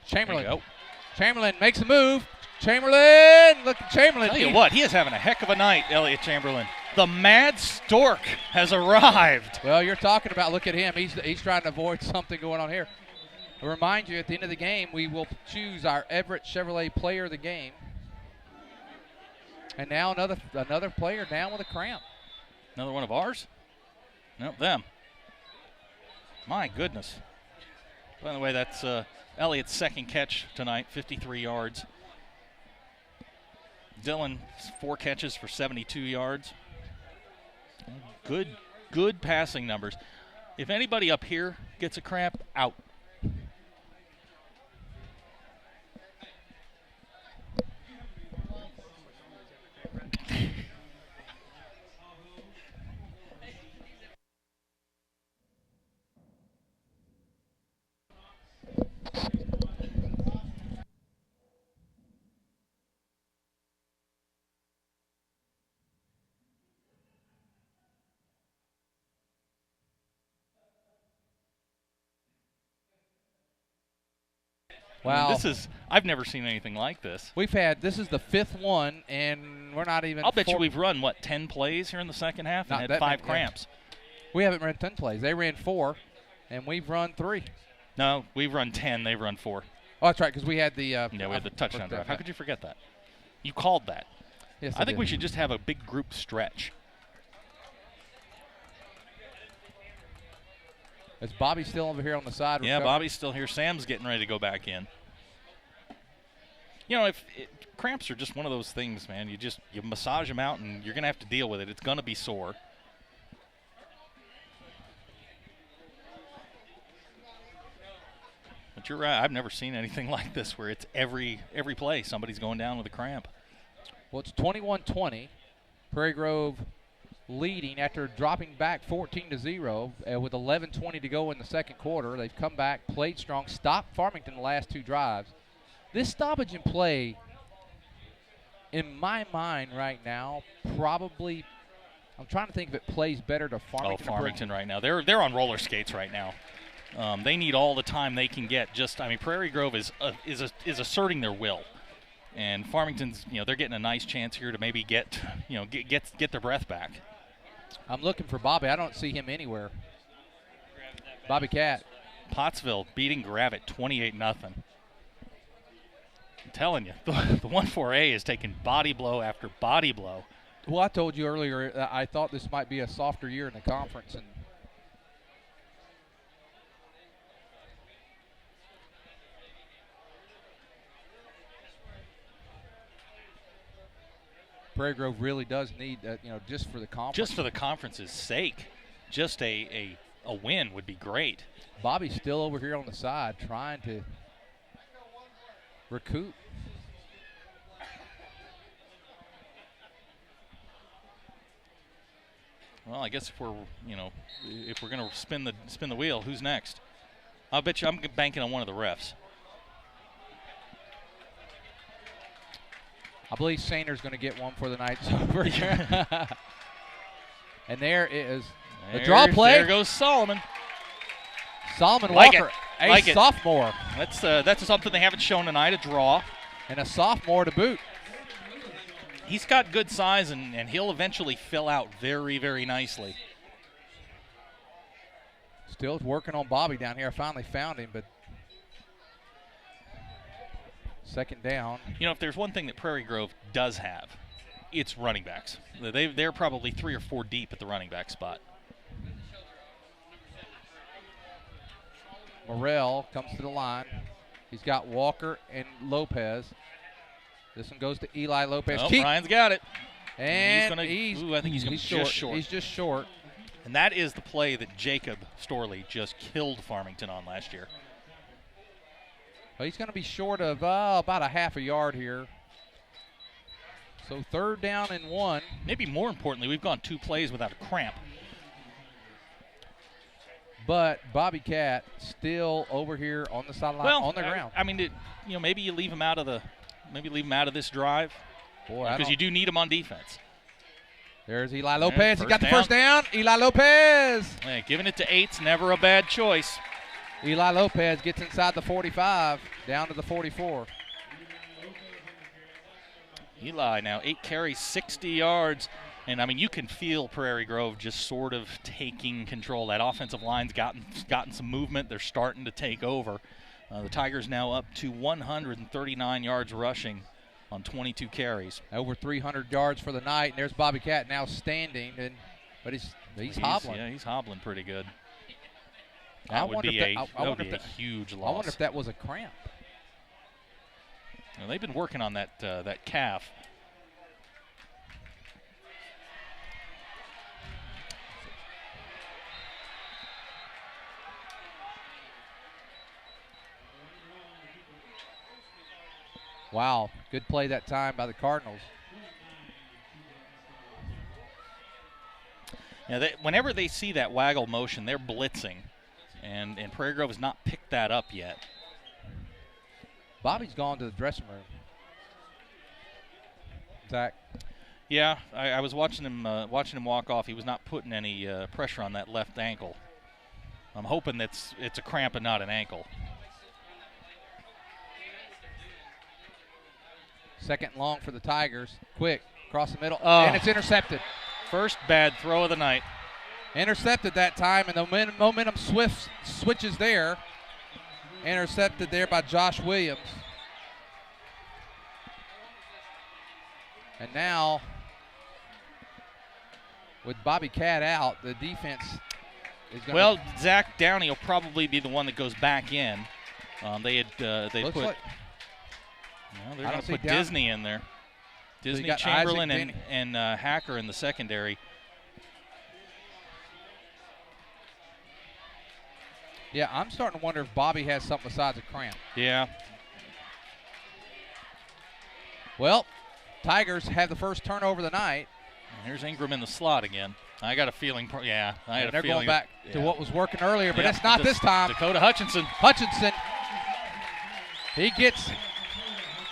Chamberlain makes a move. Look at Chamberlain. Tell you what, he is having a heck of a night, Elliott Chamberlain. The Mad Stork has arrived. Well, you're talking about, look at him. He's trying to avoid something going on here. I'll remind you, at the end of the game, we will choose our Everett Chevrolet player of the game. And now another player down with a cramp. Another one of ours? Nope, them. My goodness. By the way, that's Elliott's second catch tonight, 53 yards. Dylan, 4 catches for 72 yards. Good passing numbers. If anybody up here gets a cramp, out. Wow. I've never seen anything like this. This is the 5th one, and we're not even. I'll bet you we've run, 10 plays here in the second half and had 5 cramps. Yeah. We haven't run 10 plays. They ran 4, and we've run 3. No, we've run 10. They've run 4. Oh, that's right, because we had the. We had the touchdown drive. How could you forget that? You called that. Yes, I think we should just have a big group stretch. Is Bobby still over here on the side? Yeah, Bobby's still here. Sam's getting ready to go back in. Cramps are just one of those things, man. You massage them out, and you're going to have to deal with it. It's going to be sore. But you're right. I've never seen anything like this where it's every play somebody's going down with a cramp. Well, it's 21-20. Prairie Grove leading after dropping back 14-0 with 11:20 to go in the second quarter. They've come back, played strong, stopped Farmington the last 2 drives. This stoppage in play, in my mind right now, probably, I'm trying to think if it plays better to Farmington. Oh, Farmington right now. They're on roller skates right now. They need all the time they can get. Prairie Grove is asserting their will. And Farmington's, they're getting a nice chance here to maybe get their breath back. I'm looking for Bobby. I don't see him anywhere. Bobby Cat. Pottsville beating Gravett 28-0. I'm telling you, the 1-4A is taking body blow after body blow. Well, I told you earlier that I thought this might be a softer year in the conference, and Prairie Grove really does need, just for the conference. Just for the conference's sake, just a win would be great. Bobby's still over here on the side trying to recoup. Well, I guess if we're going to spin the wheel, who's next? I'll bet you I'm banking on one of the refs. I believe Saner's going to get one for the night's over. And there is the draw play. There goes Solomon. Solomon like Walker, it. a sophomore. That's something they haven't shown tonight, a draw. And a sophomore to boot. He's got good size, and he'll eventually fill out very, very nicely. Still working on Bobby down here. I finally found him, but second down. If there's one thing that Prairie Grove does have, it's running backs. They're probably 3 or 4 deep at the running back spot. Morrell comes to the line. He's got Walker and Lopez. This one goes to Eli Lopez. Oh, Ryan's got it. And I think he's just short. He's just short. And that is the play that Jacob Storley just killed Farmington on last year. Well, he's going to be short of about a half a yard here. So 3rd down and 1. Maybe more importantly, we've gone 2 plays without a cramp. But Bobby Cat still over here on the sideline, on the ground. Maybe you leave him out of this drive. Because you do need him on defense. There's Eli Lopez. He got the first down. Eli Lopez. Hey, giving it to 8's never a bad choice. Eli Lopez gets inside the 45, down to the 44. Eli now 8 carries, 60 yards. And, you can feel Prairie Grove just sort of taking control. That offensive line's gotten some movement. They're starting to take over. The Tigers now up to 139 yards rushing on 22 carries. Over 300 yards for the night. And there's Bobby Cat now standing, but he's hobbling. Yeah, he's hobbling pretty good. That would be a huge loss. I wonder if that was a cramp. They've been working on that calf. Wow, good play that time by the Cardinals. Yeah, whenever they see that waggle motion, they're blitzing, and Prairie Grove has not picked that up yet. Bobby's gone to the dressing room. Zach. Yeah, I was watching him walk off. He was not putting any pressure on that left ankle. I'm hoping it's a cramp and not an ankle. Second and long for the Tigers. Quick, across the middle, Oh. and it's intercepted. First bad throw of the night. Intercepted that time, and the momentum switches there. Intercepted there by Josh Williams. And now, with Bobby Cat out, the defense is going. Well, Zach Downey will probably be the one that goes back in. They put. Well, they're going to put Disney in there. Disney, so Chamberlain, and Hacker in the secondary. Yeah, I'm starting to wonder if Bobby has something besides a cramp. Yeah. Well, Tigers have the first turnover of the night. And here's Ingram in the slot again. I got a feeling. Yeah, I had a they're feeling. Going back to what was working earlier, but Yeah, it's not this time. Dakota Hutchinson. He gets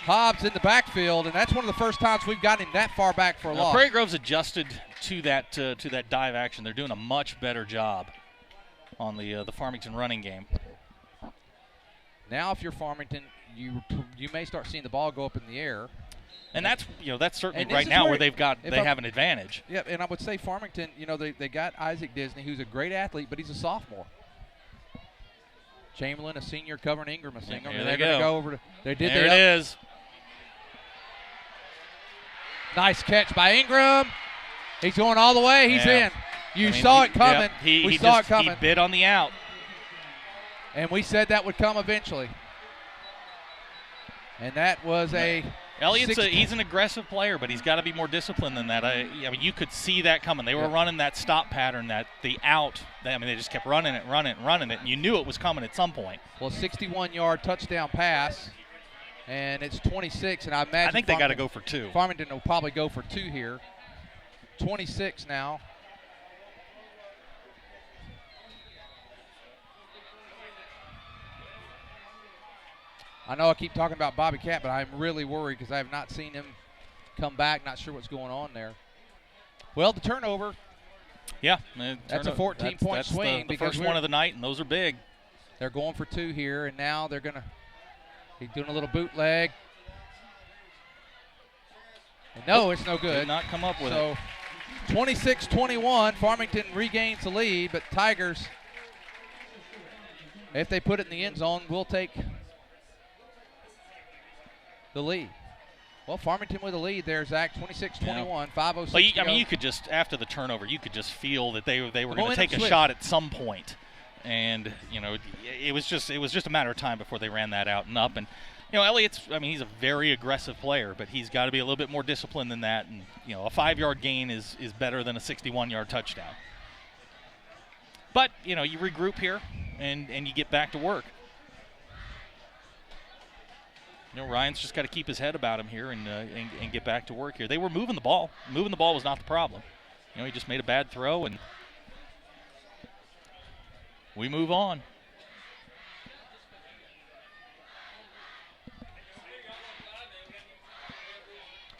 Hobbs in the backfield, and that's one of the first times we've gotten him that far back for a loss. Prairie Grove's adjusted to that dive action. They're doing a much better job on the Farmington running game. Now, if you're Farmington, you may start seeing the ball go up in the air. And that's certainly and right now where they have an advantage. Yeah, and I would say Farmington, they got Isaac Disney, who's a great athlete, but he's a sophomore. Chamberlain, a senior, covering Ingram, a senior. Here they're they going to go go over to. They did. There it is. Nice catch by Ingram. He's going all the way. He's in. You saw it coming. Yeah, we saw it coming. He bid on the out. And we said that would come eventually. And that was a. He's an aggressive player, but he's got to be more disciplined than that. I mean, you could see that coming. They were running that stop pattern, the out. They just kept running it, and you knew it was coming at some point. Well, 61-yard touchdown pass, and it's 26, and I imagine. I think they got to go for 2. Farmington will probably go for 2 here. 26 now. I know I keep talking about Bobby Cat, but I'm really worried because I have not seen him come back. Not sure what's going on there. Well, the turnover. Yeah. That's a 14-point swing. The first one of the night, and those are big. They're going for 2 here, and now they're going to – he's doing a little bootleg. And no, it's no good. Did not come up with it. So 26-21, Farmington regains the lead, but Tigers, if they put it in the end zone, will take – the lead. Well, Farmington with the lead there, Zach, 26-21, 5:06 But to go. you could just, after the turnover, you could just feel that they were going to take a switch. shot at some point. And, it was just a matter of time before they ran that out and up. And, Elliott's, he's a very aggressive player, but he's got to be a little bit more disciplined than that. And, a 5-yard gain is better than a 61-yard touchdown. But, you regroup here and you get back to work. Ryan's just got to keep his head about him here and get back to work here. They were moving the ball. Moving the ball was not the problem. He just made a bad throw, and we move on.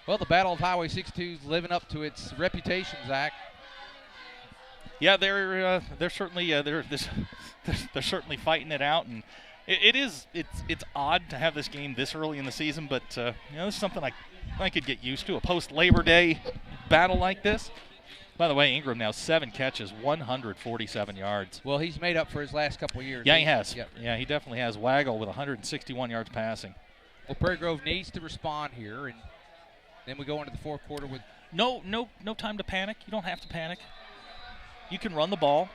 Well, the Battle of Highway 62 is living up to its reputation, Zach. Yeah, they're certainly they're certainly fighting it out, and it's odd to have this game this early in the season, but this is something I could get used to, a post-Labor Day battle like this. By the way, Ingram now 7 catches, 147 yards. Well, he's made up for his last couple of years. Yeah, he has. Yep. Yeah, he definitely has. Waggle with 161 yards passing. Well, Prairie Grove needs to respond here, and then we go into the fourth quarter with no time to panic. You don't have to panic. You can run the ball.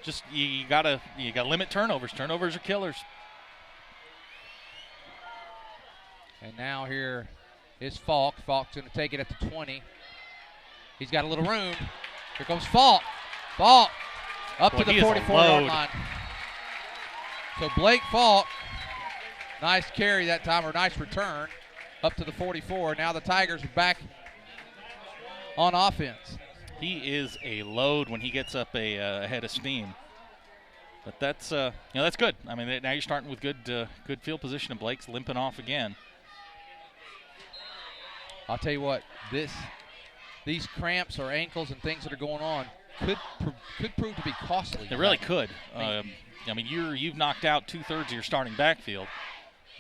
Just you gotta limit turnovers. Turnovers are killers. And now here is Falk. Falk's going to take it at the 20. He's got a little room. Here comes Falk. Falk up to the 44-yard line. So Blake Falk, nice carry that time, or nice return, up to the 44. Now the Tigers are back on offense. He is a load when he gets up a head of steam. But that's that's good. Now you're starting with good field position, and Blake's limping off again. I'll tell you what, these cramps or ankles and things that are going on could prove to be costly. They really could. You've knocked out 2/3 of your starting backfield.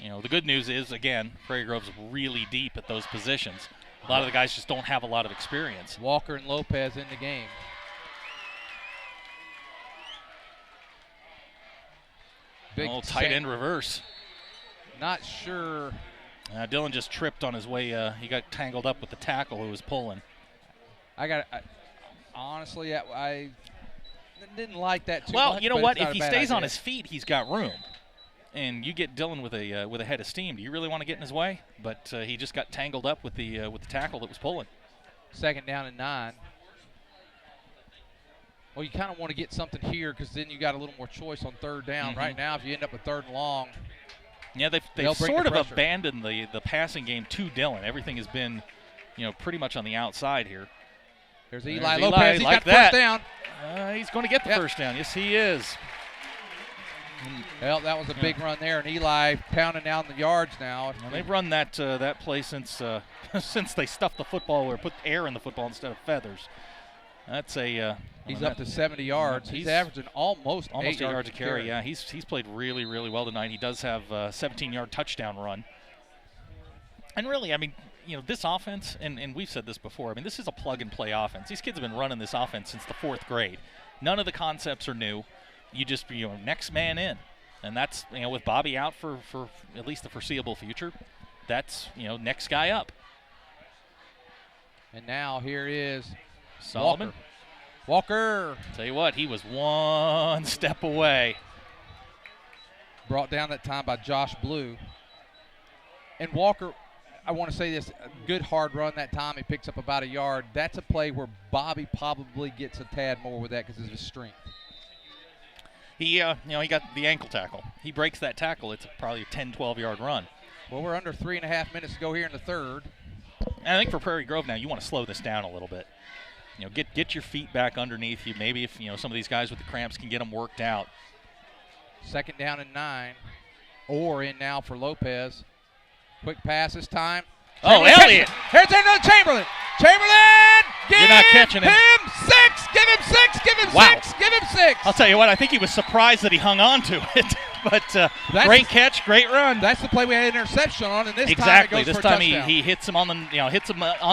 The good news is, again, Prairie Grove's really deep at those positions. A lot of the guys just don't have a lot of experience. Walker and Lopez in the game. Tight end reverse. Not sure. Dylan just tripped on his way. He got tangled up with the tackle who was pulling. Honestly, I didn't like that too much. Well, you know what? If he stays idea. on his feet, he's got room. And you get Dylan with a head of steam. Do you really want to get in his way? But he just got tangled up with the tackle that was pulling. 2nd down and 9. Well, you kind of want to get something here because then you got a little more choice on 3rd down. Right now, if you end up with 3rd and long. Yeah, they've sort of abandoned the passing game to Dylan. Everything has been, pretty much on the outside here. There's Eli Lopez. He's got the first down. He's going to get the first down. Yes, he is. Well, that was a big run there, and Eli pounding down the yards now. And they've run that play since since they stuffed the football or put air in the football instead of feathers. That's he's up to 70 yards. He's averaging almost 8 yards a carry. Yeah, he's played really, really well tonight. He does have a 17-yard touchdown run. And really, I mean, this offense, and we've said this before, I mean, this is a plug-and-play offense. These kids have been running this offense since the 4th grade. None of the concepts are new. You just, next man in. And that's, with Bobby out for at least the foreseeable future, that's, next guy up. And now here is Solomon. Walker. Tell you what, he was one step away. Brought down that time by Josh Blue. And Walker, I want to say this, a good hard run that time. He picks up about a yard. That's a play where Bobby probably gets a tad more with that because of his strength. He, he got the ankle tackle. He breaks that tackle. It's probably a 10, 12-yard run. Well, we're under 3.5 minutes to go here in the 3rd. And I think for Prairie Grove now, you want to slow this down a little bit. Get your feet back underneath you. Maybe if, some of these guys with the cramps can get them worked out. 2nd down and 9. Or in now for Lopez. Quick pass this time. Oh, Elliott. Here's another Chamberlain. Chamberlain! You're not catching him. Give him 6! Give him 6! Give him 6! Give him 6! I'll tell you what, I think he was surprised that he hung on to it. But great catch, great run. That's the play we had an interception on, and this time it goes this for time a touchdown. he hits him on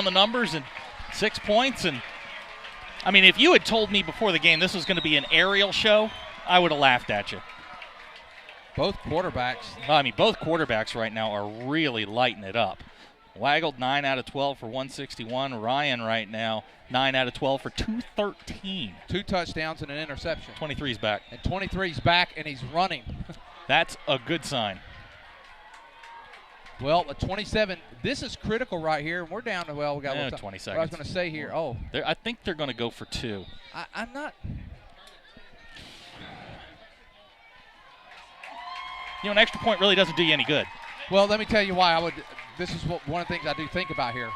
the numbers and 6 points. And I mean, if you had told me before the game this was going to be an aerial show, I would have laughed at you. Both quarterbacks. I mean, both quarterbacks right now are really lighting it up. Waggled 9 out of 12 for 161. Ryan right now 9 out of 12 for 213. 2 touchdowns and an interception. 23's back. And 23's back, and he's running. That's a good sign. Well, a 27. This is critical right here. We're down to, we got a little 20 seconds. seconds. I was going to say here, I think they're going to go for 2. I'm not. An extra point really doesn't do you any good. Well, let me tell you why. This is one of the things I do think about here.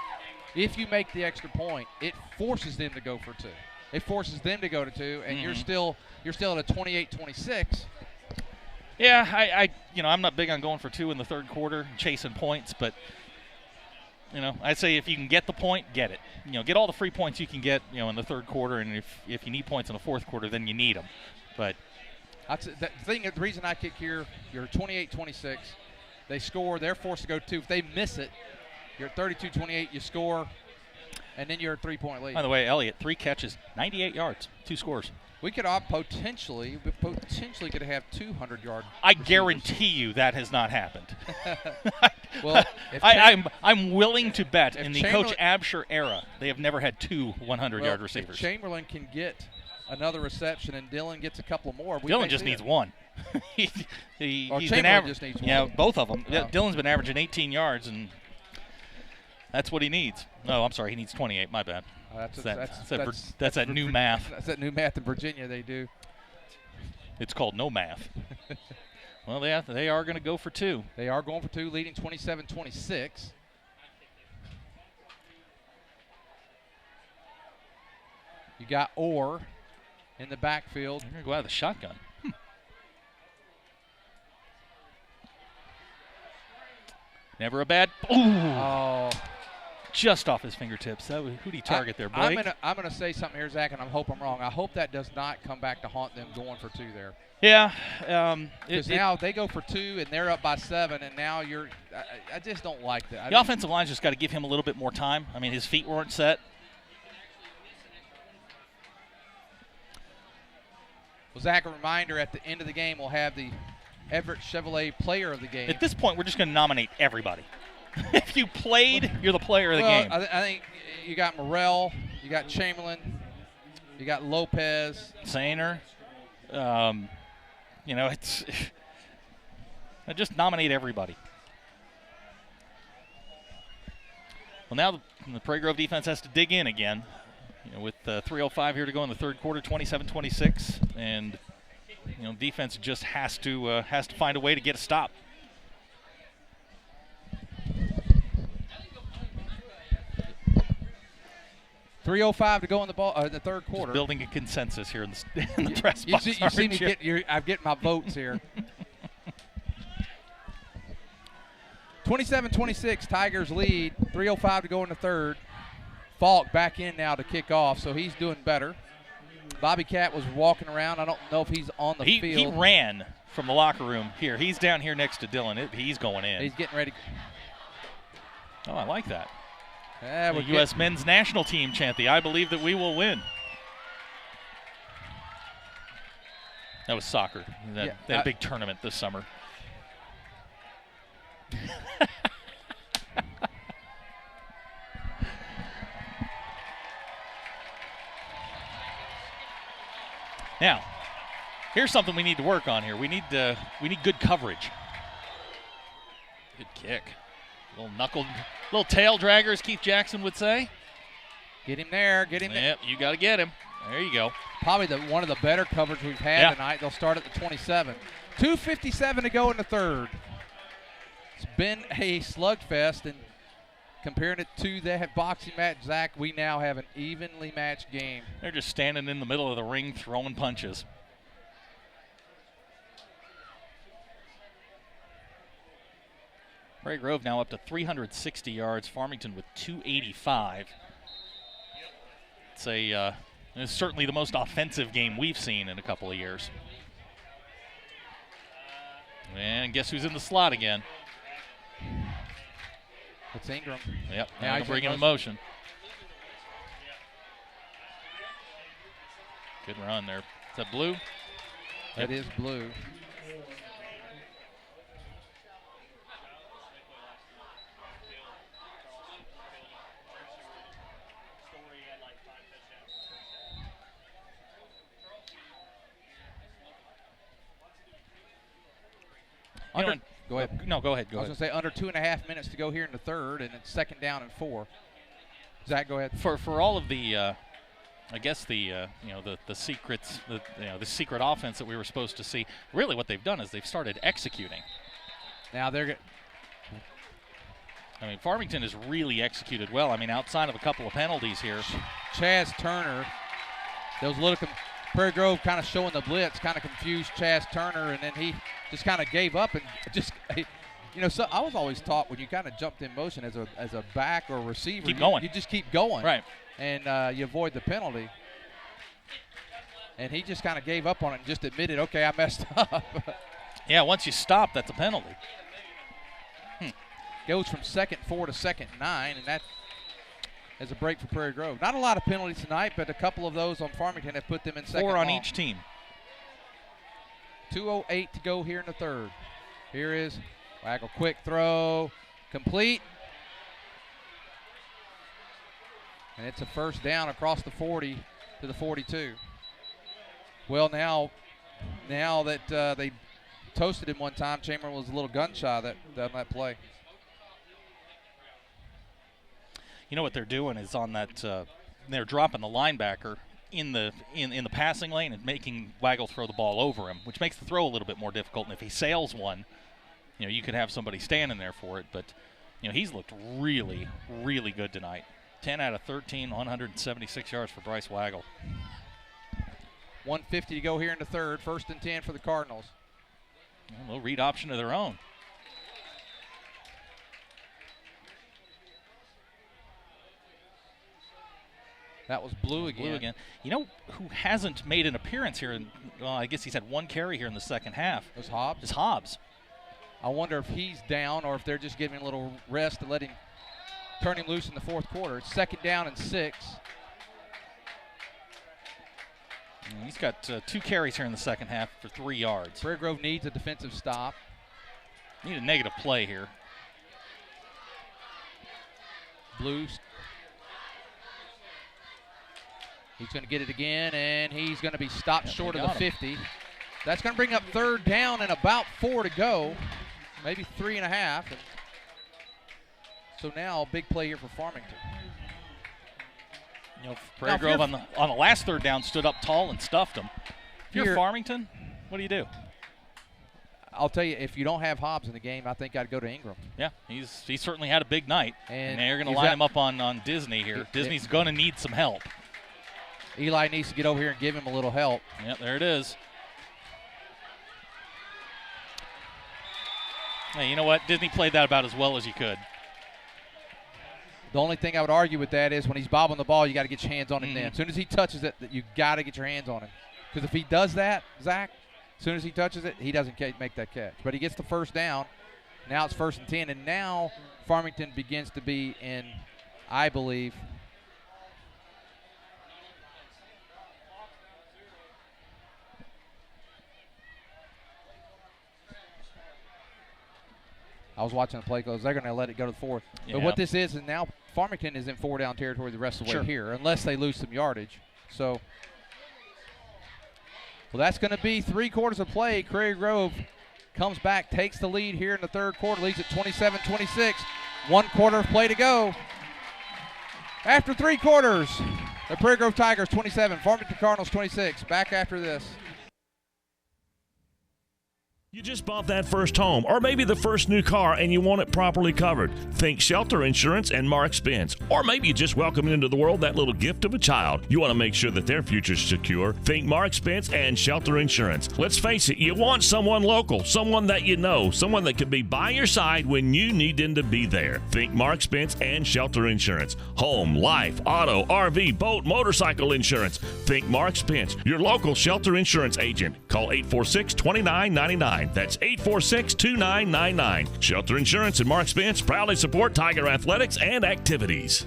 If you make the extra point, it forces them to go for 2. It forces them to go to 2, and you're still at a 28-26. Yeah, I'm not big on going for 2 in the 3rd quarter, chasing points, but I'd say if you can get the point, get it. Get all the free points you can get, in the 3rd quarter, and if you need points in the 4th quarter, then you need them. But the reason I kick here, you're 28-26. They score, they're forced to go 2. If they miss it, you're at 32-28, you score, and then you're a 3-point lead. By the way, Elliott, 3 catches, 98 yards, 2 scores. We could potentially could have 200-yard. I guarantee you that has not happened. Well, I'm willing to bet in the Coach Absher era, they have never had 2 100-yard receivers. If Chamberlain can get another reception and Dylan gets a couple more, Dylan just needs 1. He's been just needs 1. Yeah, both of them. Dylan's been averaging 18 yards, and that's what he needs. Oh, I'm sorry, he needs 28. My bad. That's that new math. That's that new math in Virginia they do. It's called no math. Well, they are going to go for 2. They are going for 2, leading 27-26. You got Orr in the backfield. They're going to go out of the shotgun. Never a bad. Ooh. Oh. just off his fingertips. Who did he target there, Blake? I'm gonna say something here, Zach, and I hope I'm wrong. I hope that does not come back to haunt them going for 2 there. Yeah. Because now they go for 2, and they're up by 7, and now I just don't like that. The offensive line's just got to give him a little bit more time. I mean, his feet weren't set. Well, Zach, a reminder, at the end of the game, we'll have the Everett Chevrolet Player of the Game. At this point, we're just going to nominate everybody. If you played, you're the player of the game. I think you got Morrell, you got Chamberlain, you got Lopez. Sainer. It's I just nominate everybody. Well, now the Prairie Grove defense has to dig in again. With 3:05 here to go in the third quarter, 27-26, and defense just has to find a way to get a stop. .305 to go in the third quarter. Just building a consensus here in the press box. You see me I'm getting my votes here. 27-26, Tigers lead. 3:05 to go in the third. Falk back in now to kick off, so he's doing better. Bobby Cat was walking around. I don't know if he's on the field. He ran from the locker room here. He's down here next to Dylan. He's going in. He's getting ready. Oh, I like that. Yeah, the U.S. men's national team chant the "I believe that we will win." That was soccer. They had a big tournament this summer. Now, here's something we need to work on here. We need good coverage. Good kick. Little tail dragger, as Keith Jackson would say. Get him there. Get him there. Yep, you got to get him. There you go. Probably one of the better coverage we've had tonight. They'll start at the 27. 2:57 to go in the third. It's been a slugfest, and comparing it to that boxing match, Zach, we now have an evenly matched game. They're just standing in the middle of the ring throwing punches. Prairie Grove now up to 360 yards. Farmington with 285. It's certainly the most offensive game we've seen in a couple of years. And guess who's in the slot again? It's Ingram. Yep, now he'll bring him in motion. Good run there. Is that blue? That is blue. Go ahead. No, go ahead. I was going to say under 2.5 minutes to go here in the third, and it's second down and 4. Zach, go ahead. For all of the, I guess the secrets, the secret offense that we were supposed to see. Really, what they've done is they've started executing. Now Farmington has really executed well. Outside of a couple of penalties here. Chaz Turner, those little Prairie Grove kind of showing the blitz, kind of confused Chaz Turner, and then he just kind of gave up and just, so I was always taught when you kind of jumped in motion as a back or a receiver, keep going. You just keep going, right, and you avoid the penalty. And he just kind of gave up on it and just admitted, okay, I messed up. Yeah, once you stop, that's a penalty. Goes from 2nd 4 to 2nd 9, and that is a break for Prairie Grove. Not a lot of penalties tonight, but a couple of those on Farmington have put them in second. 4 on long. each team. 2:08 to go here in the third. Here is Waggle, quick throw, complete. And it's a first down across the 40 to the 42. Well, now that they toasted him one time, Chamberlain was a little gun shy on that play. You know what they're doing is on that they're dropping the linebacker in the passing lane and making Waggle throw the ball over him, which makes the throw a little bit more difficult. And if he sails one, you could have somebody standing there for it. But he's looked really, really good tonight. 10 out of 13, 176 yards for Bryce Waggle. 1:50 to go here in the third. 1st and 10 for the Cardinals. A little read option of their own. That was Blue again. Blue again. You know who hasn't made an appearance here? I guess he's had one carry here in the second half. It was Hobbs. It's Hobbs. I wonder if he's down or if they're just giving him a little rest to let him turn him loose in the fourth quarter. It's 2nd down and 6. And he's got 2 carries here in the second half for 3 yards. Prairie Grove needs a defensive stop. Need a negative play here. Blues. He's going to get it again, and he's going to be stopped short of the 50. That's going to bring up 3rd down and about 4 to go, maybe 3.5. And so now a big play here for Farmington. You know, Prairie Grove on the last 3rd down stood up tall and stuffed him. If you're Farmington, what do you do? I'll tell you, if you don't have Hobbs in the game, I think I'd go to Ingram. Yeah, he certainly had a big night. And they're going to line him up on Disney here. Disney's going to need some help. Eli needs to get over here and give him a little help. Yep, there it is. Hey, you know what? Disney played that about as well as you could. The only thing I would argue with that is when he's bobbing the ball, you got to get your hands on him then. As soon as he touches it, you got to get your hands on him. Because if he does that, Zach, as soon as he touches it, he doesn't make that catch. But he gets the 1st down. Now it's 1st and 10. And now Farmington begins to be in, I believe, I was watching the play close. They're going to let it go to the 4th. Yeah. But what this is now Farmington is in 4-down territory the rest of the way here, unless they lose some yardage. So, well, that's going to be 3 quarters of play. Prairie Grove comes back, takes the lead here in the 3rd quarter, leads at 27-26. 1 quarter of play to go. After 3 quarters, the Prairie Grove Tigers 27, Farmington Cardinals 26. Back after this. You just bought that first home or maybe the first new car and you want it properly covered. Think Shelter Insurance and Mark Spence. Or maybe you just welcomed into the world that little gift of a child. You want to make sure that their future's secure. Think Mark Spence and Shelter Insurance. Let's face it, you want someone local, someone that you know, someone that can be by your side when you need them to be there. Think Mark Spence and Shelter Insurance. Home, life, auto, RV, boat, motorcycle insurance. Think Mark Spence, your local Shelter Insurance agent. Call 846-2999. That's 846-2999. Shelter Insurance and Mark Spence proudly support Tiger athletics and activities.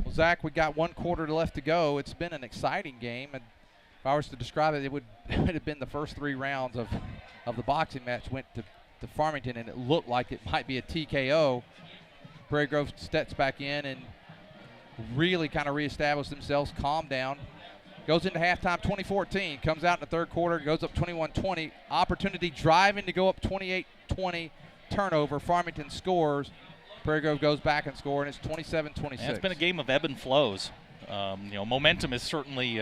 Well, Zach, we got 1 quarter left to go. It's been an exciting game, and if I was to describe it, it would have been the first 3 rounds of the boxing match went to Farmington, and it looked like it might be a TKO. Prairie Grove steps back in and really kind of reestablished themselves, calmed down. Goes into halftime 20-14, comes out in the 3rd quarter, goes up 21-20. Opportunity driving to go up 28-20, turnover. Farmington scores. Prairie Grove goes back and scores, and it's 27-26. Yeah, it's been a game of ebb and flows. Momentum has certainly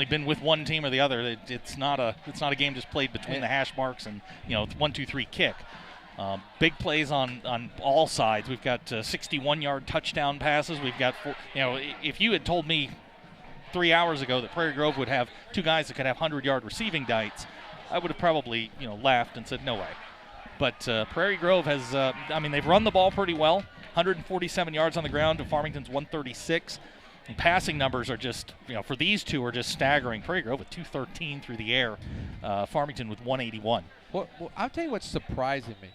been with one team or the other. It's not a game just played between the hash marks and 1-2-3 kick. Big plays on all sides. We've got 61-yard touchdown passes. We've got if you had told me 3 hours ago that Prairie Grove would have 2 guys that could have 100-yard receiving nights, I would have probably laughed and said no way. But Prairie Grove has they've run the ball pretty well. 147 yards on the ground to Farmington's 136. And passing numbers are just, for these two are just staggering. Prairie Grove with 213 through the air. Farmington with 181. Well, I'll tell you what's surprising me.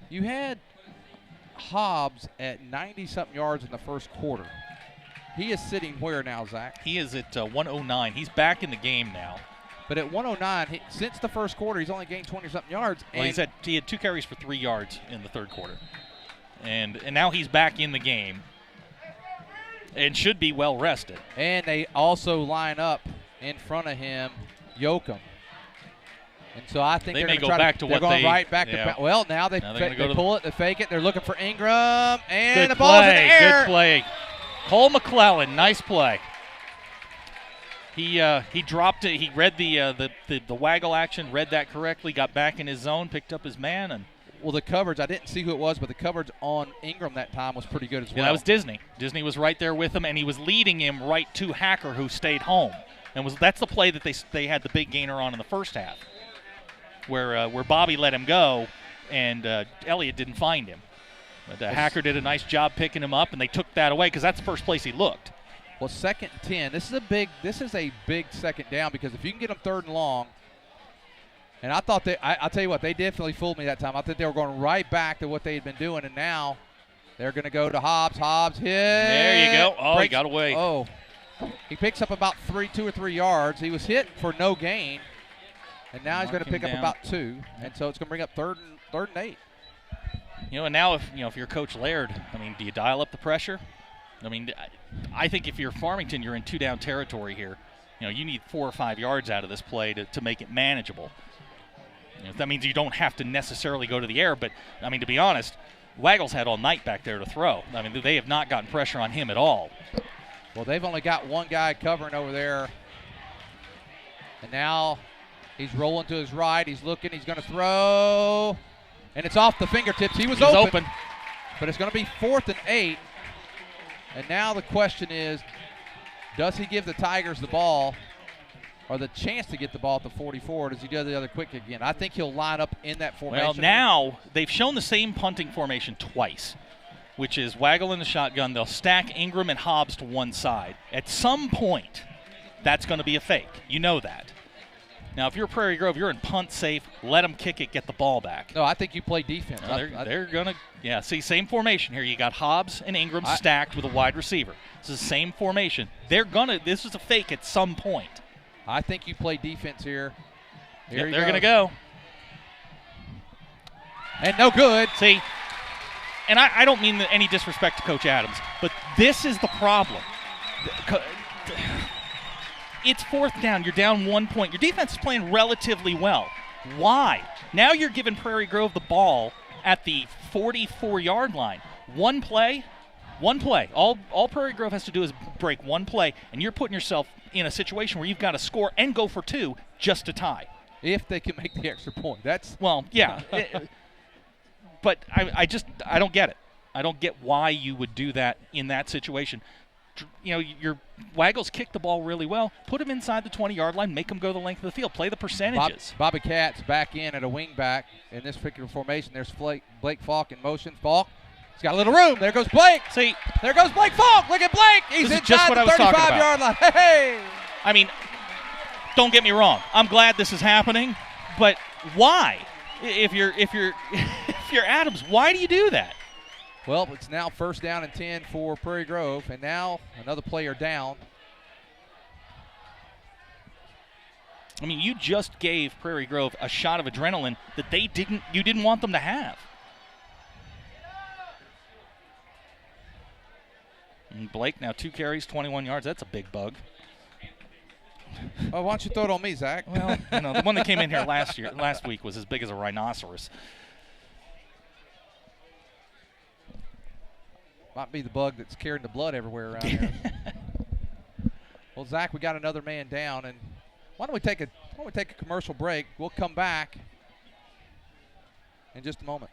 You had Hobbs at 90-something yards in the 1st quarter. He is sitting where now, Zach? He is at 109. He's back in the game now. But at 109, since the 1st quarter, he's only gained 20-something yards. Well, he had 2 carries for 3 yards in the 3rd quarter. And now he's back in the game. And should be well rested. And they also line up in front of him, Yoakum. And so I think they they're may going to go try back to what they're going they, right back yeah. to well, now they pull it, they fake it, they're looking for Ingram, and good the ball's in the air. Good play. Cole McClellan, nice play. He dropped it. He read the waggle action, read that correctly, got back in his zone, picked up his man, and well, the coverage, I didn't see who it was, but the coverage on Ingram that time was pretty good as well. Yeah, that was Disney. Disney was right there with him, and he was leading him right to Hacker, who stayed home. And that's the play that they had the big gainer on in the first half, where Bobby let him go, and Elliott didn't find him. But Hacker did a nice job picking him up, and they took that away because that's the first place he looked. Well, 2nd and 10. This is a big second down, because if you can get them 3rd and long, and I thought I'll tell you what, they definitely fooled me that time. I thought they were going right back to what they had been doing, and now they're going to go to Hobbs. Hobbs hit. There you go. Oh, he got away. Oh, he picks up about 2 or 3 yards. He was hit for no gain, and now he's going to pick up about 2, and so it's going to bring up 3rd and 8. And now if you're Coach Laird, I mean, do you dial up the pressure? I mean, I think if you're Farmington, you're in 2-down territory here. You need 4 or 5 yards out of this play to make it manageable. That means you don't have to necessarily go to the air, but, I mean, to be honest, Waggles had all night back there to throw. I mean, they have not gotten pressure on him at all. Well, they've only got one guy covering over there. And now he's rolling to his right. He's looking. He's going to throw. And it's off the fingertips. He was open. But it's going to be 4th and 8. And now the question is, does he give the Tigers the ball or the chance to get the ball at the 44, or does he do the other quick again? I think he'll line up in that formation. Well, now they've shown the same punting formation twice, which is Waggle in the shotgun. They'll stack Ingram and Hobbs to one side. At some point, that's going to be a fake. You know that. Now, if you're Prairie Grove, you're in punt safe. Let them kick it, get the ball back. No, I think you play defense. They're going to, see, same formation here. You got Hobbs and Ingram stacked with a wide receiver. This is the same formation. This is a fake at some point. I think you play defense here. They're going to go. And no good. See, and I don't mean any disrespect to Coach Adams, but this is the problem. It's 4th down. You're down 1 point. Your defense is playing relatively well. Why? Now you're giving Prairie Grove the ball at the 44-yard line. One play. All Prairie Grove has to do is break one play, and you're putting yourself in a situation where you've got to score and go for 2 just to tie. If they can make the extra point. Well, yeah. But I don't get it. I don't get why you would do that in that situation. Your Waggles kick the ball really well. Put him inside the 20-yard line. Make him go the length of the field. Play the percentages. Bobby Katz back in at a wing back in this particular formation. There's Blake Falk in motion. Falk. He's got a little room. There goes Blake. See, there goes Blake Falk. Look at Blake. He's inside the 35-yard line. Hey! I mean, don't get me wrong. I'm glad this is happening, but why? If you're Adams, why do you do that? Well, it's now 1st down and 10 for Prairie Grove, and now another player down. I mean, you just gave Prairie Grove a shot of adrenaline that you didn't want them to have. And Blake now 2 carries, 21 yards. That's a big bug. Oh, why don't you throw it on me, Zach? Well, the one that came in here last week was as big as a rhinoceros. Might be the bug that's carrying the blood everywhere around here. Well, Zach, we got another man down, and why don't we take a commercial break? We'll come back in just a moment.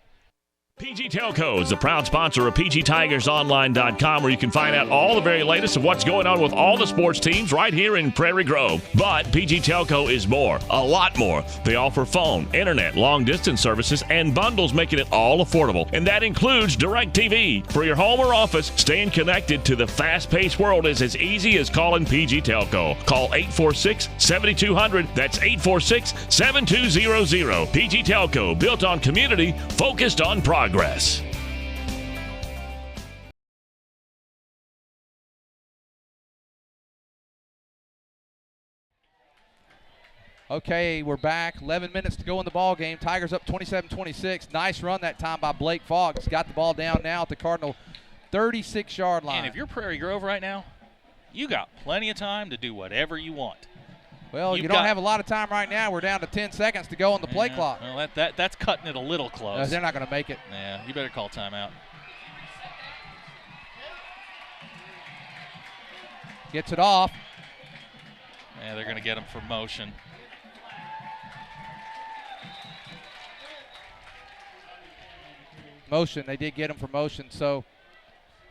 PG Telco is the proud sponsor of PGTigersOnline.com, where you can find out all the very latest of what's going on with all the sports teams right here in Prairie Grove. But PG Telco is more, a lot more. They offer phone, internet, long-distance services, and bundles, making it all affordable. And that includes DirecTV. For your home or office, staying connected to the fast-paced world is as easy as calling PG Telco. Call 846-7200. That's 846-7200. PG Telco, built on community, focused on progress. Okay, we're back. 11 minutes to go in the ball game. Tigers up 27-26. Nice run that time by Blake Fogg. He's got the ball down now at the Cardinal 36-yard line. And if you're Prairie Grove right now, you got plenty of time to do whatever you want. Well, you don't have a lot of time right now. We're down to 10 seconds to go on the play clock. Well, that's cutting it a little close. They're not going to make it. Yeah, you better call timeout. Gets it off. Yeah, they're going to get him for motion. Motion. They did get him for motion. So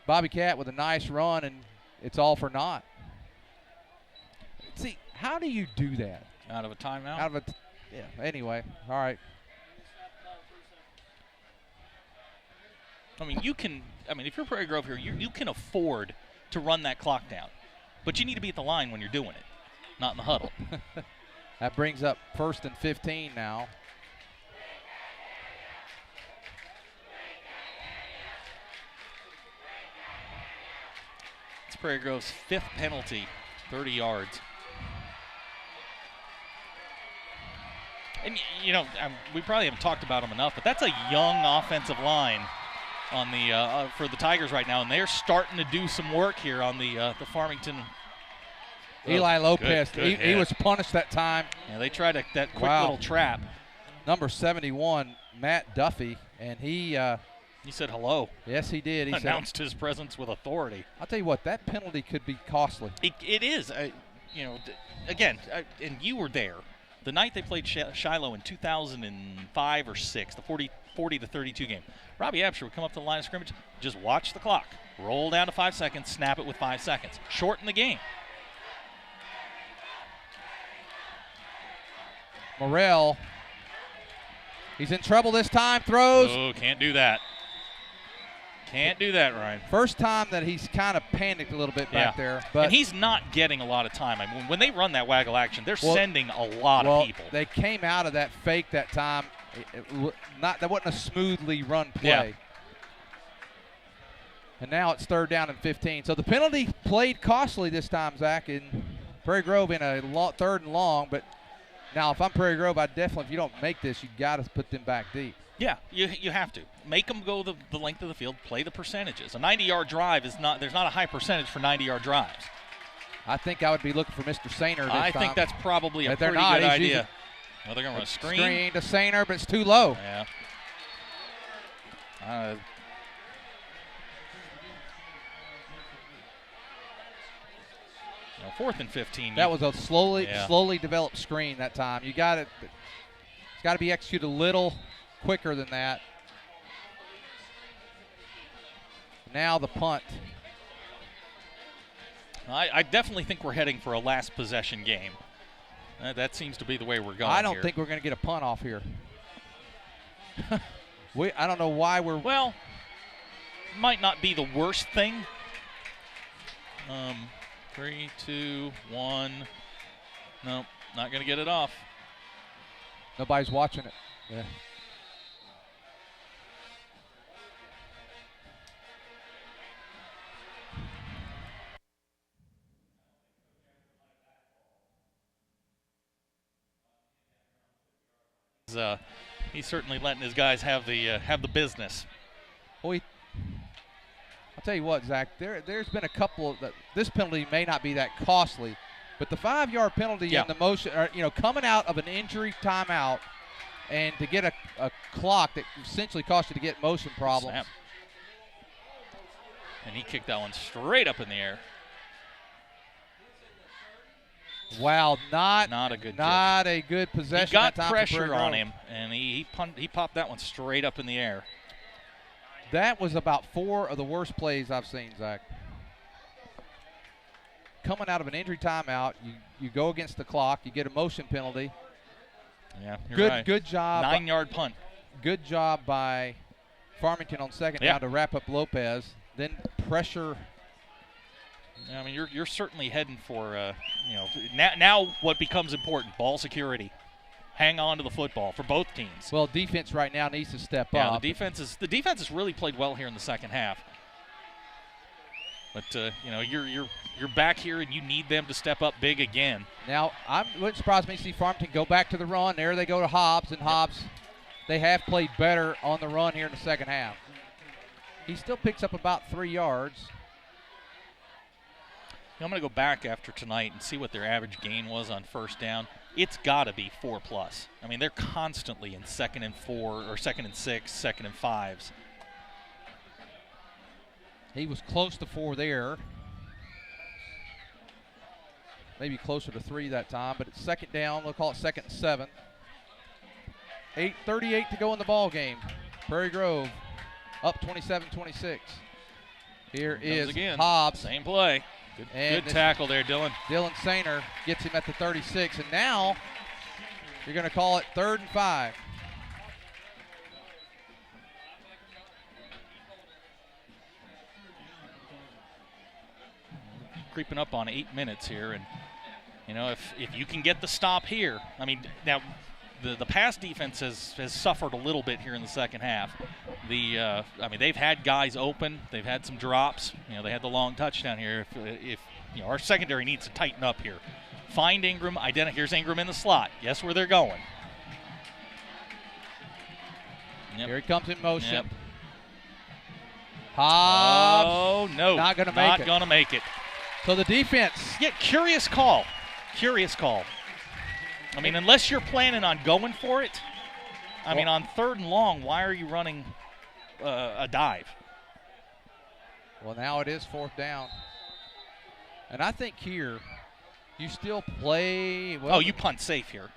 Bobby Cat with a nice run, and it's all for naught. See, How do you do that? Out of a timeout? Out of a yeah. Anyway, all right. I mean, if you're Prairie Grove here, you can afford to run that clock down. But you need to be at the line when you're doing it, not in the huddle. That brings up 1st and 15 now. It's Prairie Grove's 5th penalty, 30 yards. And, we probably haven't talked about them enough, but that's a young offensive line on the for the Tigers right now, and they're starting to do some work here on the Farmington. Eli Lopez, good he was punished that time. Yeah, they tried that quick little trap. Number 71, Matt Duffy, and he said hello. Yes, he did. He announced his presence with authority. I'll tell you what, that penalty could be costly. It is. Again, and you were there. The night they played Shiloh in 2005 or 6, the 40-32 game. Robbie Absher would come up to the line of scrimmage, just watch the clock, roll down to 5 seconds, snap it with 5 seconds, shorten the game. Morrell, he's in trouble this time, throws. Oh, can't do that. Can't do that, Ryan. First time that he's kind of panicked a little bit back there. But and he's not getting a lot of time. I mean, when they run that waggle action, they're sending a lot of people. They came out of that fake that time. That wasn't a smoothly run play. Yeah. And now it's 3rd down and 15. So the penalty played costly this time, Zach, in Prairie Grove in a 3rd and long. But now if I'm Prairie Grove, I definitely, if you don't make this, you got to put them back deep. Yeah, you have to. Make them go the length of the field, play the percentages. A 90-yard drive there's not a high percentage for 90-yard drives. I think I would be looking for Mr. Sainer this time. I think that's probably a pretty good idea. Well, they're going to run a screen. Screen to Sainer, but it's too low. Yeah. 4th and 15. That was a slowly developed screen that time. You got it. It's got to be executed a little quicker than that. Now the punt. I definitely think we're heading for a last possession game. That seems to be the way we're going. I don't think we're going to get a punt off here. I don't know why we're. Well, might not be the worst thing. 3, 2, 1. Nope, not going to get it off. Nobody's watching it. Yeah. He's certainly letting his guys have the business. Well, I'll tell you what, Zach. There's been a couple of this penalty may not be that costly, but the 5-yard penalty in the motion, coming out of an injury timeout, and to get a clock that essentially cost you to get motion problems. Snap. And he kicked that one straight up in the air. Wow, not a good a good possession. He got that time pressure on him, and he popped that one straight up in the air. That was about 4 of the worst plays I've seen, Zach. Coming out of an injury timeout, you go against the clock, you get a motion penalty. Yeah, you're right. Good job. 9-yard punt. Good job by Farmington on second down to wrap up Lopez. Then pressure. I mean, you're certainly heading for now what becomes important, ball security. Hang on to the football for both teams. Well, defense right now needs to step up. The defense has really played well here in the second half. But you're back here and you need them to step up big again. Now, it wouldn't surprise me to see Farmington go back to the run. There they go to Hobbs, and Hobbs, they have played better on the run here in the second half. He still picks up about 3 yards. I'm going to go back after tonight and see what their average gain was on first down. It's got to be 4+. I mean, they're constantly in 2nd and 4 or 2nd and 6, 2nd and 5s. He was close to 4 there. Maybe closer to 3 that time, but it's second down. We'll call it 2nd and 7. 8:38 to go in the ball game. Prairie Grove up 27-26. Here is again. Hobbs. Same play. Good tackle there, Dylan. Dylan Sainer gets him at the 36, and now you're going to call it 3rd and 5. Creeping up on 8 minutes here, and you know, if you can get the stop here, I mean, now the pass defense has suffered a little bit here in the second half. I mean, they've had guys open, they've had some drops. You know, they had the long touchdown here. If you know, our secondary needs to tighten up here. Find Ingram. Here's Ingram in the slot. Guess where they're going. Yep. Here he comes in motion. Yep. Hobbs. Oh no! Not going to make it. Not going to make it. So the defense. Yeah, curious call. Curious call. I mean, unless you're planning on going for it, I mean, on 3rd and long, why are you running a dive? Well, now it is 4th down. And I think here you still play. Well, oh, you punt safe here.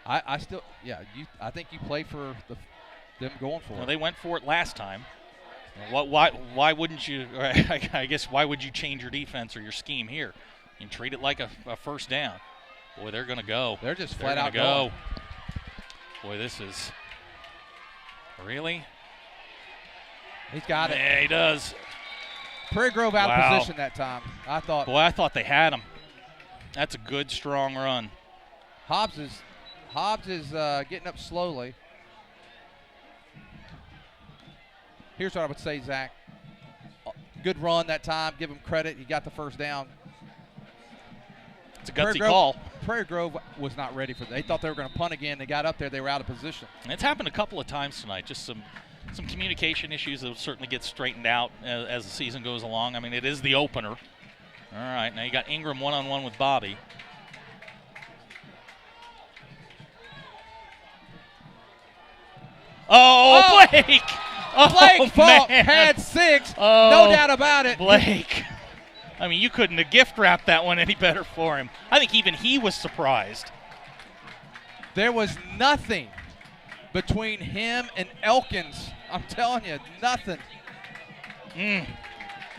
I still, yeah, I think you play for them going for it. Well, they went for it last time. Why wouldn't you? I guess why would you change your defense or your scheme here and treat it like a 1st down? Boy, they're going to go. They're just flat out go. Boy, this is really. He's got it. Yeah, he does. Prairie Grove out of position that time. I thought they had him. That's a good, strong run. Hobbs is getting up slowly. Here's what I would say, Zach. Good run that time. Give him credit. He got the 1st down. It's a gutsy call. Prairie Grove was not ready for that. They thought they were going to punt again. They got up there. They were out of position. And it's happened a couple of times tonight. Just some communication issues that will certainly get straightened out as the season goes along. I mean, it is the opener. All right, now you got Ingram one-on-one with Bobby. Oh, Blake! Blake Falk had 6. No doubt about it. Blake. I mean, you couldn't have gift wrapped that one any better for him. I think even he was surprised. There was nothing between him and Elkins. I'm telling you, nothing.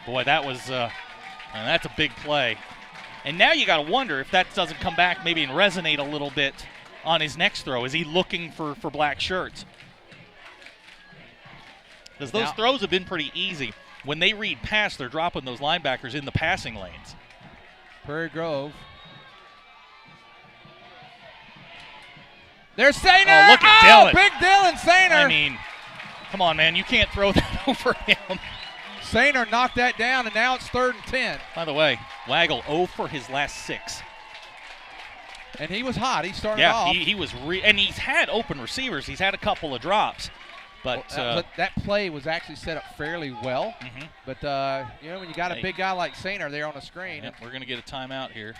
Boy, that was that's a big play. And now you got to wonder if that doesn't come back maybe and resonate a little bit on his next throw. Is he looking for black shirts? Because those throws have been pretty easy. When they read pass, they're dropping those linebackers in the passing lanes. Prairie Grove. There's Sainer. Oh, look at Dylan. Big Dylan Sainer. I mean, come on, man. You can't throw that over him. Sainer knocked that down, and now it's 3rd and 10. By the way, Waggle 0 for his last 6. And he was hot. He started off. Yeah, he was and he's had open receivers. He's had a couple of drops. But that play was actually set up fairly well. Mm-hmm. But, you know, when you got a big guy like Sainer there on the screen. Yep, we're going to get a timeout here.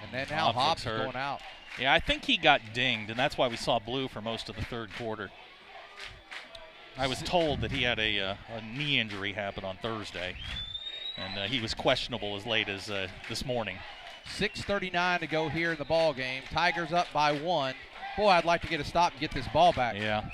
And then now Hobbs is going out. Yeah, I think he got dinged, and that's why we saw blue for most of the 3rd quarter. I was told that he had a knee injury happen on Thursday, and he was questionable as late as this morning. 6:39 to go here in the ball game. Tigers up by 1. Boy, I'd like to get a stop and get this ball back. Yeah.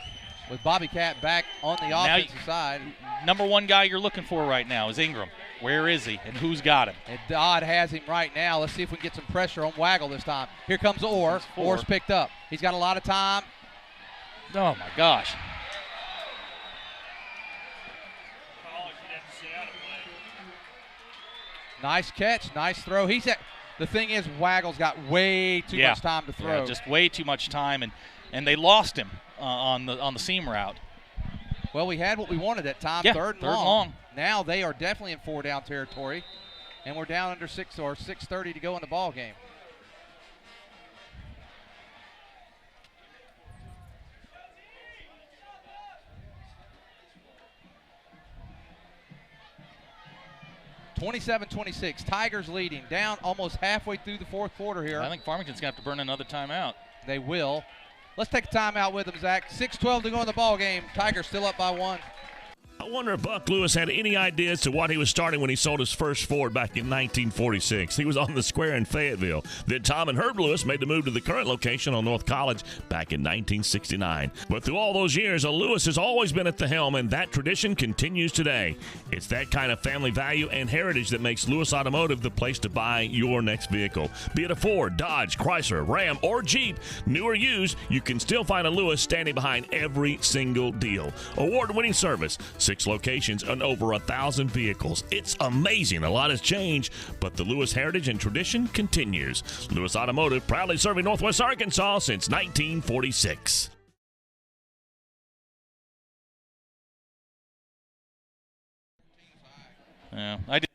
With Bobby Cat back on the offensive side. Number 1 guy you're looking for right now is Ingram. Where is he, and who's got him? And Dodd has him right now. Let's see if we can get some pressure on Waggle this time. Here comes Orr. Orr's picked up. He's got a lot of time. Oh, my gosh. Nice catch, nice throw. The thing is, Waggle's got way too much time to throw. Yeah, just way too much time, and they lost him on the seam route. Well, we had what we wanted at time, yeah, 3rd and long. Now they are definitely in 4-down territory, and we're down under 6:30 to go in the ball game. (27-26). Tigers leading, down almost halfway through the 4th quarter here. I think Farmington's going to have to burn another timeout. They will. Let's take a timeout with them, Zach. 6:12 to go in the ball game. Tigers still up by 1. I wonder if Buck Lewis had any idea as to what he was starting when he sold his first Ford back in 1946. He was on the square in Fayetteville. Then Tom and Herb Lewis made the move to the current location on North College back in 1969. But through all those years, a Lewis has always been at the helm, and that tradition continues today. It's that kind of family value and heritage that makes Lewis Automotive the place to buy your next vehicle. Be it a Ford, Dodge, Chrysler, Ram, or Jeep, new or used, you can still find a Lewis standing behind every single deal. Award-winning service, 6 locations, and over 1,000 vehicles. It's amazing. A lot has changed, but the Lewis heritage and tradition continues. Lewis Automotive, proudly serving Northwest Arkansas since 1946. Yeah, I did.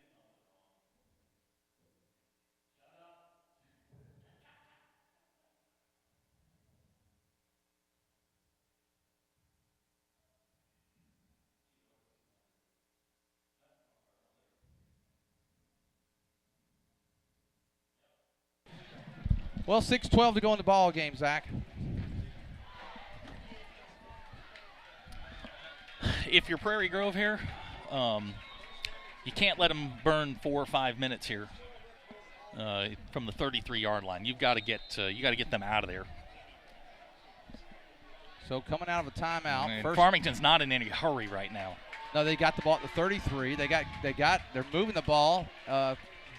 Well, 6:12 to go in the ball game, Zach. If you're Prairie Grove here, you can't let them burn 4 or 5 minutes here from the 33-yard line. You've got to get them out of there. So coming out of a timeout, Farmington's not in any hurry right now. No, they got the ball at the 33. They're moving the ball.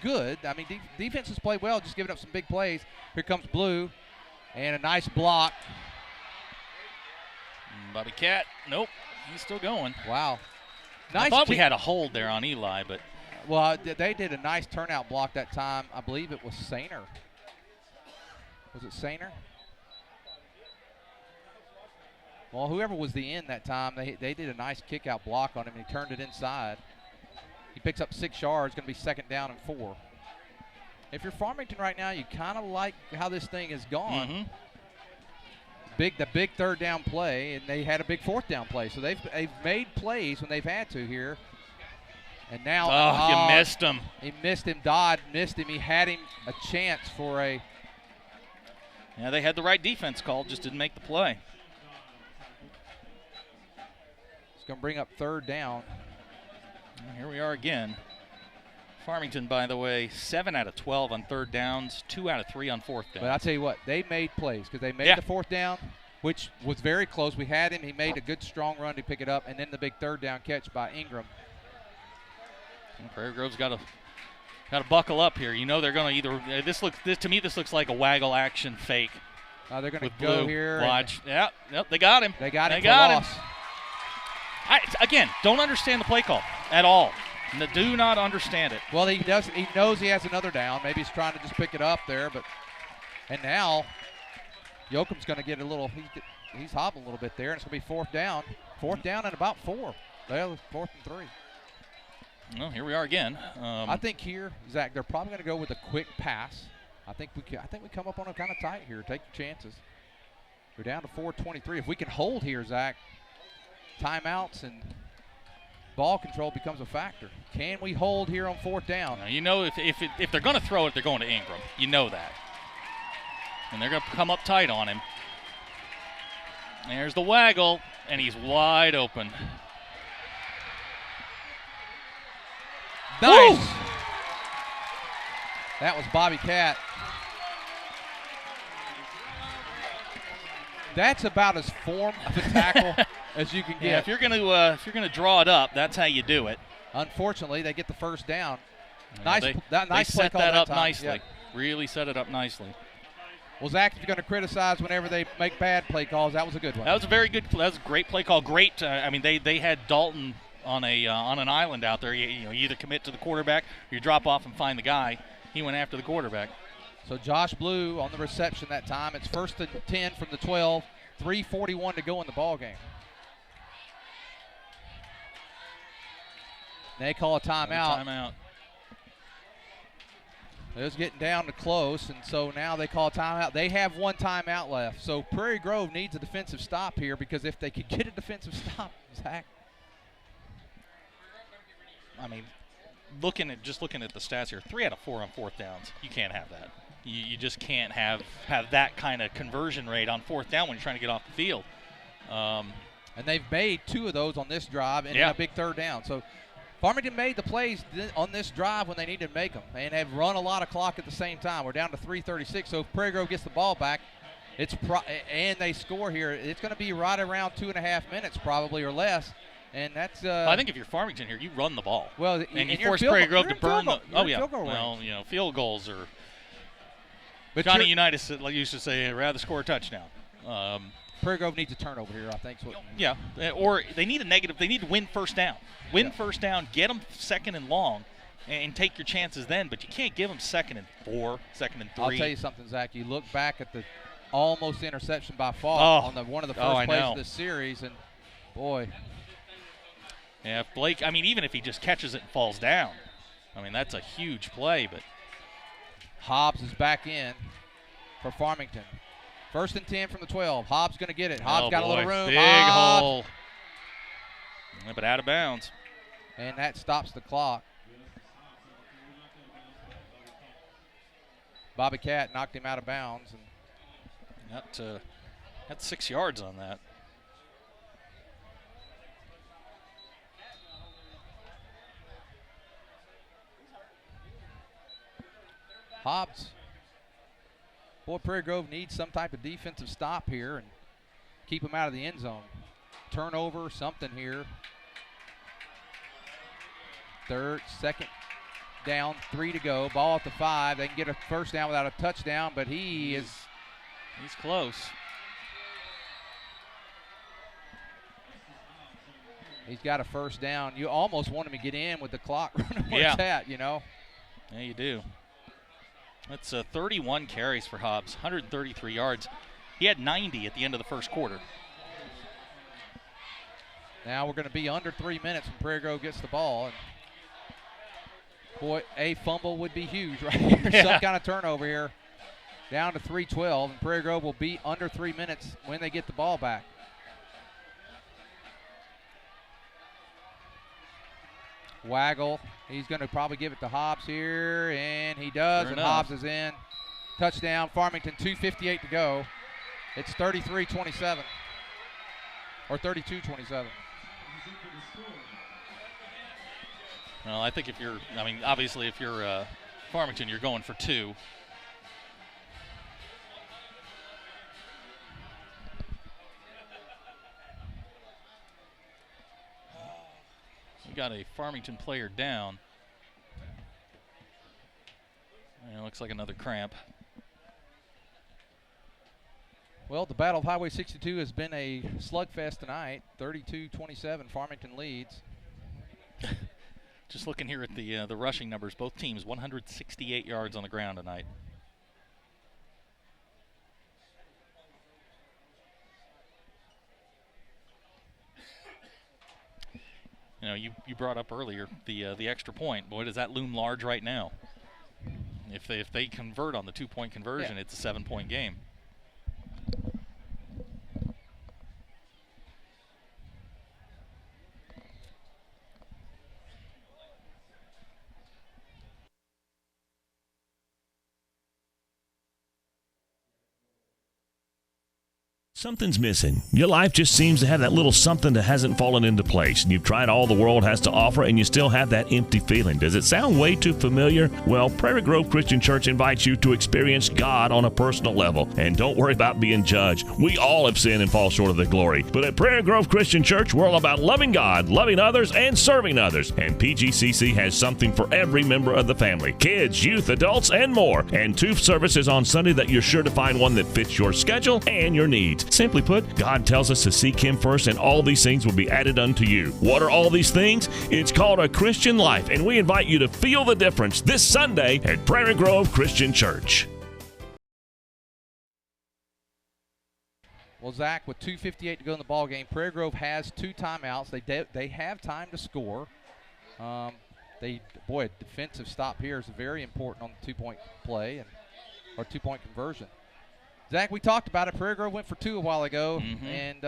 Good. I mean, defenses play well, just giving up some big plays. Here comes Blue, and a nice block. Bobby Cat, nope, he's still going. Wow. I thought we had a hold there on Eli, but. Well, they did a nice turnout block that time. I believe it was Sainer. Was it Sainer? Well, whoever was the end that time, they did a nice kick-out block on him, and he turned it inside. He picks up 6 yards, going to be 2nd down and 4. If you're Farmington right now, you kind of like how this thing has gone. Mm-hmm. The big 3rd down play, and they had a big 4th down play. So they've made plays when they've had to here. And now you missed him. He missed him. Dodd missed him. He had him a chance for a. Yeah, they had the right defense called, just didn't make the play. It's going to bring up 3rd down. And here we are again. Farmington, by the way, 7 out of 12 on 3rd downs, 2 out of 3 on 4th down. But I'll tell you what, they made plays because they made the 4th down, which was very close. We had him. He made a good, strong run to pick it up, and then the big 3rd down catch by Ingram. And Prairie Grove's got to buckle up here. You know they're going to either to me this looks like a waggle action fake. They're going to go here. Watch. Yep, they got him. They got him. Again, don't understand the play call at all. Do not understand it. Well, he does. He knows he has another down. Maybe he's trying to just pick it up there, and now Yoakum's going to get a little. He's hobbling a little bit there, and it's going to be 4th down. 4th down and about 4. Well, 4th and 3. Well, here we are again. I think here, Zach, they're probably going to go with a quick pass. I think we come up on them kind of tight here. Take your chances. We're down to 4:23. If we can hold here, Zach, timeouts and ball control becomes a factor. Can we hold here on 4th down? Now, you know, if they're going to throw it, they're going to Ingram. You know that. And they're going to come up tight on him. There's the waggle, and he's wide open. Nice. Woo! That was Bobby Cat. That's about as form of a tackle as you can get. Yeah, if you're gonna draw it up, that's how you do it. Unfortunately, they get the 1st down. Yeah, Nice play play set that up time. nicely. Yep. Really set it up nicely. Well, Zach, if you're going to criticize whenever they make bad play calls, that was a good one. That was a very good. That was a great play call. Great. I mean, they had Dalton on an island out there. You either commit to the quarterback or you drop off and find the guy. He went after the quarterback. So Josh Blue on the reception that time. It's 1st and 10 from the 12. 3:41 to go in the ball game. They call a timeout. It was getting down to close, and so now they call a timeout. They have 1 timeout left. So Prairie Grove needs a defensive stop here, because if they could get a defensive stop, Zach. I mean, looking at the stats here, 3 out of 4 on 4th downs. You can't have that. You just can't have that kind of conversion rate on 4th down when you're trying to get off the field. And they've made 2 of those on this drive and a big third down. So Farmington made the plays on this drive when they needed to make them and have run a lot of clock at the same time. We're down to 3:36, so if Prairie Grove gets the ball back, and they score here, it's going to be right around 2.5 minutes probably or less. And that's. I think if you're Farmington here, you run the ball. Well, and you force Prairie Grove to burn the. Oh yeah. Well, field goals are. But Johnny Unitas used to say, rather score a touchdown. Prairie Grove needs a turnover here, I think. Yeah, or they need a negative. They need to win first down. First down, get them 2nd and long, and take your chances then. But you can't give them 2nd and 4, 2nd and 3. I'll tell you something, Zach. You look back at the almost interception by Falk on one of the first plays of this series, and boy. Yeah, if Blake, even if he just catches it and falls down, that's a huge play. But Hobbs is back in for Farmington. 1st and 10 from the 12. Hobbs going to get it. Hobbs got a little room. Big hole. But out of bounds. And that stops the clock. Bobby Cat knocked him out of bounds. And that's 6 yards on that. Hobbs. Boy, Prairie Grove needs some type of defensive stop here and keep him out of the end zone. Turnover, something here. 2nd down, 3 to go. Ball at the 5. They can get a first down without a touchdown, but he's close. He's got a first down. You almost want him to get in with the clock running where it's at, Yeah, you do. That's 31 carries for Hobbs, 133 yards. He had 90 at the end of the first quarter. Now we're going to be under 3 minutes when Prairie Grove gets the ball. And boy, a fumble would be huge right here. Some kind of turnover here. Down to 3:12, and Prairie Grove will be under 3 minutes when they get the ball back. Waggle, he's going to probably give it to Hobbs here, and he does, and Hobbs is in. Touchdown, Farmington, 2:58 to go. It's 33-27, or 32-27. Well, I think if you're, obviously if you're Farmington, you're going for 2. Got a Farmington player down. And it looks like another cramp. Well, the Battle of Highway 62 has been a slugfest tonight. 32-27, Farmington leads. Just looking here at the rushing numbers, both teams 168 yards on the ground tonight. You brought up earlier the extra point. Boy, does that loom large right now. If they convert on the 2-point conversion, it's a 7-point game. Something's missing. Your life just seems to have that little something that hasn't fallen into place, and you've tried all the world has to offer, and you still have that empty feeling. Does it sound way too familiar? Well, Prairie Grove Christian Church invites you to experience God on a personal level, and don't worry about being judged. We all have sinned and fall short of the glory. But at Prairie Grove Christian Church, we're all about loving God, loving others, and serving others. And PGCC has something for every member of the family. Kids, youth, adults, and more. And 2 services on Sunday that you're sure to find one that fits your schedule and your needs. Simply put, God tells us to seek Him first, and all these things will be added unto you. What are all these things? It's called a Christian life, and we invite you to feel the difference this Sunday at Prairie Grove Christian Church. Well, Zach, with 2:58 to go in the ball game, Prairie Grove has 2 timeouts. They have time to score. A defensive stop here is very important on the 2-point play or 2-point conversion. Zach, we talked about it. Prairie Grove went for 2 a while ago, and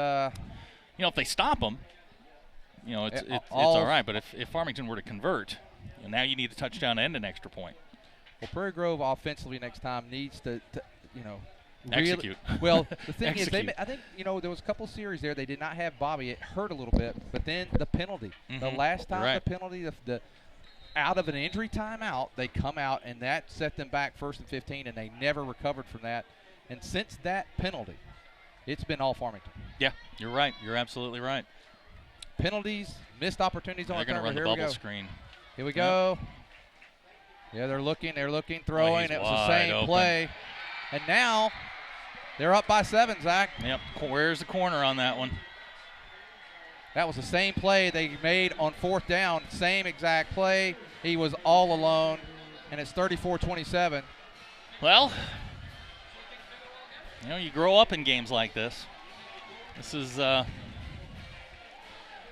if they stop them, it's all right. But if Farmington were to convert, now you need a touchdown and an extra point. Well, Prairie Grove offensively next time needs to Execute. Well, the thing is, Execute. I think, there was a couple series there they did not have Bobby. It hurt a little bit, but then the penalty. The last time Right. the penalty, the out of an injury timeout, they come out, and that set them back 1st and 15, and they never recovered from that. And since that penalty, it's been all Farmington. Yeah, you're right. You're absolutely right. Penalties, missed opportunities on They're going to run the Here we bubble go. screen. Here we go. Yeah, they're looking, throwing. he's It was the wide same open. play. And now they're up by 7, Zach. Yep. Where's the corner on that one? That was the same play they made on 4th down. Same exact play. He was all alone, and it's 34-27. Well, you grow up in games like this. This is, and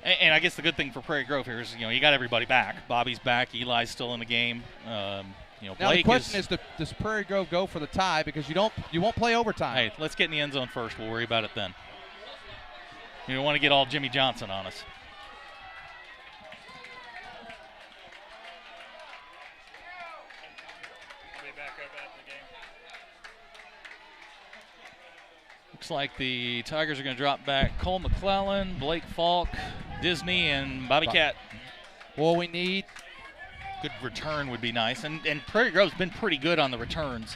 I guess the good thing for Prairie Grove here is, you got everybody back. Bobby's back. Eli's still in the game. Now Blake the question is, does Prairie Grove go for the tie? Because you won't play overtime. Hey, let's get in the end zone first. We'll worry about it then. You don't want to get all Jimmy Johnson on us. Looks like the Tigers are going to drop back Cole McClellan, Blake Falk, Disney, and Bobby Cat. Well, we need Good return would be nice. And Prairie Grove's been pretty good on the returns.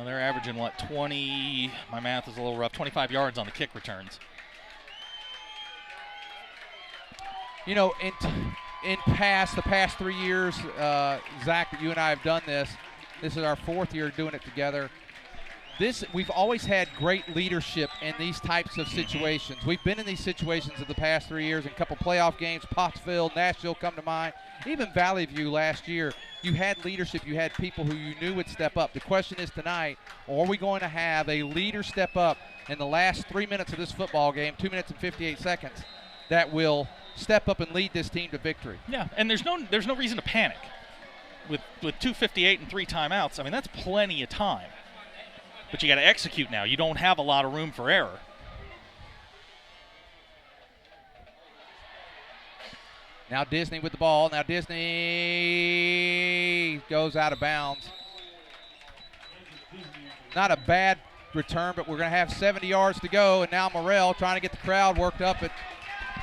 They're averaging, 20, my math is a little rough, 25 yards on the kick returns. in the past 3 years, Zach, that you and I have done this. This is our 4th year doing it together. We've always had great leadership in these types of situations. We've been in these situations in the past 3 years, in a couple playoff games. Pottsville, Nashville come to mind. Even Valley View last year, you had leadership. You had people who you knew would step up. The question is tonight, are we going to have a leader step up in the last 3 minutes of this football game, 2 minutes and 58 seconds, that will step up and lead this team to victory? Yeah, and there's no reason to panic. With 2:58 and 3 timeouts, I mean, that's plenty of time. But you got to execute now. You don't have a lot of room for error. Now Disney with the ball. Now Disney goes out of bounds. Not a bad return, but we're going to have 70 yards to go. And now Morrell trying to get the crowd worked up. But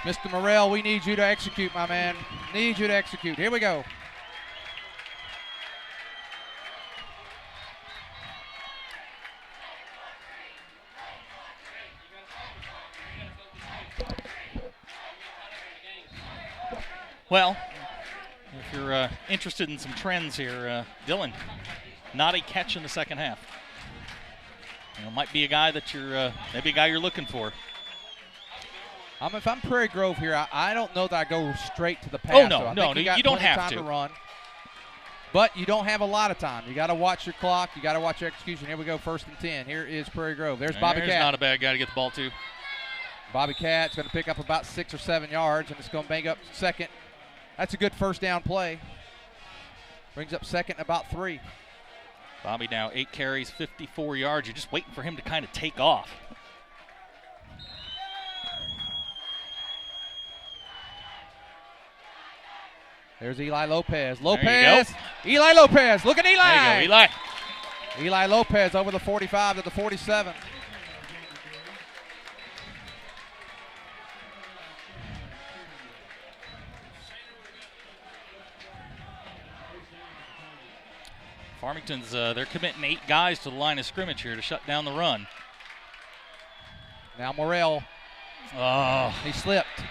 Mr. Morrell, we need you to execute, my man. Need you to execute. Here we go. Well, if you're interested in some trends here, Dylan, not a catch in the second half. Might be a guy that maybe a guy you're looking for. If I'm Prairie Grove here, I don't know that I go straight to the pass. Oh, no, you don't have time to run. But you don't have a lot of time. You got to watch your clock. You got to watch your execution. Here we go, 1st and 10. Here is Prairie Grove. There's Bobby Cat. Not a bad guy to get the ball to. Bobby Cat's going to pick up about 6 or 7 yards, and it's going to bang up second. That's a good first down play. Brings up second about 3. Bobby now 8 carries, 54 yards. You're just waiting for him to kind of take off. There's Eli Lopez. There Eli Lopez. Look at Eli. There you go, Eli. Eli Lopez over the 45 to the 47. Farmington's, they're committing 8 guys to the line of scrimmage here to shut down the run. Now Morrell. Oh, He slipped.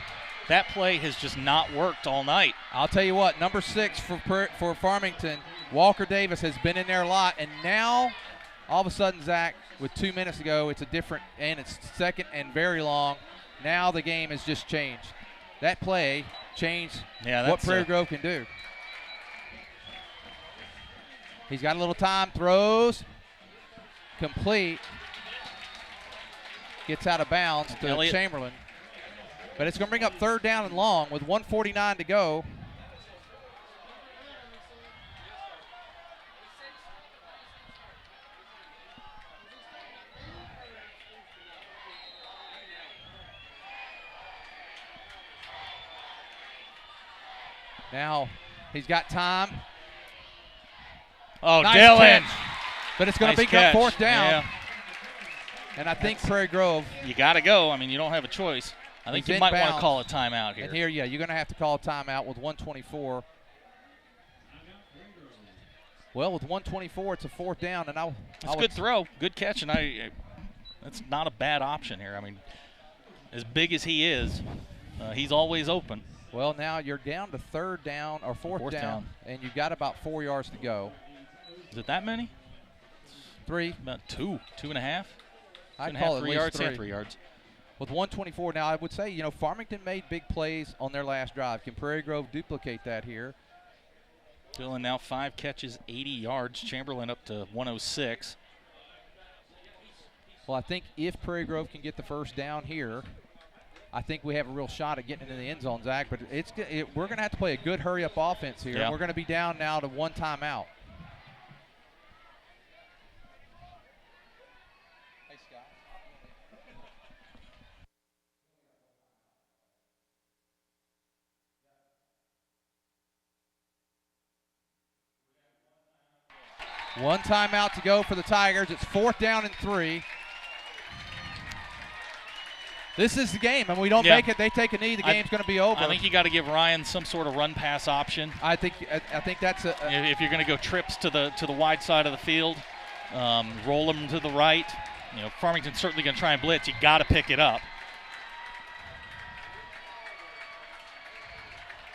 that play has just not worked all night. I'll tell you what, number 6 for Farmington, Walker Davis, has been in there a lot, and now all of a sudden, Zach, with 2 minutes to go, it's a different, and it's second and very long. Now the game has just changed. That play changed what Prairie Grove can do. He's got a little time, throws, complete, gets out of bounds to Elliott. Chamberlain. But it's going to bring up 3rd down and long with 1:49 to go. Now he's got time. Oh, Nice Dylan. catch. But it's going to Nice pick up catch. 4th down. Yeah. And I think Prairie Grove. You got to go. I mean, you don't have a choice. I think you might want to call a timeout here. And here, yeah, you're going to have to call a timeout with 124. Well, with 124, it's a 4th down, and That's a good throw, good catch, and that's not a bad option here. I mean, as big as he is, he's always open. Well, now you're down to 3rd down or 4th down, and you've got about 4 yards to go. Is it that many? 3. About 2.5. I call it 3 yards. Yeah, 3 yards. With 124, now I would say, you know, Farmington made big plays on their last drive. Can Prairie Grove duplicate that here? Dillon now 5 catches, 80 yards. Chamberlain up to 106. Well, I think if Prairie Grove can get the 1st down here, I think we have a real shot at getting into the end zone, Zach. But we're going to have to play a good hurry-up offense here. Yeah. We're going to be down now to 1 timeout. Hey, Scott. One timeout to go for the Tigers. It's 4th down and 3. This is the game, and we don't make it. They take a knee. The game's going to be over. I think you got to give Ryan some sort of run-pass option. I think that's if you're going to go trips to the wide side of the field, roll them to the right. You know, Farmington's certainly going to try and blitz. You got to pick it up.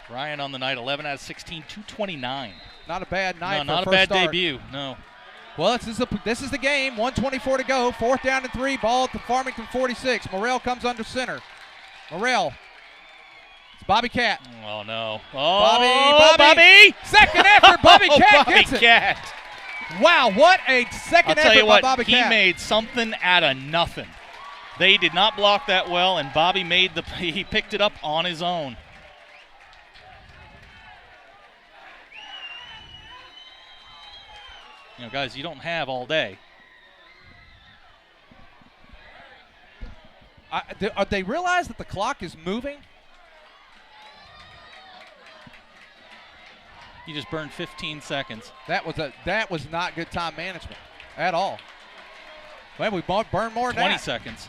Ryan on the night, 11 out of 16, 229. Not a bad night. No, not a bad debut. No. Well, this is the game. 1:24 to go. 4th down and 3. Ball at the Farmington 46. Morrell comes under center. Morrell. It's Bobby Cat. Oh, no. Oh, Bobby! Second effort. Bobby Cat Bobby gets it. Cat. Wow, what a second effort by Bobby Cat. He made something out of nothing. They did not block that well, and Bobby he picked it up on his own. You know, guys, you don't have all day. They realize that the clock is moving? You just burned 15 seconds. That was not good time management at all. Well, we burned more than 20 that. seconds.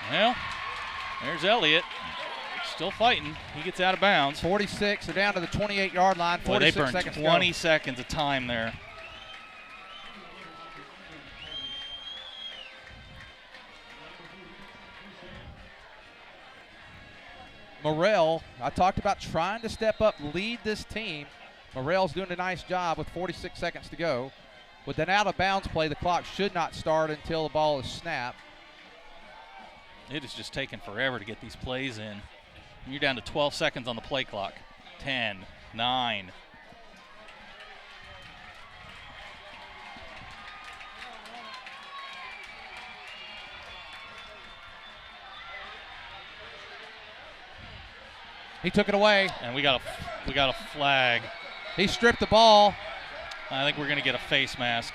Well, there's Elliott. Still fighting. He gets out of bounds. 46. They're down to the 28-yard line. 46 Boy, they seconds burned 20 seconds of time there. Morrell, I talked about trying to step up, lead this team. Morrell's doing a nice job with 46 seconds to go. With an out-of-bounds play, the clock should not start until the ball is snapped. It is just taking forever to get these plays in. You're down to 12 seconds on the play clock. 10, 9. He took it away. And we got a flag. He stripped the ball. I think we're going to get a face mask.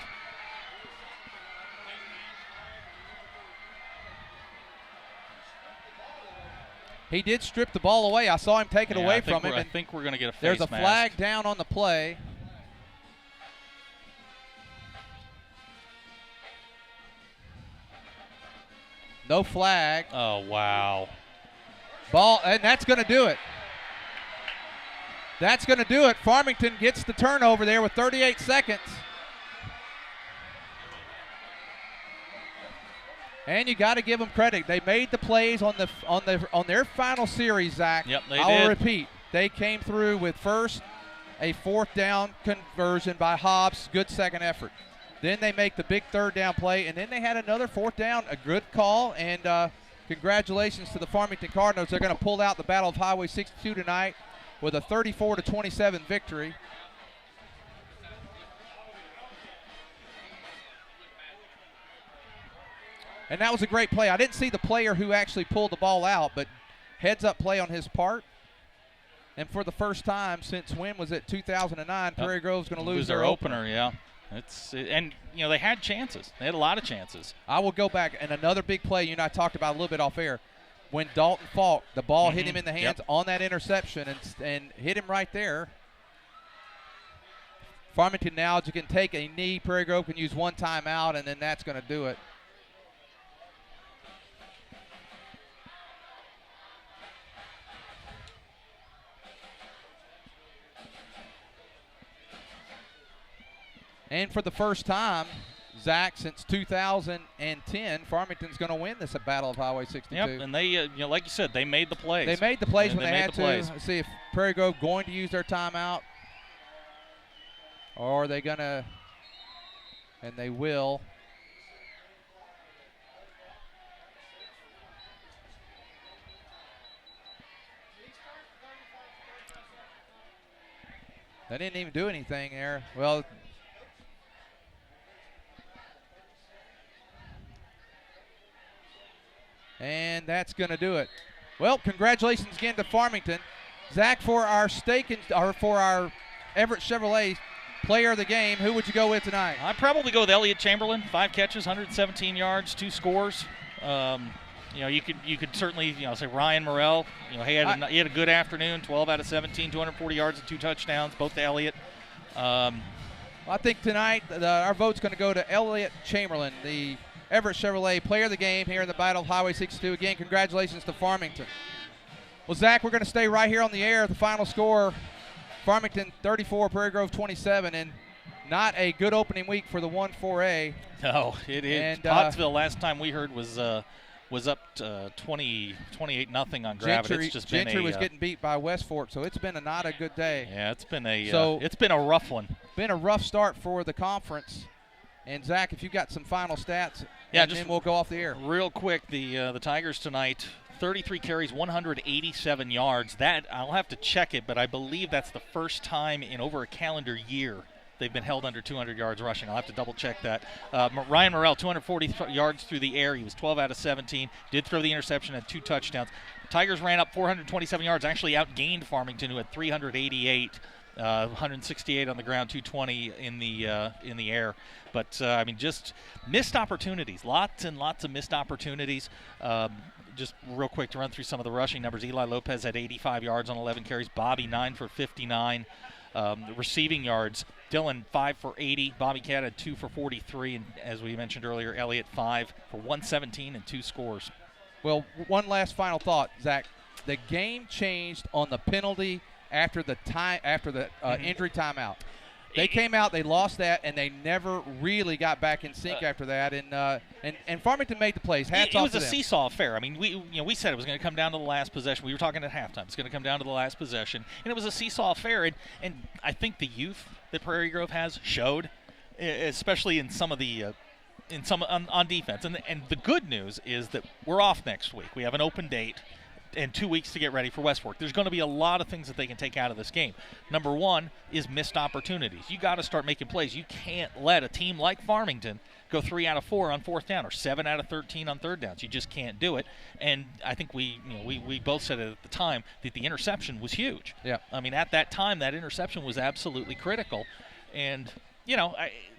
He did strip the ball away. I saw him take it away from him. I think we're going to get a face mask. There's a mask. flag down on the play. No flag. Oh, wow. Ball, and that's going to do it. That's going to do it. Farmington gets the turnover there with 38 seconds. And you got to give them credit. They made the plays on their final series, Zach. Yep, they I'll did. repeat. They came through with first a 4th down conversion by Hobbs. Good second effort. Then they make the big 3rd down play, and then they had another 4th down, a good call, and congratulations to the Farmington Cardinals. They're going to pull out the Battle of Highway 62 tonight with a 34-27 victory. And that was a great play. I didn't see the player who actually pulled the ball out, but heads-up play on his part. And for the first time since when was it, 2009, Prairie Grove's going to lose their opener. Yeah. And, you know, they had chances. They had a lot of chances. I will go back, and another big play you and I talked about a little bit off air. When Dalton Falk, the ball hit him in the hands on that interception and hit him right there. Farmington now can take a knee. Prairie Grove can use one timeout, and then that's going to do it. And for the first time, Zach, since 2010, Farmington's going to win this Battle of Highway 62. Yep, and they, like you said, they made the plays. They made the plays when they had to. Plays. Let's see if Prairie Grove going to use their timeout. Or are they going to, and they will. They didn't even do anything there. Well, and that's going to do it. Well, congratulations again to Farmington. Zach, for our for our Everett Chevrolet player of the game, who would you go with tonight? I'd probably go with Elliott Chamberlain. 5 catches, 117 yards, 2 scores. You could certainly say Ryan Morrell. He had a good afternoon. 12 out of 17, 240 yards and 2 touchdowns, both to Elliott. I think tonight our vote's going to go to Elliott Chamberlain, the Everett Chevrolet player of the game here in the Battle of Highway 62. Again, congratulations to Farmington. Well, Zach, we're going to stay right here on the air. The final score, Farmington 34, Prairie Grove 27, and not a good opening week for the 1-4A. No, it is. And Pottsville, last time we heard, was up 28-0 on Gravette. Gentry was getting beat by West Fork, so it's been not a good day. Yeah, it's been a rough one. Been a rough start for the conference. And Zach, if you've got some final stats, then we'll go off the air. Real quick, the Tigers tonight, 33 carries, 187 yards. That I'll have to check it, but I believe that's the first time in over a calendar year they've been held under 200 yards rushing. I'll have to double check that. Ryan Morrell, 240 yards through the air. He was 12 out of 17. Did throw the interception, had 2 touchdowns. Tigers ran up 427 yards, actually outgained Farmington, who had 388. 168 on the ground, 220 in the air. But just missed opportunities, lots and lots of missed opportunities. Just real quick to run through some of the rushing numbers. Eli Lopez had 85 yards on 11 carries. Bobby 9 for 59. The receiving yards, Dylan 5 for 80. Bobby Cat had 2 for 43, and as we mentioned earlier, Elliott 5 for 117 and 2 scores. Well, one last final thought, Zach. The game changed on the penalty after the injury timeout. They came out, they lost that, and they never really got back in sync after that. And Farmington made the plays. Hats off to them. It was a seesaw affair. I mean, we said it was going to come down to the last possession. We were talking at halftime. It's going to come down to the last possession, and it was a seesaw affair. And I think the youth that Prairie Grove has showed, especially in some of the on defense. And the good news is that we're off next week. We have an open date and 2 weeks to get ready for West Fork. There's going to be a lot of things that they can take out of this game. Number one is missed opportunities. You got to start making plays. You can't let a team like Farmington go 3 out of 4 on 4th down or 7 out of 13 on 3rd downs. You just can't do it. And I think we both said it at the time that the interception was huge. Yeah. I mean, at that time, that interception was absolutely critical. And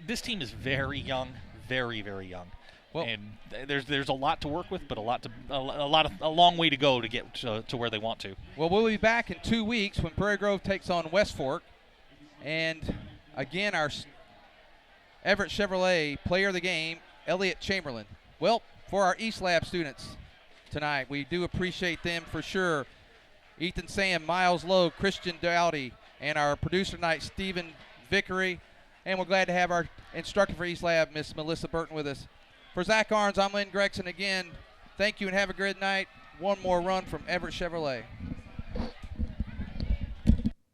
this team is very young, very, very young. Well, and there's a lot to work with, but a long way to go to get to where they want to. Well, we'll be back in 2 weeks when Prairie Grove takes on West Fork, and again our Everett Chevrolet player of the game, Elliott Chamberlain. Well, for our East Lab students tonight, we do appreciate them for sure. Ethan Sam, Miles Lowe, Christian Dowdy, and our producer tonight, Stephen Vickery, and we're glad to have our instructor for East Lab, Miss Melissa Burton, with us. For Zach Arns, I'm Lynn Gregson again. Thank you and have a good night. One more run from Everett Chevrolet.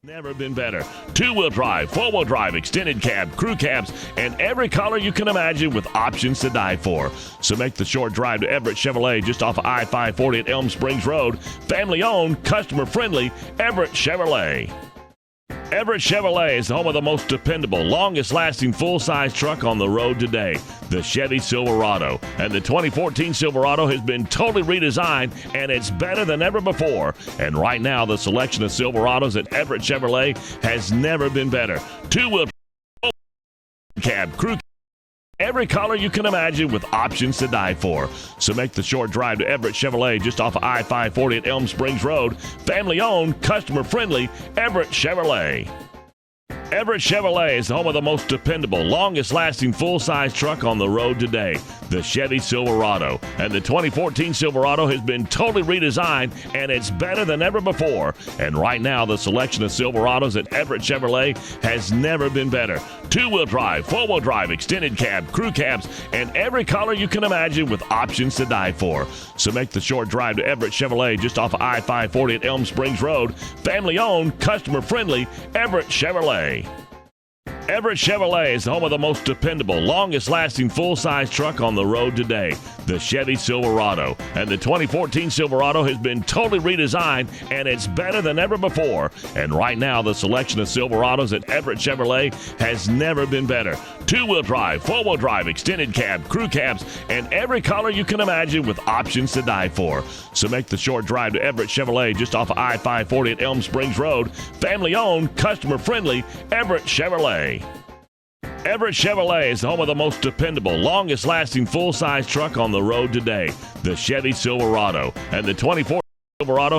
Never been better. 2-wheel drive, 4-wheel drive, extended cab, crew cabs, and every color you can imagine with options to die for. So make the short drive to Everett Chevrolet just off of I-540 at Elm Springs Road. Family owned, customer friendly, Everett Chevrolet. Everett Chevrolet is the home of the most dependable, longest-lasting full-size truck on the road today, the Chevy Silverado. And the 2014 Silverado has been totally redesigned, and it's better than ever before. And right now, the selection of Silverados at Everett Chevrolet has never been better. 2-wheel cab, crew every color you can imagine with options to die for. So make the short drive to Everett Chevrolet just off of I-540 at Elm Springs Road. Family owned, customer friendly, Everett Chevrolet. Everett Chevrolet is the home of the most dependable, longest-lasting full-size truck on the road today, the Chevy Silverado. And the 2014 Silverado has been totally redesigned, and it's better than ever before. And right now, the selection of Silverados at Everett Chevrolet has never been better. Two-wheel drive, four-wheel drive, extended cab, crew cabs, and every color you can imagine with options to die for. So make the short drive to Everett Chevrolet just off of I-540 at Elm Springs Road. Family-owned, customer-friendly, Everett Chevrolet. Everett Chevrolet is the home of the most dependable, longest-lasting full-size truck on the road today, the Chevy Silverado. And the 2014 Silverado has been totally redesigned, and it's better than ever before. And right now, the selection of Silverados at Everett Chevrolet has never been better. Two-wheel drive, four-wheel drive, extended cab, crew cabs, and every color you can imagine with options to die for. So make the short drive to Everett Chevrolet just off of I-540 at Elm Springs Road. Family-owned, customer-friendly, Everett Chevrolet. Everett Chevrolet is the home of the most dependable, longest-lasting full-size truck on the road today, the Chevy Silverado. And the 2014 Silverado